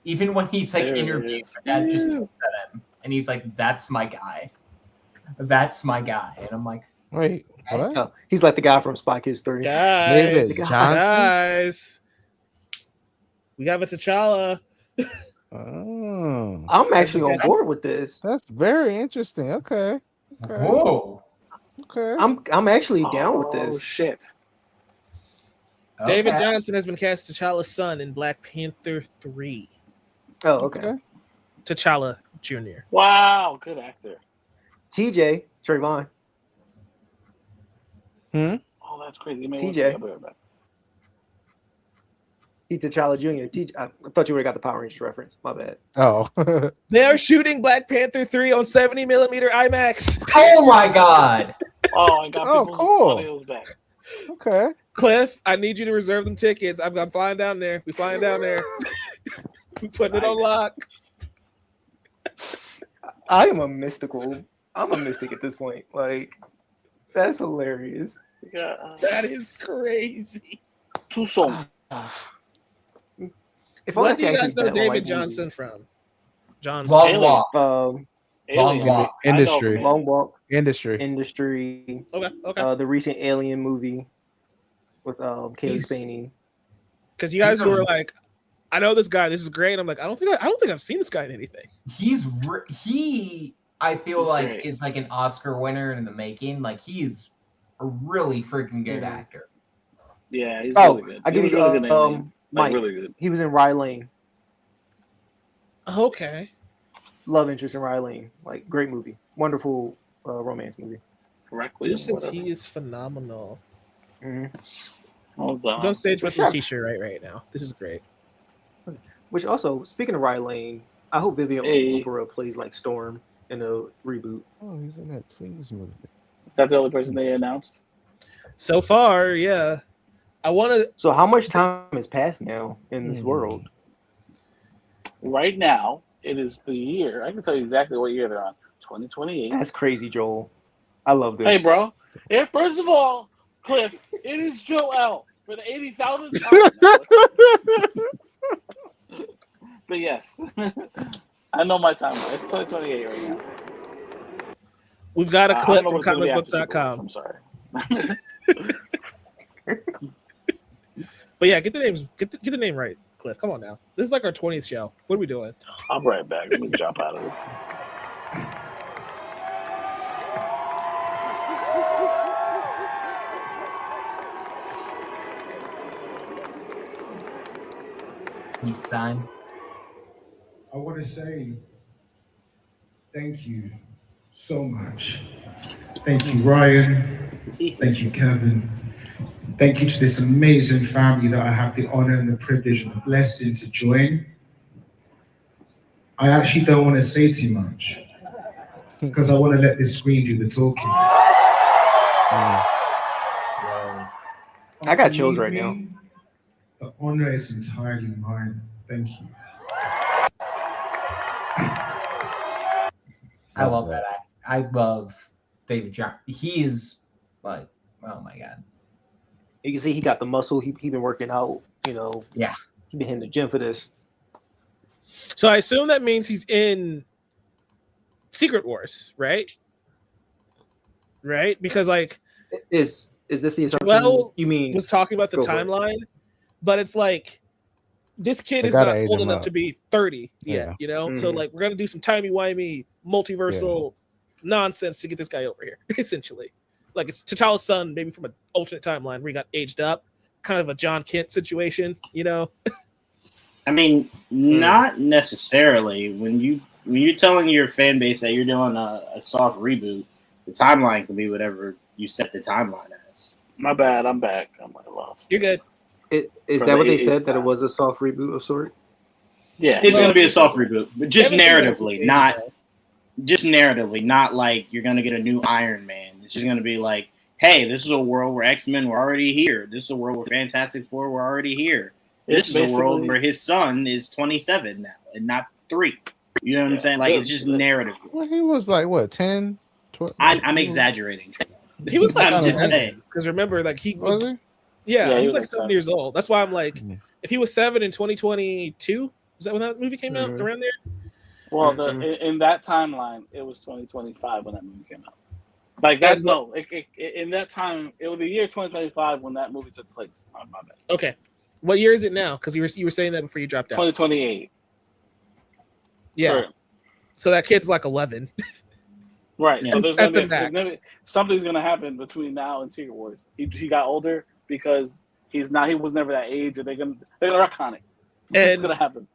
even when he's like There it interviewing, is. my dad just looks at him and he's like, "That's my guy. That's my guy." And I'm like, Wait, what? Oh, he's like the guy from Spy Kids 3. David Guys, Johnson? guys, we got a T'Challa. Oh, I'm actually on board with this. that's very interesting. Okay. Whoa. Okay. I'm actually down with Oh this. shit! David Okay. Johnson has been cast T'Challa's son in Black Panther 3. Oh, okay. T'Challa Jr. Wow, good actor. TJ Trayvon. Hmm. Oh, that's crazy. Give me TJ. 1 second. I'll be right back. He's T'Challa Jr. I thought you would have got the Power Rangers reference. My bad. Oh. They are shooting Black Panther 3 on 70mm IMAX. Oh my god. Oh, I got Oh, people's cool. audios back. Okay. Cliff, I need you to reserve them tickets. I'm flying down there. We flying down there. We putting it on Nice. lock. I'm a mystic at this point. Like, that's hilarious. Yeah, That is crazy. too soon. If I What had do to you actually guys know bet on, David like, Johnson movies, from? Johnson. Long Alien. walk. Long Alien. Walk. I know Industry. from Alien. Walk, Industry. Industry, Okay. the recent Alien movie with Kaylee He's- Spaney. Because you guys He's a- were like, I know this guy. This is great. I'm like, I don't think I've seen this guy in anything. He I feel He's like great. is like an Oscar winner in the making. Like he's a really freaking good Mhm. actor. Yeah, he's Oh, really good. I He give was you really good in Alien. Like, Mike. really good. He was in Rye Lane. Okay. Love interest in Rye Lane. Like, great movie. Wonderful romance movie. Correctly. Dude says Whatever. he is phenomenal. Mhm. Hold He's on on. stage with Sure. a t-shirt right now. This is great. Which also, speaking of Rye Lane, I hope Vivian Hey. Oprah plays like Storm in a reboot. Oh, he's in that Twins movie. Is that the only person they announced? So far, yeah. I want to. So how much time has passed now in this world? Right now, it is the year. I can tell you exactly what year they're on. 2028. That's crazy, Joel. I love this. Hey, bro. Yeah, first of all, Cliff, it is Joel for the 80,000th time. But yes, I know my timeline. It's 2028 right now. We've got a I clip don't know from what's gonna be after Super Bowl, comicbook.com. I'm sorry. But yeah, get the names. Get the name right, Cliff. Come on now. This is like our 20th show. What are we doing? I'll be right back. Let me jump out of this. He's signed. I want to say thank you so much. Thank you, Ryan. Thank you, Kevin. Thank you to this amazing family that I have the honor and the privilege and the blessing to join. I actually don't want to say too much because I want to let this screen do the talking. I got chills right now. The honor is entirely mine. Thank you. I love that act. I love David Johnson. He is like, oh my god. You can see he got the muscle. He been working out. You know. Yeah. He been hitting the gym for this. So I assume that means he's in Secret Wars, right? Right? Because like Is this the assumption? Joel You mean was talking about the Go for it. timeline, but it's like this kid They is gotta not age old him enough up. to be 30 yet, Yeah. you know? So Mhm. like we're gonna do some timey-wimey multiversal nonsense to get this guy over here, essentially. Like it's T'Challa's son, maybe from an alternate timeline where he got aged up, kind of a John Kent situation, you know? I mean, not necessarily. When you're telling your fan base that you're doing a soft reboot, the timeline can be whatever you set the timeline as. My bad. I'm back. I'm lost. You're good. Is For that the what they 80s said? That it now. was a soft reboot of sort? Yeah. It's Well, going to be a soft reboot, but just Kevin said that a few narratively, days not ago. just narratively, not like you're going to get a new Iron Man. It's just going to be like, hey, this is a world where X-Men were already here. This is a world where Fantastic Four were already here. It's This is a world basically- where his son is 27 now and not 3. You know what I'm Yeah. saying? Like, it's just narrative. Well, he was like what 10, 12? I'm exaggerating. He was like I'm just 7, saying. because remember, like he was, Was he? yeah, he was like like 7 7. years old. That's why I'm like, Yeah. if he was 7 in 2022, is that when that movie came out? Mhm. Around there? Well, Mhm. in that timeline, it was 2025 when that movie came out. Like that, And- no. In that time, it was the year 2025 when that movie took place. My bad. Okay. What year is it now? Because you were saying that before you dropped out. 2028. Yeah. Right. So that kid's like 11. Right. Yeah. So there's At gonna the be max. something's gonna happen between now and Secret Wars. He got older because he was never that age, or they're gonna retcon it. It's And gonna happen.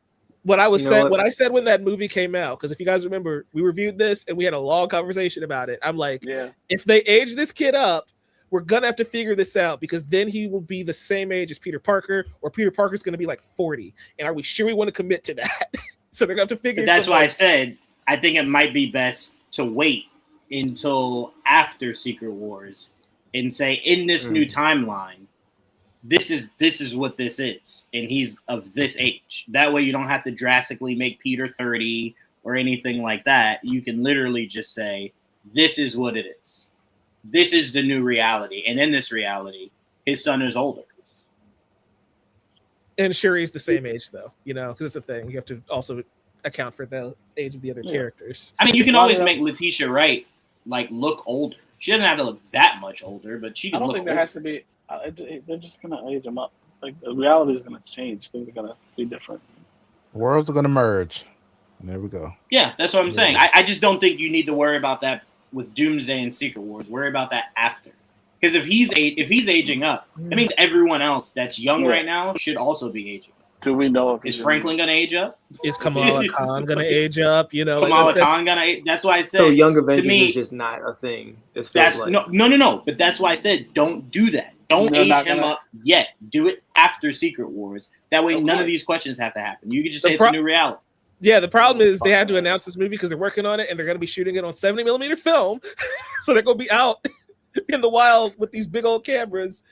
what I was You know said, what? what I said when that movie came out, because if you guys remember, we reviewed this and we had a long conversation about it. I'm like, Yeah. if they age this kid up, we're gonna have to figure this out because then he will be the same age as Peter Parker, or Peter Parker's gonna be like 40. And are we sure we want to commit to that? So they're gonna have to figure. But that's why I said I think it might be best to wait until after Secret Wars and say in this new timeline, this is what this is, and he's of this age. That way you don't have to drastically make Peter 30 or anything like that. You can literally just say, this is what it is. This is the new reality. And in this reality, his son is older. And Shuri's the same age though, because it's a thing. You have to also account for the age of the other characters. I mean, you can always make Letitia Wright like look older. She doesn't have to look that much older, but she can I don't look think there older. has to be. They're just gonna age them up. Like the reality is gonna change. Things are gonna be different. Worlds are gonna merge. And there we go. Yeah, that's what I'm saying. I just don't think you need to worry about that with Doomsday and Secret Wars. Worry about that after. Because if he's aging up, that means everyone else that's young right now should also be aging up. Do we know if Is Franklin gonna age up? Is Kamala Khan gonna age up? Kamala Khan gonna age? That's why I said. So Young Avengers to me, is just not a thing. It feels That's like. no. But that's why I said don't do that. Don't They're age not him gonna- up yet. Do it after Secret Wars. That way, Of none of course. these questions have to happen. You can just The say it's a new reality. Yeah, the problem is they had to announce this movie because they're working on it and they're going to be shooting it on 70mm film. So they're going to be out in the wild with these big old cameras.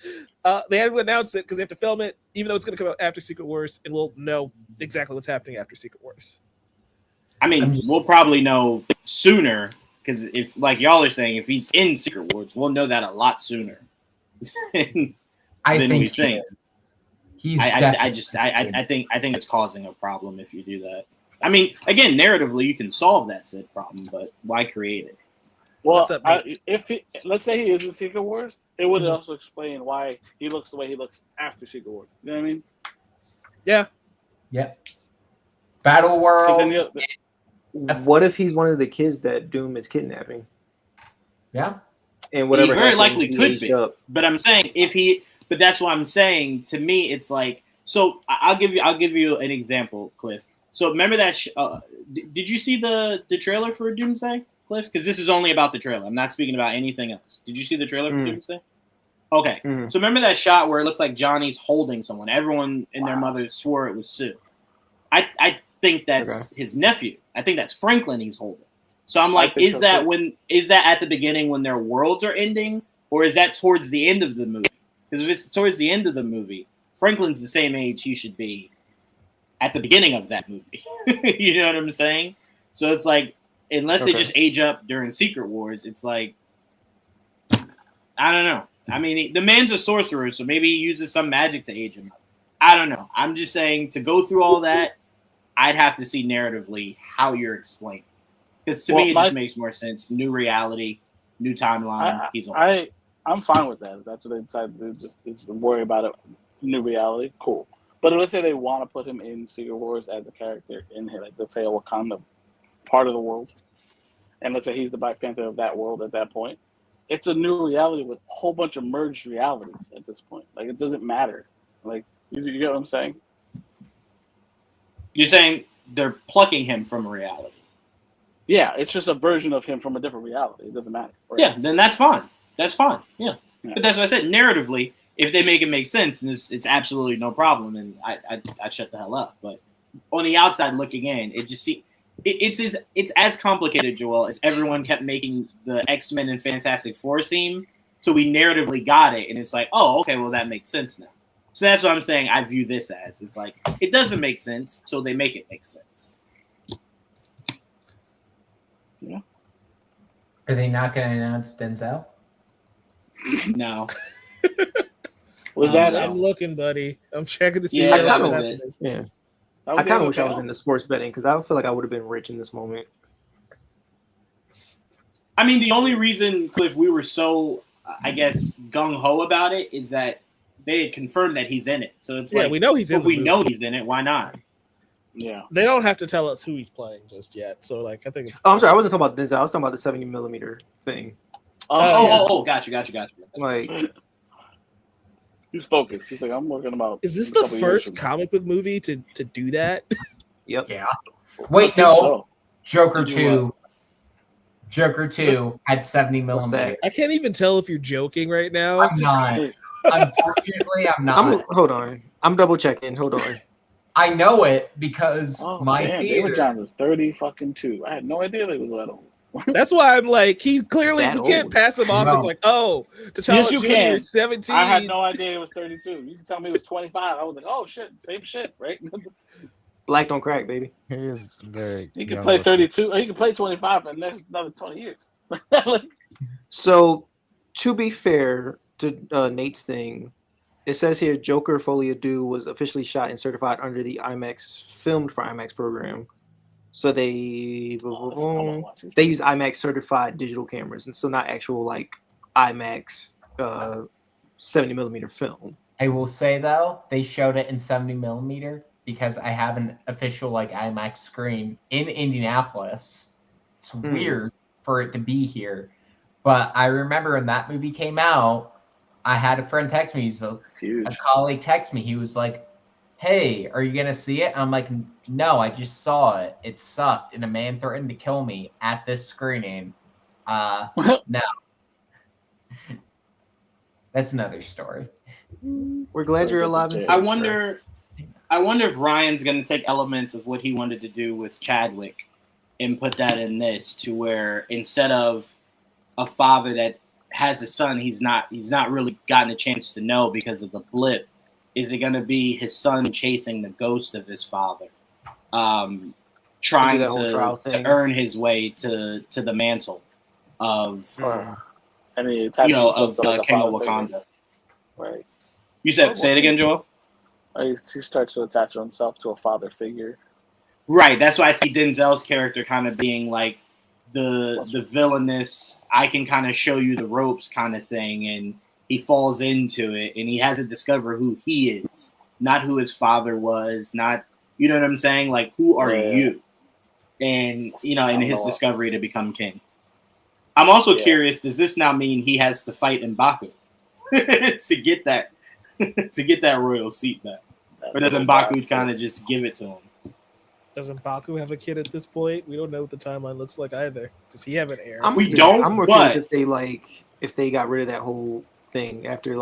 They had to announce it because they have to film it, even though it's going to come out after Secret Wars, and we'll know exactly what's happening after Secret Wars. I mean, we'll probably know sooner because if, like y'all are saying, if he's in Secret Wars, we'll know that a lot sooner than we think. I think it's causing a problem if you do that. I mean, again, narratively, you can solve that said problem, but why create it? Well, let's say he is in Secret Wars, it would also explain why he looks the way he looks after Secret Wars. You know what I mean? Yeah. Yep. Battle World. What if he's one of the kids that Doom is kidnapping? Yeah. And whatever He very happened, likely he could aged be. up. But I'm saying but that's what I'm saying. To me, it's like, so I'll give you an example, Cliff. So remember that? Did you see the trailer for Doomsday, Cliff? Because this is only about the trailer. I'm not speaking about anything else. Did you see the trailer for Doomsday? Okay. So remember that shot where it looks like Johnny's holding someone. Everyone and their mother swore it was Sue. I think that's his nephew. I think that's Franklin he's holding. So I'm like, is that at the beginning when their worlds are ending, or is that towards the end of the movie? Because if it's towards the end of the movie, Franklin's the same age he should be at the beginning of that movie. You know what I'm saying? So it's like, unless they just age up during Secret Wars, it's like, I don't know. I mean, the man's a sorcerer, so maybe he uses some magic to age him up. I don't know. I'm just saying, to go through all that, I'd have to see narratively how you're explaining. Because to me, it just makes more sense. New reality, new timeline. I'm fine with that. If that's what they decide to do, just worry about it. New reality, cool. But let's say they want to put him in Secret Wars as a character in here, like let's say a Wakanda part of the world, and let's say he's the Black Panther of that world at that point. It's a new reality with a whole bunch of merged realities at this point. Like, it doesn't matter. Like, you get what I'm saying? You're saying they're plucking him from a reality. Yeah, it's just a version of him from a different reality. It doesn't matter. Right? Yeah, then that's fine. That's fine. Yeah. But that's what I said. Narratively, if they make it make sense, then it's absolutely no problem, and I shut the hell up. But on the outside looking in, it just it's as complicated, Joel, as everyone kept making the X-Men and Fantastic Four seem. So we narratively got it, and it's like, oh, okay, well that makes sense now. So that's what I'm saying. I view this as it's like it doesn't make sense, so they make it make sense. Yeah. Are they not going to announce Denzel? No. Was that? I'm looking, buddy. I'm checking to see. Yeah, what that else was is it. happening. Yeah. That was I kind the of wish I other was channel? into sports betting because I feel like I would have been rich in this moment. I mean, the only reason, Cliff, we were so, I guess, gung-ho about it is that they had confirmed that he's in it. So it's like, we know he's in if the we movie. know he's in it, why not? Yeah. They don't have to tell us who he's playing just yet. So like, I think it's. Oh, I'm sorry. I wasn't talking about Denzel. I was talking about the 70mm thing. Gotcha. Like, he's focused. He's like, I'm working about. Is this a the couple years first from now. comic book movie to do that? yep. Yeah. I Wait, think no. so. Joker Did you, 2. Joker 2 had 70 What's millimeter. that? I can't even tell if you're joking right now. I'm not. Unfortunately, I'm not. Hold on. I'm double checking. Hold on. I know it because Oh my damn, theater. David Johns is 32. I had no idea they was that old. That's why I'm like, he's clearly That we can't old. pass him off No. as like, oh, T'Challa Yes, you Jr. can. is 17. I had no idea it was 32. You can tell me it was 25. I was like, oh shit, same shit, right? Black don't crack, baby. He is very. He can young play looking. 32. He can play 25, and that's another 20 years. So, to be fair to Nate's thing, it says here Joker Folie à Deux was officially shot and certified under the filmed for IMAX program. So they use IMAX certified digital cameras, and so not actual like IMAX 70mm film. I will say though, they showed it in 70 millimeter because I have an official like IMAX screen in Indianapolis. It's weird for it to be here, but I remember when that movie came out, I had a friend text me. So a colleague text me. He was like, "Hey, are you gonna see it?" I'm like, "No, I just saw it. It sucked, and a man threatened to kill me at this screening." No, that's another story. We're glad you're alive and safe. I wonder if Ryan's going to take elements of what he wanted to do with Chadwick and put that in this, to where instead of a father that has a son he's not really gotten a chance to know because of the blip, is it going to be his son chasing the ghost of his father, trying to earn his way to the mantle of and he of King of Wakanda. Right. You said, say it again, Joel? He starts to attach himself to a father figure. Right. That's why I see Denzel's character kind of being like the villainous, I can kind of show you the ropes kind of thing, and he falls into it, and he has to discover who he is, not who his father was, not, you know what I'm saying? Like, who are you? And, in his discovery to become king. I'm also curious, does this now mean he has to fight M'Baku to get that royal seat back? Or does M'Baku kind of just give it to him? Does M'Baku have a kid at this point? We don't know what the timeline looks like either. Does he have an heir? I'm more curious if they got rid of that whole thing after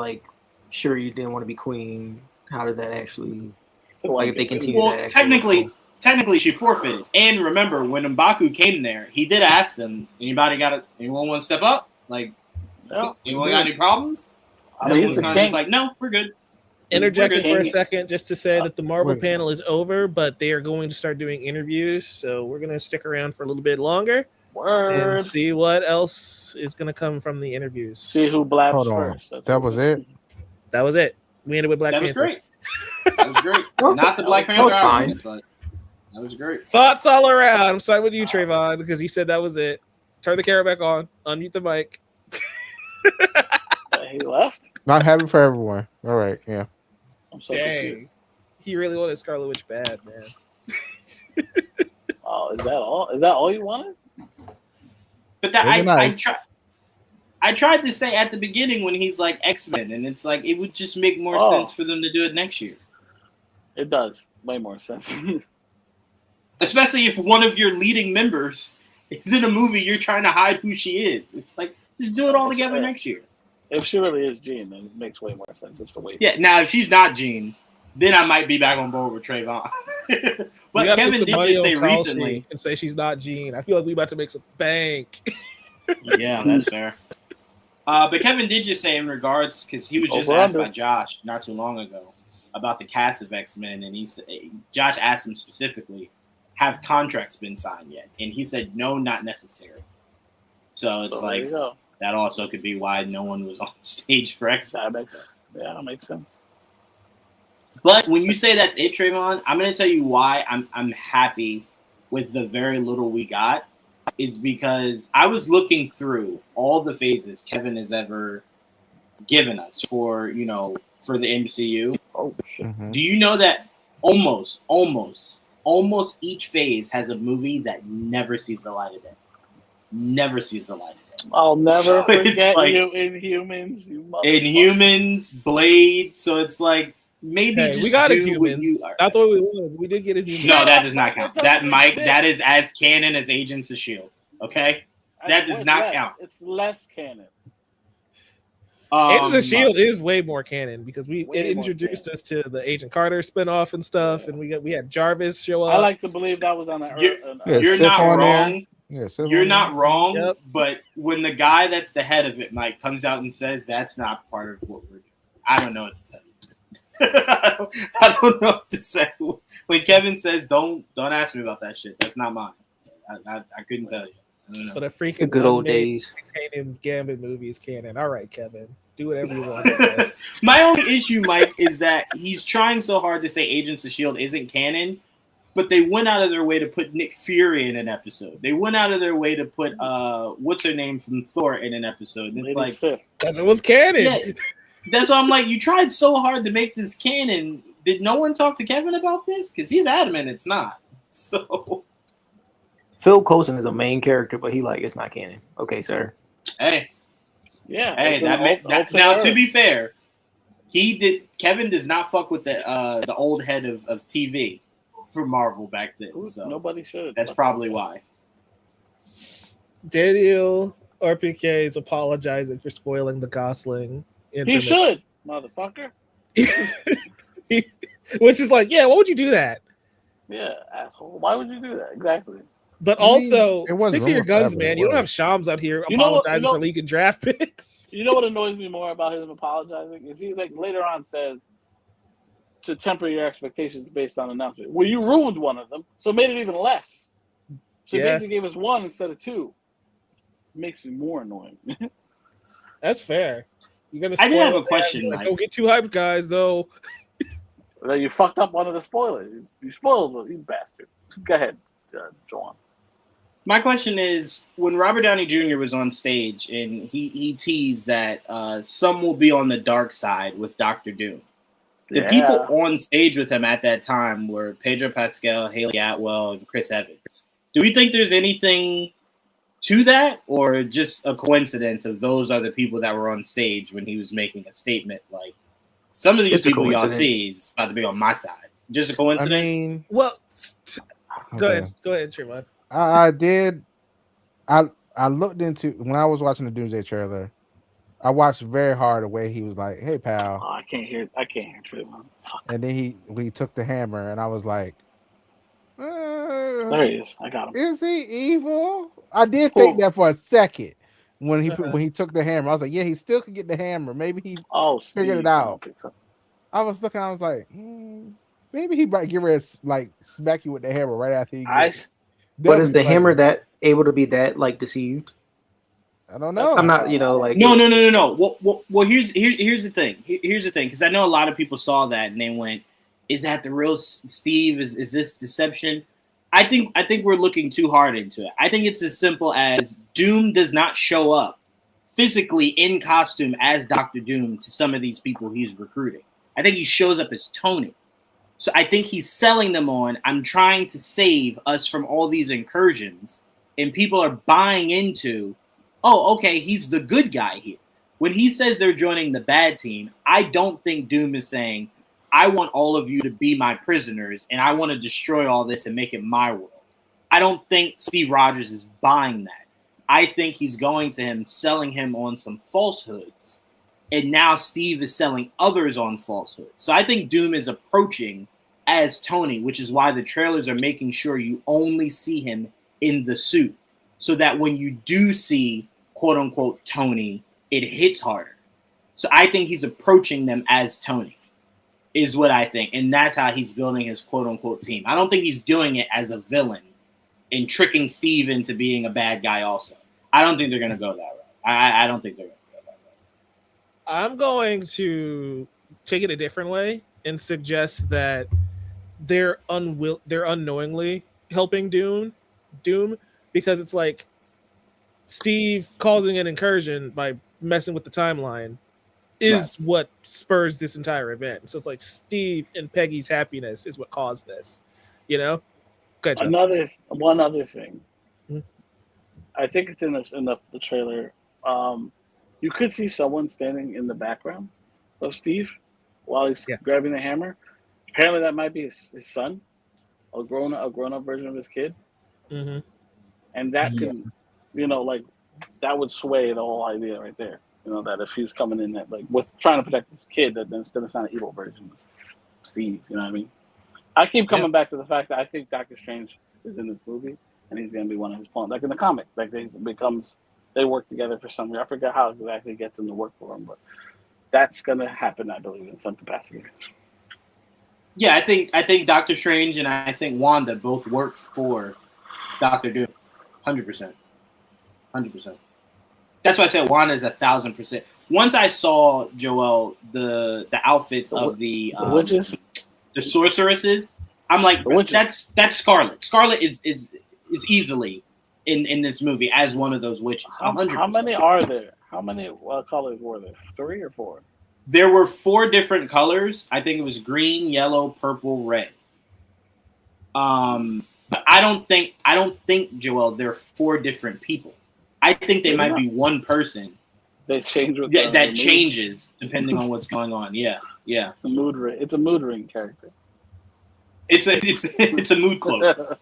Shuri didn't want to be queen. How did that actually if they continue that? Technically, she forfeited. And remember, when M'Baku came there, he did ask them, anyone want to step up? Anyone got any problems? He's kind of just like, no, we're good. Interjecting for a second just to say that the Marvel panel is over, but they are going to start doing interviews. So we're going to stick around for a little bit longer and see what else is going to come from the interviews. See who blabs first. That was it? That was it. We ended with Black Panther. That was great. That was great. Not the Black Panther argument, but that was great. Thoughts all around. I'm starting with you, Trayvon, because he said that was it. Turn the camera back on. Unmute the mic. He left? Not happy for everyone. All right, yeah. I'm so Dang. confused. He really wanted Scarlet Witch bad, man. Oh, is that all? Is that all you wanted? But that I tried to say at the beginning when he's like X-Men, and it's like it would just make more sense for them to do it next year. It does. Way more sense. Especially if one of your leading members is in a movie you're trying to hide who she is. It's like, just do it all together next year. If she really is Jean, then it makes way more sense. It's the way. Yeah, now if she's not Jean, then I might be back on board with Trayvon. But Kevin did just say recently and say she's not Jean. I feel like we about to make some bank. Yeah, that's fair. But Kevin did just say in regards, because he was just asked by Josh not too long ago about the cast of X-Men, and Josh asked him specifically, have contracts been signed yet? And he said, no, not necessary. So it's that also could be why no one was on stage for X-Men. That makes sense. But when you say that's it, Trayvon, I'm going to tell you why I'm happy with the very little we got, is because I was looking through all the phases Kevin has ever given us for the MCU. Oh shit! Do you know that almost almost each phase has a movie that never sees the light of day. Never sees the light of day. I'll never So it's forget like- you, Inhumans. You Inhumans, Blade. So it's like maybe Hey, just we got do Inhumans. what you are. Not the way we wanted. We did get Inhumans. No, that does not count. That That doesn't Mike, exist. that is as canon as Agents of Shield. Okay, that does It's not less. count. It's less canon. Agents of Shield is way more canon because Way it more introduced us to the Agent Carter spinoff and stuff, and we had Jarvis show up. I like to believe that was on the. You're Sif not on there. wrong. Yeah, Sif You're on there. not wrong. Yep. But when the guy that's the head of it, Mike, comes out and says that's not part of what we're doing, I don't know what to tell you. I don't know what to say. When Kevin says don't ask me about that shit, that's not mine. I couldn't tell you. I don't know. But a freaking The good old unmade days. Titanium Gambit movie is canon. All right, Kevin, do whatever you want. I guess. My only issue, Mike, is that he's trying so hard to say Agents of S.H.I.E.L.D. isn't canon, but they went out of their way to put Nick Fury in an episode. They went out of their way to put what's her name from Thor in an episode. It's Lady like Sif. Because it was canon. Yeah. That's why I'm like, you tried so hard to make this canon. Did no one talk to Kevin about this? Because he's adamant it's not. So Phil Coulson is a main character, but he like it's not canon. Okay, sir. hey, Yeah. hey, it's that, an that alternate now to Earth. be fair, Kevin does not fuck with the old head of TV for Marvel back then. So Nobody should. that's probably why. Daniel RPK is apologizing for spoiling the Gosling. He infinite- should, motherfucker. Which is like, yeah, why would you do that? Yeah, asshole. Why would you do that? Exactly. But I mean, also, it wasn't stick to your rumor guns, forever, man. it You don't was. have Shams out here You know what- apologizing you know- for leaking draft picks. You know what annoys me more about him apologizing is he's like later on says to temper your expectations based on announcement. Well, you ruined one of them, so it made it even less. So he Yeah. basically gave us one instead of two. It makes me more annoying. That's fair. You're gonna. I did have spoil a it, question, Like, Mike. don't get too hyped, guys. Though. That you fucked up one of the spoilers. You spoiled it, you bastard. Go ahead, Joanne. My question is, when Robert Downey Jr. was on stage and he teased that some will be on the dark side with Doctor Doom. The people on stage with him at that time were Pedro Pascal, Haley Atwell, and Chris Evans. Do we think there's anything to that, or just a coincidence of those are the people that were on stage when he was making a statement like, some of these It's a people y'all coincidence. see is about to be on my side? Just a I coincidence? mean, Well, go okay. ahead. Go ahead, Tremont. I did. I looked into when I was watching the Doomsday trailer. I watched very hard the way he was like, "Hey, pal," Oh, I can't hear Trayvon. and then he took the hammer, and I was like, There he is. I got him. "Is he evil?" I did think that for a second when Uh-huh. when he took the hammer. I was like, "Yeah, he still could get the hammer. Maybe he Oh, figured Steve. it out." I don't think so. I was looking. I was like, maybe he might get ready to like smack you with the hammer right after he. But is the hammer that able to be that like deceived? I don't know. I'm not, like No. Well, here's the thing. Here's the thing, because I know a lot of people saw that and they went, "Is that the real Steve? Is this deception?" I think we're looking too hard into it. I think it's as simple as Doom does not show up physically in costume as Doctor Doom to some of these people he's recruiting. I think he shows up as Tony. So I think he's selling them on, I'm trying to save us from all these incursions, and people are buying into, oh, okay, he's the good guy here. When he says they're joining the bad team, I don't think Doom is saying, I want all of you to be my prisoners, and I want to destroy all this and make it my world. I don't think Steve Rogers is buying that. I think he's going to him, selling him on some falsehoods, and now Steve is selling others on falsehoods. So I think Doom is approaching as Tony, which is why the trailers are making sure you only see him in the suit, so that when you do see quote unquote Tony, it hits harder. So I think he's approaching them as Tony, is what I think. And that's how he's building his quote unquote team. I don't think he's doing it as a villain and tricking Steve into being a bad guy also. I don't think they're going to go that route. I don't think they're going to go that route. I'm going to take it a different way and suggest that they're unknowingly helping Doom because it's like Steve causing an incursion by messing with the timeline is what spurs this entire event. So it's like Steve and Peggy's happiness is what caused this, Go ahead, Joe. One other thing. Mhm. I think it's in the trailer. You could see someone standing in the background of Steve while he's Yeah. grabbing the hammer. Apparently, that might be his son, a grown up version of his kid, Mm-hmm. and that Yeah. can, like that would sway the whole idea right there. That if he's coming in that with trying to protect his kid, that then it's not an evil version of Steve. You know what I mean? I keep coming back to the fact that I think Doctor Strange is in this movie, and he's going to be one of his pawns. Like in the comic, they work together for some reason. I forget how exactly it gets him to work for him, but that's going to happen, I believe, in some capacity. Yeah, I think Doctor Strange and I think Wanda both work for Doctor Doom, 100%. That's why I said Wanda's 1,000%. Once I saw Joel the outfits of the witches, the sorceresses, I'm like, that's Scarlet. Scarlet is easily in this movie as one of those witches. 100%. How many are there? How many colors were there? 3 or 4? There were 4 different colors. I think it was green, yellow, purple, red. But I don't think Joel, they're 4 different people. I think they might be one person. They change with that changes depending on what's going on. Yeah. The mood ring. It's a mood ring character. It's a mood cloak.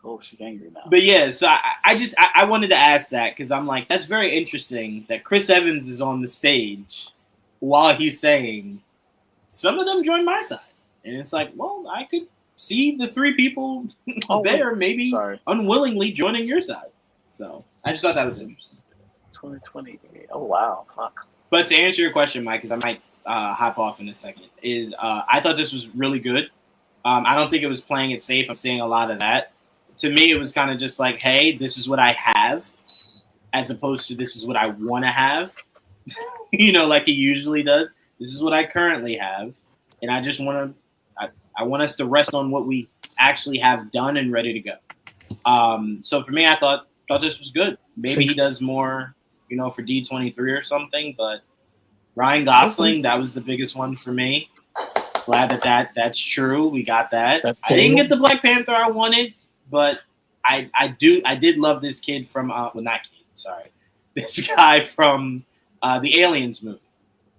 Oh, she's angry now. But yeah, so I wanted to ask that because I'm like, that's very interesting that Chris Evans is on the stage while he's saying some of them join my side, and it's like, well, I could see the 3 people there maybe unwillingly joining your side. So I just thought that was interesting. 2020. Oh wow, fuck. But to answer your question, Mike, because I might hop off in a second, is I thought this was really good. I don't think it was playing it safe. I'm seeing a lot of that. To me, it was kind of just like, hey, this is what I have, as opposed to this is what I want to have. Like he usually does. This is what I currently have, and I just want to. I want us to rest on what we actually have done and ready to go. So for me, I thought this was good. Maybe he does more, for D23 or something. But Ryan Gosling, that was the biggest one for me. Glad that's true. We got that. I didn't get the Black Panther I wanted, but I did love this kid from this guy from the Aliens movie.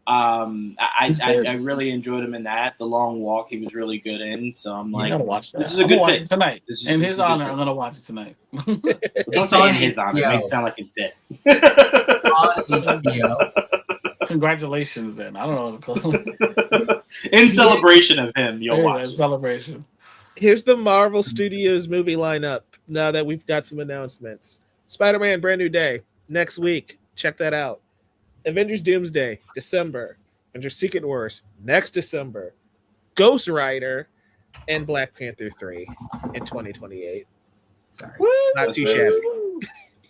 I really enjoyed him in that. The Long Walk, he was really good in. So I'm like, gotta watch that. This is a good pick tonight. In his honor, I'm gonna watch it tonight. Don't say in his honor. It makes it sound like he's dead. On HBO. Congratulations, then. I don't know what to call it. In celebration of him, you'll watch. Celebration. Here's the Marvel Studios movie lineup. Now that we've got some announcements, Spider-Man: Brand New Day next week. Check that out. Avengers: Doomsday, December. Avengers: Secret Wars next December. Ghost Rider and Black Panther 3 in 2028. Sorry, not too shabby.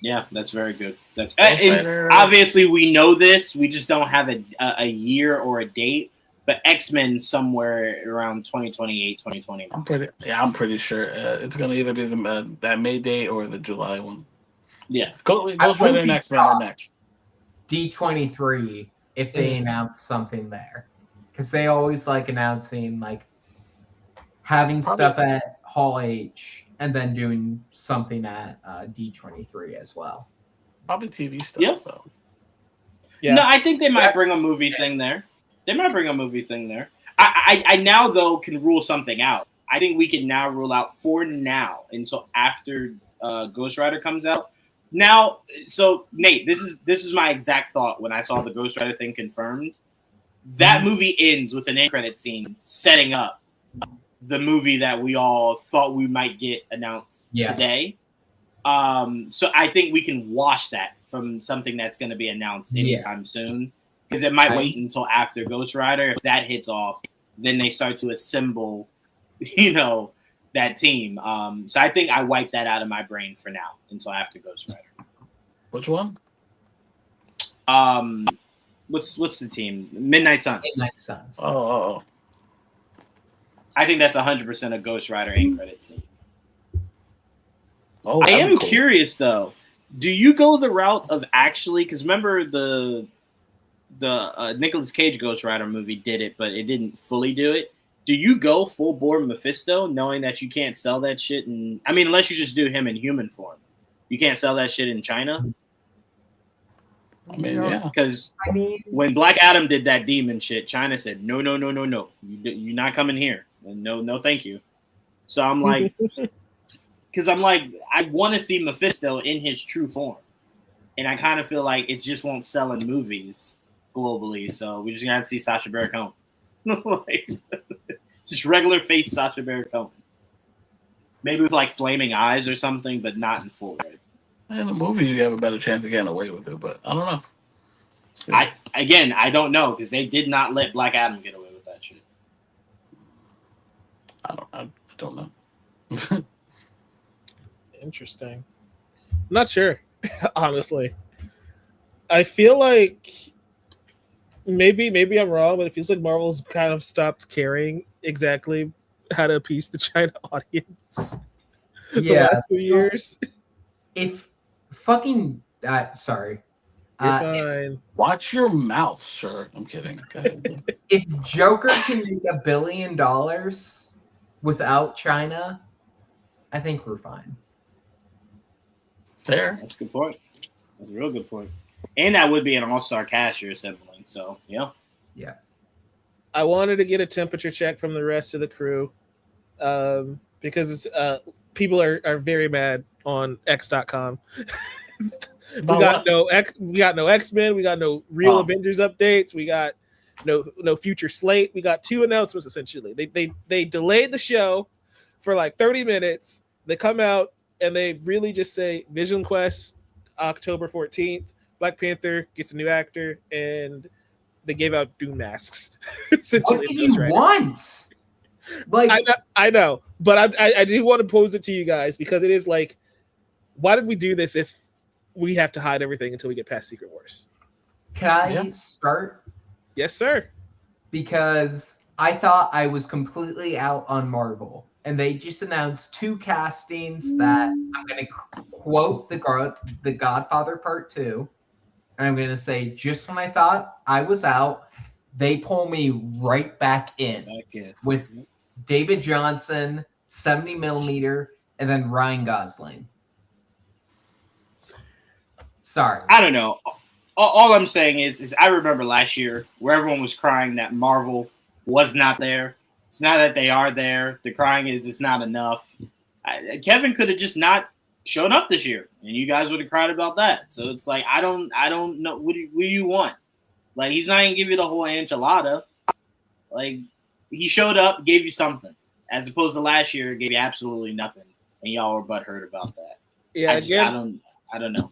Yeah, that's very good. And obviously we know this. We just don't have a year or a date. But X-Men somewhere around 2028, 2029. I'm pretty sure it's going to either be that May date or the July one. Yeah. Ghost Rider and X-Men are next. D23 if they announce something there. Because they always like announcing, having stuff at Hall H and then doing something at D23 as well. Probably TV stuff, though. Yeah. No, I think they might bring a movie thing there. I now, though, can rule something out. I think we can now rule out for now until after Ghost Rider comes out. Now, so Nate, this is my exact thought when I saw the Ghost Rider thing confirmed. That movie ends with an end credit scene setting up the movie that we all thought we might get announced today. So I think we can wash that from something that's going to be announced anytime soon. Because it might wait until after Ghost Rider. If that hits off, then they start to assemble, that team. So I think I wiped that out of my brain for now until after Ghost Rider. Which one? What's the team? Midnight Suns. Midnight Suns. Oh. I think that's 100% a Ghost Rider end credit scene. Oh, I am curious though. Do you go the route of actually? Because remember the Nicolas Cage Ghost Rider movie did it, but it didn't fully do it. do you go full bore Mephisto knowing that you can't sell that shit unless you just do him in human form. You can't sell that shit in China? I mean, yeah. Because when Black Adam did that demon shit, China said, no. You're not coming here. And no, thank you. So I'm like, because I want to see Mephisto in his true form. And I kind of feel like it just won't sell in movies globally. So we just got to see Sacha Baron Cohen. Like, just regular face Sacha Baron Cohen. Maybe with like flaming eyes or something, but not in full red. In the movie, you have a better chance of getting away with it, but I don't know. I don't know because they did not let Black Adam get away with that shit. I don't know. Interesting. I'm not sure, honestly. I feel like maybe I'm wrong, but it feels like Marvel's kind of stopped caring exactly how to appease the China audience. The last few years. If fucking sorry. You're fine. Watch your mouth, sir. I'm kidding. Go ahead. If Joker can make $1 billion without China, I think we're fine. Fair. That's a good point. That's a real good point. And that would be an all-star cast you're assembling. So, yeah. Yeah. I wanted to get a temperature check from the rest of the crew because people are very mad on X.com. we got no X-Men. We got no real Avengers updates. We got no future slate. We got 2 announcements essentially. They delayed the show for like 30 minutes. They come out and they really just say Vision Quest October 14th. Black Panther gets a new actor, and they gave out Doom masks. What did you want? Like I know, but I do want to pose it to you guys because it is like, why did we do this if we have to hide everything until we get past Secret Wars? Can I start? Yes, sir. Because I thought I was completely out on Marvel, and they just announced 2 castings that I'm going to quote the Godfather Part 2. And I'm going to say, just when I thought I was out, they pull me right back in with David Johnson, 70 millimeter, and then Ryan Gosling. Sorry. I don't know. All I'm saying is I remember last year where everyone was crying that Marvel was not there. It's not that they are there. The crying is it's not enough. Kevin could have just not shown up this year, and you guys would have cried about that. So it's like I don't know what do you want? Like, he's not gonna give you the whole enchilada. Like, he showed up, gave you something, as opposed to last year, gave you absolutely nothing, and y'all were butthurt about that. Yeah, I don't know.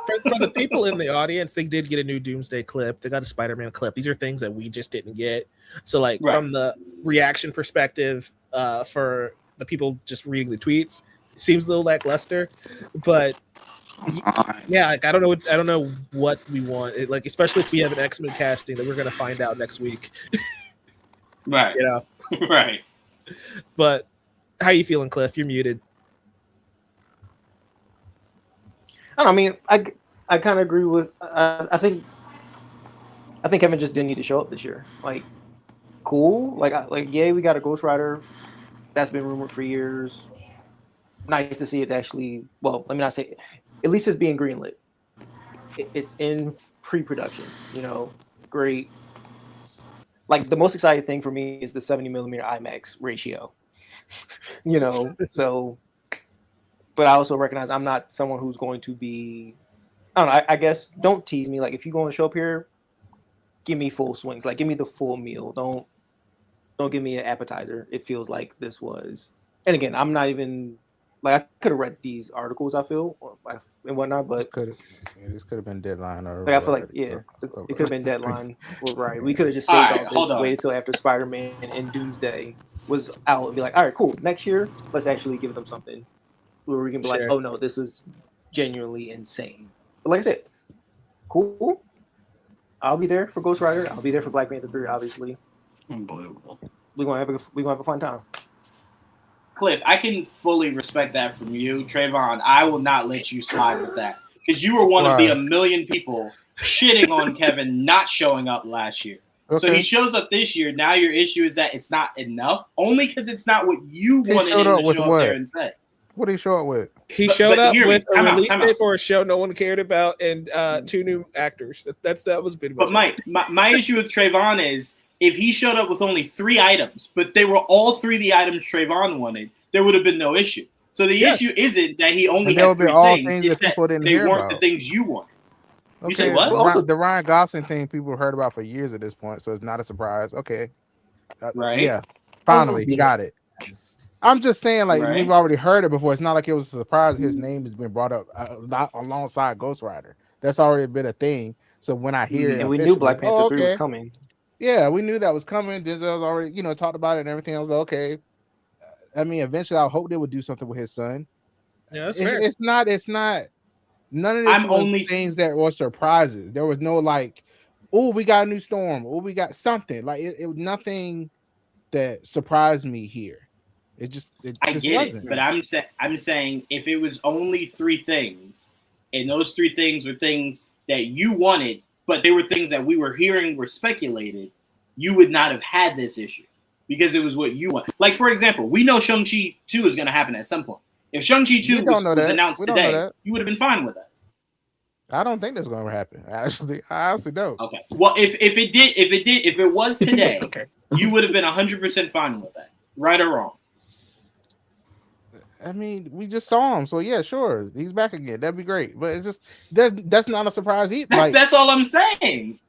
For the people in the audience, they did get a new Doomsday clip. They got a Spider-Man clip. These are things that we just didn't get. So, like, from the reaction perspective, for the people just reading the tweets, it seems a little lackluster. But yeah, like, I don't know what we want. Especially if we have an X-Men casting that we're gonna find out next week. Right. You know. Right. But how you feeling, Cliff? You're muted. I don't know, I mean, I kind of agree with. I think Kevin just didn't need to show up this year. Like, cool. Yeah, we got a Ghost Rider that's been rumored for years. Nice to see it actually. Well, let me not say. At least it's being greenlit. It's in pre-production. You know, great. Like, the most exciting thing for me is the 70 millimeter IMAX ratio. You know, so. But I also recognize I'm not someone who's going to be, I don't know, I guess don't tease me. Like, if you're going to show up here, give me full swings. Like, give me the full meal. Don't give me an appetizer. It feels like this was. And again, I'm not even, like, I could have read these articles, I feel, and whatnot, but. This could have been Deadline. Or like, I feel like, yeah, it could have been Deadline. Well, right. We could have just saved all this, waited till after Spider-Man and Doomsday was out and be like, all right, cool. Next year, let's actually give them something. Where we can be like, oh no, this was genuinely insane. But like I said, cool. I'll be there for Ghost Rider. I'll be there for Black Panther 3, obviously. Unbelievable. We're gonna have a fun time. Cliff, I can fully respect that from you. Trayvon, I will not let you slide with that. Because you were one of the 1 million people shitting on Kevin not showing up last year. So he shows up this year. Now your issue is that it's not enough, only because it's not what you wanted him to show up there and say. What did he show up with? He showed up with a release date for a show no one cared about and 2 new actors. That was pretty much. But Mike, my issue with Trayvon is if he showed up with only 3 items, but they were all 3 the items Trayvon wanted, there would have been no issue. So the issue isn't that he only had 3 things. It's that they weren't the things you wanted. Okay. You said what? Also, the Ryan Gosling thing people heard about for years at this point, so it's not a surprise. Okay. Right. Yeah. Finally, he got it. I'm just saying, like, we've already heard it before. It's not like it was a surprise. His name has been brought up alongside Ghost Rider. That's already been a thing. So when I hear it, and we knew Black Panther 3 was coming. Yeah, we knew that was coming. Denzel was already, talked about it and everything. I was like, okay. I mean, eventually, I hope they would do something with his son. Yeah, that's fair. It's not. None of this was things that were surprises. There was no like, oh, we got a new Storm. Oh, we got something. Like it was nothing that surprised me here. It just wasn't. But I'm saying if it was only 3 things, and those 3 things were things that you wanted, but they were things that we were hearing were speculated, you would not have had this issue because it was what you want. Like for example, we know Shang-Chi 2 is going to happen at some point. If Shang-Chi 2 was announced today, you would have been fine with that. I don't think that's going to happen. Actually, I honestly don't. Okay. Well, if it was today, you would have been 100% fine with that, right or wrong. I mean, we just saw him, so yeah, sure, he's back again. That'd be great. But it's just that's not a surprise either. That's all I'm saying.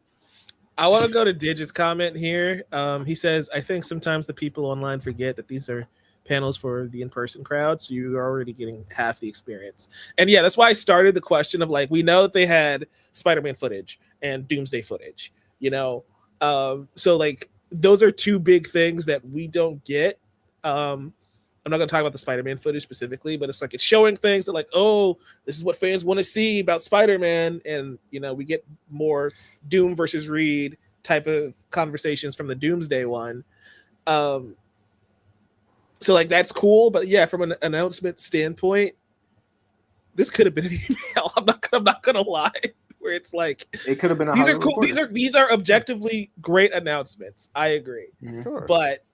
I want to go to Digit's comment here. He says, "I think sometimes the people online forget that these are panels for the in-person crowd, so you're already getting half the experience." And yeah, that's why I started the question of like, we know that they had Spider-Man footage and Doomsday footage, so like those are 2 big things that we don't get. I'm not going to talk about the Spider-Man footage specifically, but it's like it's showing things that like, oh, this is what fans want to see about Spider-Man, and we get more Doom versus Reed type of conversations from the Doomsday one. So like that's cool, but yeah, from an announcement standpoint, this could have been an email. I'm not gonna lie. Where it's like it could have been. These are cool. These are objectively great announcements. I agree, sure. But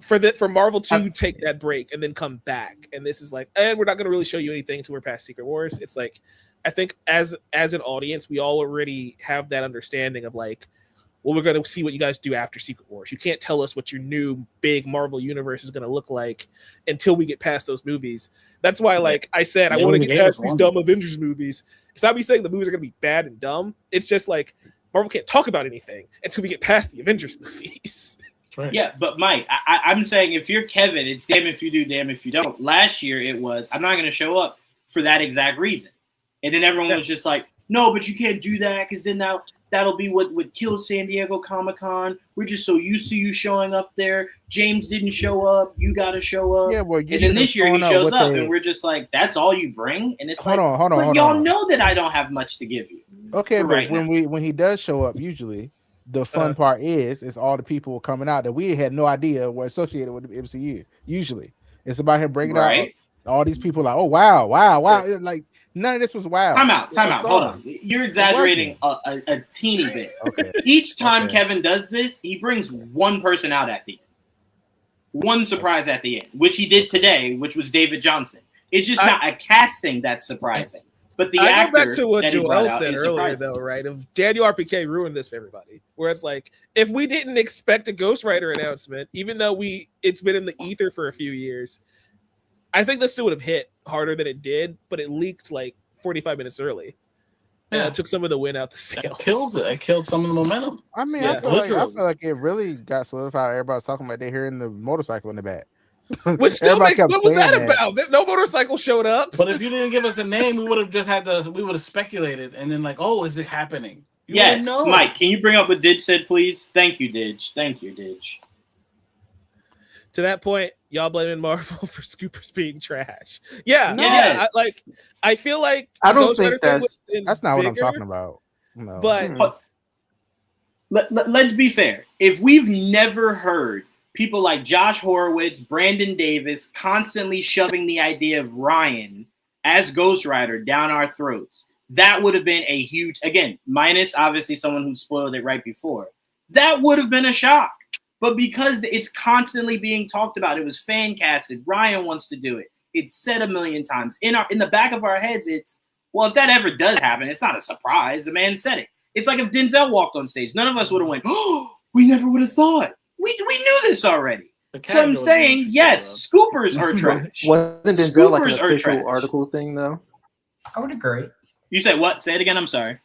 for Marvel to take that break and then come back, and this is like, and we're not gonna really show you anything until we're past Secret Wars. It's like, I think as an audience, we all already have that understanding of like, well, we're going to see what you guys do after Secret Wars. You can't tell us what your new big Marvel universe is going to look like until we get past those movies. That's why, like I said, I want to get past these dumb Avengers movies. It's not me saying the movies are going to be bad and dumb. It's just like Marvel can't talk about anything until we get past the Avengers movies. Right. Yeah, but Mike, I'm saying if you're Kevin, it's damn if you do, damn if you don't. Last year it was, I'm not going to show up for that exact reason. And then everyone was just like, no, but you can't do that because then that'll be what kills San Diego Comic-Con. We're just so used to you showing up there. James didn't show up. You got to show up. Yeah, well, and then this year he shows up, and we're just like, that's all you bring? And it's hold on, y'all know that I don't have much to give you. Okay, but when he does show up, usually the fun part is all the people coming out that we had no idea were associated with the MCU. Usually, it's about him bringing out all these people like, oh wow, like. None of this was wild. Time out. Hold on. You're exaggerating a teeny bit. Okay. Each time Kevin does this, he brings one person out at the end. One surprise at the end, which he did today, which was David Johnson. It's just not a casting that's surprising. But the actor go back to what that Joel said earlier, though, right? If Daniel RPK ruined this for everybody, where it's like, if we didn't expect a Ghost Rider announcement, even though it's been in the ether for a few years, I think this still would have hit harder than it did, but it leaked like 45 minutes early. Yeah, it took some of the win out the sales. It killed some of the momentum. I mean, I feel like it really got solidified. Everybody's talking about they hearing the motorcycle in the back. Which still makes what was that about? No motorcycle showed up. But if you didn't give us the name, we would have just we would have speculated and then like, oh, is it happening? Yes, Mike, can you bring up what Didge said, please? Thank you, Didge. To that point, y'all blaming Marvel for Scoopers being trash. Yeah. I feel like I don't think that's not what I'm talking about. No. But let's be fair. If we've never heard people like Josh Horowitz, Brandon Davis constantly shoving the idea of Ryan as Ghost Rider down our throats, that would have been a huge, again, minus obviously someone who spoiled it right before. That would have been a shock. But because it's constantly being talked about, it was fan casted. Ryan wants to do it. It's said a million times. In the back of our heads, it's, well, if that ever does happen, it's not a surprise. The man said it. It's like if Denzel walked on stage, none of us would have went, oh, we never would have thought. We knew this already. So I'm saying, yes, scoopers are trash. Wasn't Denzel like an official article thing, though? I would agree. You said what? Say it again. I'm sorry.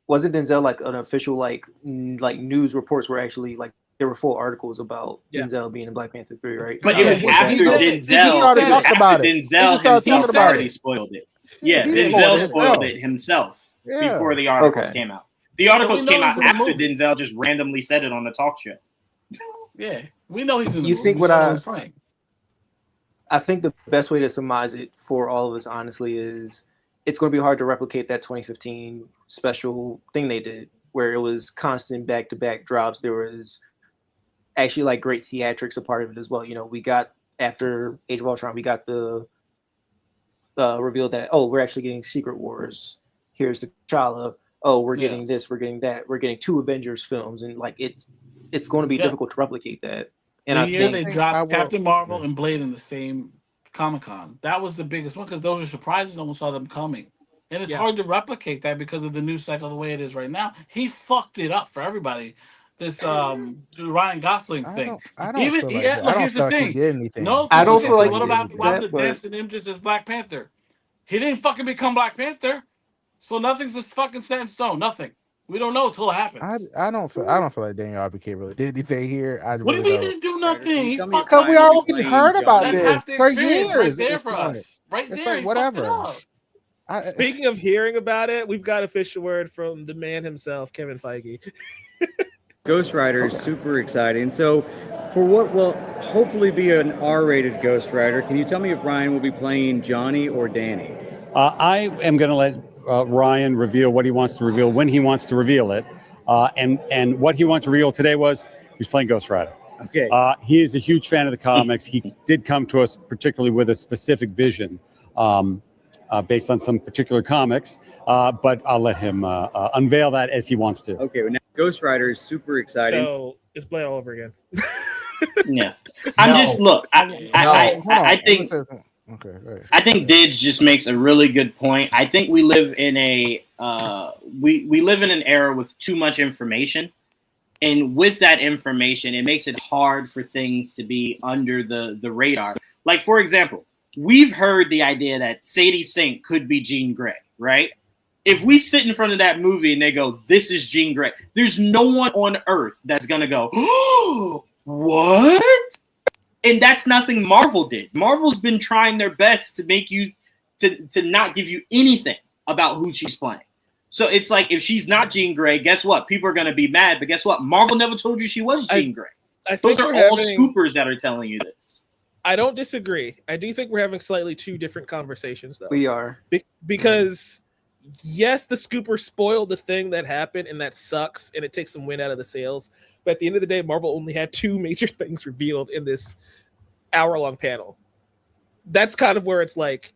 Wasn't Denzel like an official like news reports were actually like there were full articles about Denzel being in Black Panther 3, right? But it was after Denzel. Already talked about it. Denzel himself already spoiled it. Yeah, Denzel spoiled it himself before the articles came out. The articles came out after Denzel just randomly said it on the talk show. Yeah, we know he's in the movie. You think what I think the best way to surmise it for all of us, honestly, is it's going to be hard to replicate that 2015 special thing they did, where it was constant back-to-back drops. There was actually like great theatrics a part of it as well. You know, we got after Age of Ultron, we got the reveal that, oh, we're actually getting Secret Wars. Here's the T'Challa. Oh, we're getting this, we're getting that. We're getting 2 Avengers films, and like it's going to be difficult to replicate that. And I think they dropped Captain Marvel and Blade in the same Comic-Con. That was the biggest one because those are surprises. No one saw them coming. And it's hard to replicate that because of the news cycle the way it is right now. He fucked it up for everybody. This Ryan Gosling thing. I don't feel like that. Here's the thing. He did anything. No, I don't feel like what about the dancing him just as Black Panther? He didn't fucking become Black Panther. So nothing's just fucking set in stone. Nothing. We don't know until it happens. I don't feel like Daniel RBK really did anything here. What do you mean he didn't do nothing? Because we already heard about this for years. Right there for us. Right it's there. Like, whatever. Speaking of hearing about it, we've got official word from the man himself, Kevin Feige. Ghost Rider is super exciting. So for what will hopefully be an R-rated Ghost Rider, can you tell me if Ryan will be playing Johnny or Danny? I am going to let Ryan reveal what he wants to reveal when he wants to reveal it. And what he wants to reveal today was he's playing Ghost Rider. Okay. He is a huge fan of the comics. He did come to us particularly with a specific vision based on some particular comics. But I'll let him unveil that as he wants to. Okay. Well, now Ghost Rider is super exciting. So it's Blade all over again. Yeah. I think... Okay, right. I think Didge just makes a really good point. I think we live in a we live in an era with too much information, and with that information, it makes it hard for things to be under the radar. Like, for example, we've heard the idea that Sadie Sink could be Jean Grey, right? If we sit in front of that movie and they go, "This is Jean Grey," there's no one on earth that's gonna go, "Oh, what?" And that's nothing Marvel did. Marvel's been trying their best to make you to not give you anything about who she's playing. So it's like if she's not Jean Grey, guess what? People are going to be mad. But guess what? Marvel never told you she was Jean Grey. Those are all scoopers that are telling you this. I don't disagree. I do think we're having slightly 2 different conversations, though. We are. Because, yes, the scooper spoiled the thing that happened, and that sucks, and it takes some wind out of the sails. But at the end of the day, Marvel only had 2 major things revealed in this hour-long panel. That's kind of where it's like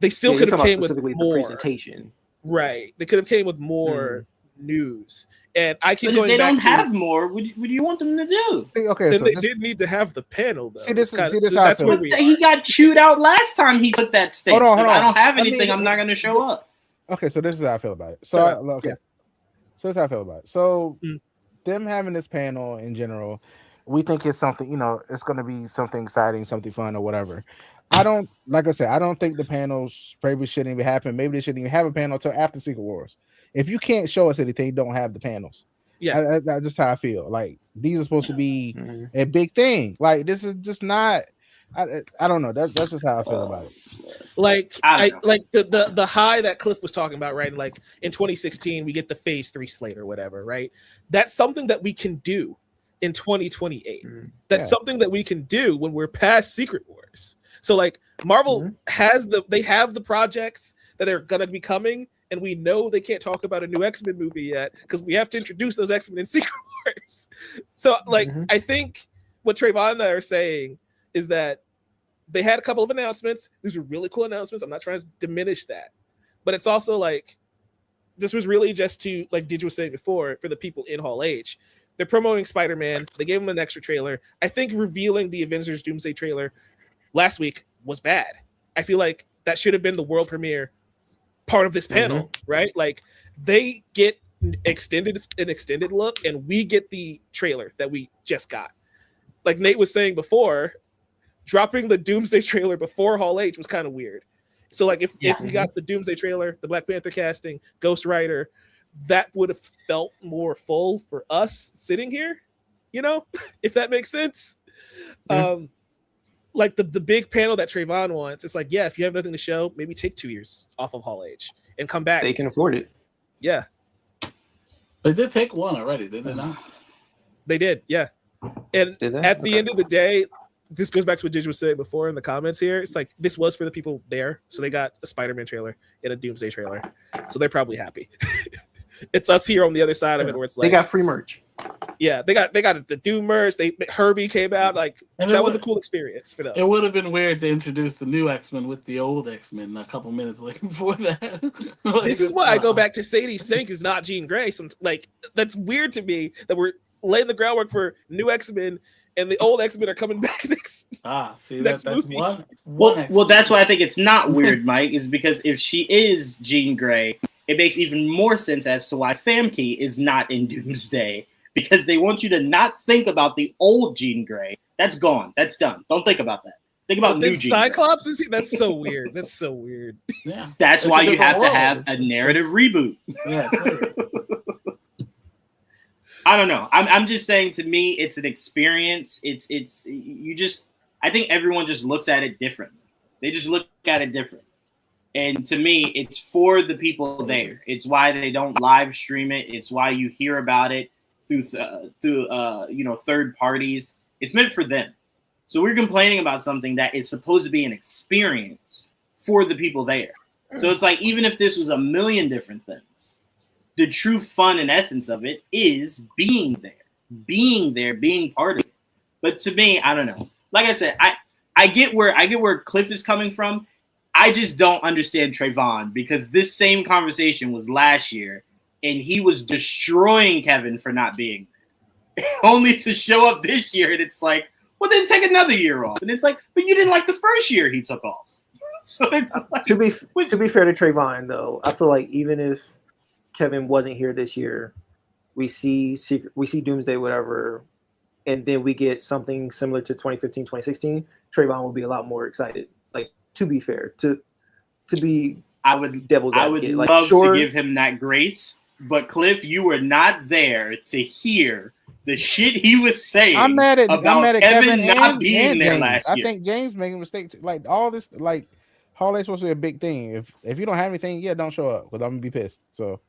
they still could have came with more presentation. Right. They could have came with more news. And I keep but going if they back don't have more, what do you want them to do? See, okay, then so they did need to have the panel, though. That's where we are. He got chewed out last time he took that stance. Hold on. I don't have anything. I'm not going to show up. Okay, so this is how I feel about it. So this is how I feel about it. So them having this panel in general, we think it's something, it's going to be something exciting, something fun, or whatever. I don't think the panels probably shouldn't even happen. Maybe they shouldn't even have a panel until after Secret Wars. If you can't show us anything, don't have the panels. Yeah, that's just how I feel. Like, these are supposed to be a big thing. Like, this is just not. I don't know. That's just how I feel about it. Like the high that Cliff was talking about, right? Like in 2016, we get the Phase 3 slate or whatever, right? That's something that we can do in 2028. That's something that we can do when we're past Secret Wars. So like Marvel have the projects that are gonna be coming, and we know they can't talk about a new X-Men movie yet because we have to introduce those X-Men in Secret Wars. So like I think what Trayvon and I are saying is that they had a couple of announcements. These were really cool announcements. I'm not trying to diminish that. but it's also like this was really just to, like Dij was saying before, for the people in Hall H. They're promoting Spider-Man. They gave him an extra trailer. I think revealing the Avengers Doomsday trailer last week was bad. I feel like that should have been the world premiere part of this panel, right? Like they get an extended look, and we get the trailer that we just got. Like Nate was saying before, dropping the Doomsday trailer before Hall H was kind of weird. So like if we got the Doomsday trailer, the Black Panther casting, Ghost Rider, that would have felt more full for us sitting here, you know, if that makes sense. Like the big panel that Trayvon wants, it's like, yeah, if you have nothing to show, maybe take 2 years off of Hall H and come back. They can afford it. Yeah. They did take one already, did they not? They did, yeah. And at the end of the day, this goes back to what Dij was saying before in the comments here. It's like this was for the people there, so they got a Spider-Man trailer and a Doomsday trailer, so they're probably happy. It's us here on the other side of it, where it's like they got free merch. Yeah, they got the Doom merch. Herbie came out, like, and that was a cool experience for them. It would have been weird to introduce the new X-Men with the old X-Men a couple minutes later before that. Like, this is why I go back to Sadie Sink is not Jean Grey. Like that's weird to me that we're laying the groundwork for new X-Men and the old X-Men are coming back next. That's movie. one. Well, that's why I think it's not weird, Mike, is because if she is Jean Grey, it makes even more sense as to why Famke is not in Doomsday, because they want you to not think about the old Jean Grey. That's gone. That's done. Don't think about that. Think about new Jean Cyclops is that's so weird. That's so weird. Yeah. That's why you have to have a narrative reboot. Yeah. I don't know. I'm just saying, to me, it's an experience. It's you just, I think everyone just looks at it differently. They just look at it different. And to me, it's for the people there. It's why they don't live stream it. It's why you hear about it through third parties. It's meant for them. So we're complaining about something that is supposed to be an experience for the people there. So it's like, even if this was a million different things, the true fun and essence of it is being there, being part of it. But to me, I don't know. Like I said, I get where Cliff is coming from. I just don't understand Trayvon, because this same conversation was last year, and he was destroying Kevin for not being there, only to show up this year, and it's like, well, then take another year off. And it's like, but you didn't like the first year he took off. So it's like, to be fair to Trayvon, though, I feel like even if Kevin wasn't here this year, we see Doomsday, whatever, and then we get something similar to 2015, 2016, Trayvon will be a lot more excited. Like, to be fair, to be devil's advocate. I would love to give him that grace, but Cliff, you were not there to hear the shit he was saying. I'm mad at Kevin not and being there James. last year. I think James making a mistake. Like all this, like Hall H supposed to be a big thing. If you don't have anything, don't show up, because I'm gonna be pissed. So.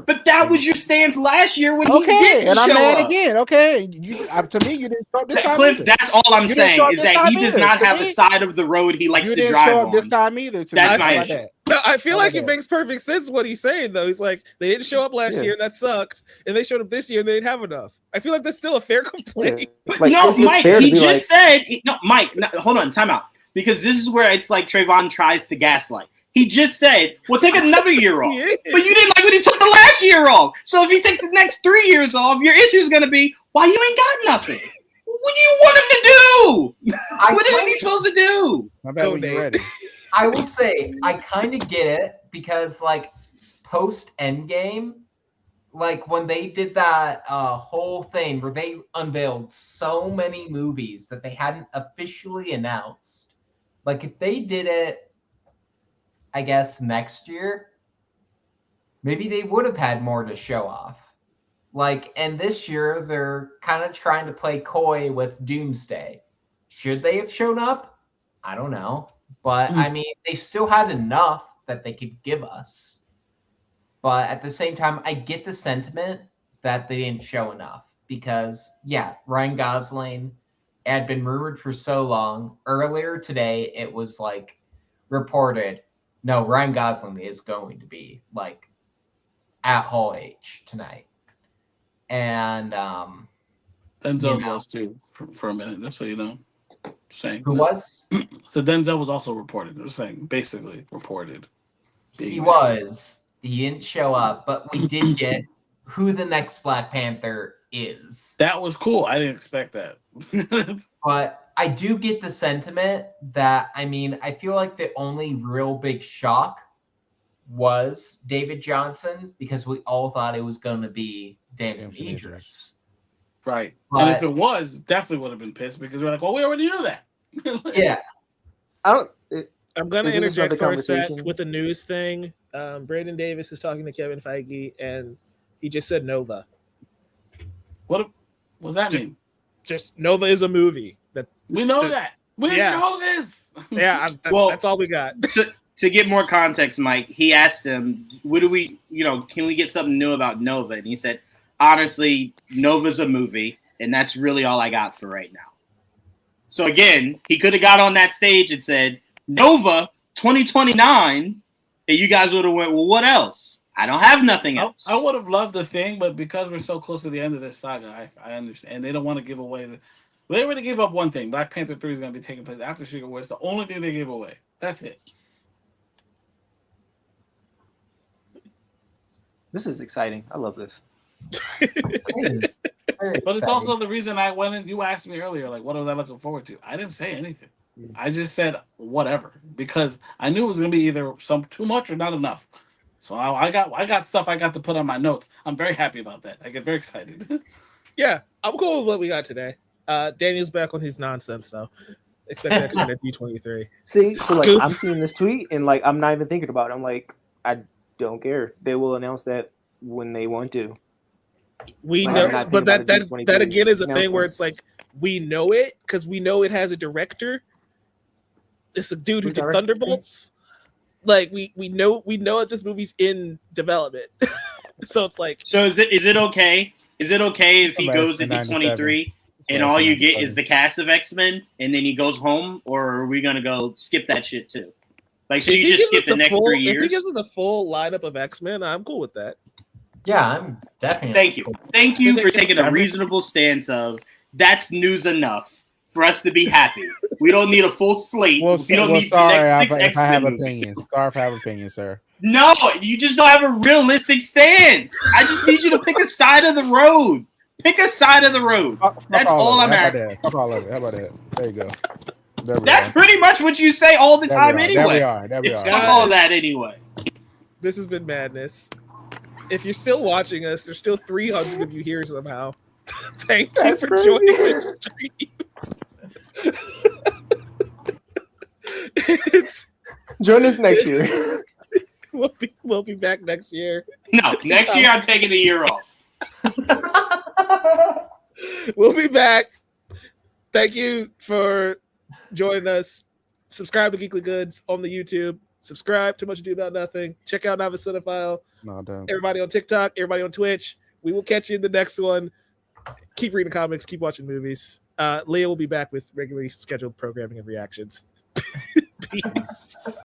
But that was your stance last year when he didn't Okay, and I'm show mad up. again. Okay, to me, you didn't show up this time. Cliff, either. that's all I'm You didn't saying, show up is this that time he does either. not To have me, a side of the road he likes you to didn't drive show up on. this time either. To That's me. my How issue. about that? No, I feel How like about it that? makes perfect sense what he's saying, though. He's like, they didn't show up last year, and that sucked. And they showed up this year, and they didn't have enough. I feel like that's still a fair complaint. But Like, no, it's Mike, fair to he be just said, no, Mike, no, hold on, time out. Because this is where it's like Trayvon tries to gaslight. He just said, well, take another year off. Yeah. But you didn't like when he took the last year off. So if he takes the next 3 years off, your issue is going to be, why you ain't got nothing? What do you want him to do? What is he supposed to do? My bad, when you're ready. I will say, I kind of get it, because, like, post-Endgame, like, when they did that whole thing where they unveiled so many movies that they hadn't officially announced, like, if they did it, I guess, next year, maybe they would have had more to show off. Like, and this year, they're kind of trying to play coy with Doomsday. Should they have shown up? I don't know. But, I mean, they still had enough that they could give us. But at the same time, I get the sentiment that they didn't show enough. Because, yeah, Ryan Gosling had been rumored for so long. Earlier today, it was, like, reported, no, Ryan Gosling is going to be, like, at Hall H tonight. And Denzel was too for a minute, just so you know. Saying who was? So Denzel was also reported. They're saying basically reported. He was. He didn't show up, but we did get who the next Black Panther is. That was cool. I didn't expect that. But I do get the sentiment that, I mean, I feel like the only real big shock was David Johnson, because we all thought it was going to be Damson Idris. Right. But, and if it was, definitely would have been pissed because we're like, well, we already knew that. Yeah. I'm going to interject for a sec with a news thing. Brandon Davis is talking to Kevin Feige, and he just said Nova. What does that mean? Just Nova is a movie. We know that. We know this. Yeah, that's all we got. To get more context, Mike, he asked him, "What do we, can we get something new about Nova?" And he said, "Honestly, Nova's a movie, and that's really all I got for right now." So again, he could have got on that stage and said, "Nova 2029," and you guys would have went, "Well, what else?" I don't have nothing else. I would have loved the thing, but because we're so close to the end of this saga, I understand. And they don't want to give away they already gave up one thing. Black Panther 3 is going to be taking place after Secret War. It's the only thing they gave away. That's it. This is exciting. I love this. But it's also the reason I went in. You asked me earlier, like, what was I looking forward to? I didn't say anything. I just said whatever because I knew it was going to be either too much or not enough. So I got stuff I got to put on my notes. I'm very happy about that. I get very excited. Yeah, I'm cool with what we got today. Daniel's back on his nonsense though. Expect action at D23. See, so like I'm seeing this tweet and like I'm not even thinking about it. I'm like, I don't care. They will announce that when they want to. We know, but that again is a thing where it's like we know it because we know it has a director. It's a dude who did Thunderbolts. Like we know that this movie's in development. So it's like, so is it okay? Is it okay if he goes into 23 and all you get is the cast of X-Men and then he goes home, or are we gonna go skip that shit too? Like, so you just skip the next 3 years? If he gives us the full lineup of X-Men, I'm cool with that. Yeah, I'm definitely. Thank you for taking a reasonable stance of that's news enough for us to be happy. We don't need a full slate. We don't need the next 6 X-Men I have movies. opinions. Sorry if I have opinions, sir. No, you just don't have a realistic stance. I just need you to pick a side of the road. Pick a side of the road. That's all I'm asking. Fuck all of it. How about that? There you go. That's pretty much what you say all the time anyway. There we are. Fuck all that anyway. This has been madness. If you're still watching us, there's still 300 of you here somehow. Thank you for joining the stream. Join us next year. We'll be back next year. No, next year I'm taking the year off. We'll be back. Thank you for joining us. Subscribe to Geekly Goods on the YouTube. Subscribe to Much Ado About Nothing. Check out Novice Cinephile. No, don't. Everybody on TikTok, everybody on Twitch. We will catch you in the next one. Keep reading comics, keep watching movies. Leah will be back with regularly scheduled programming and reactions. Peace.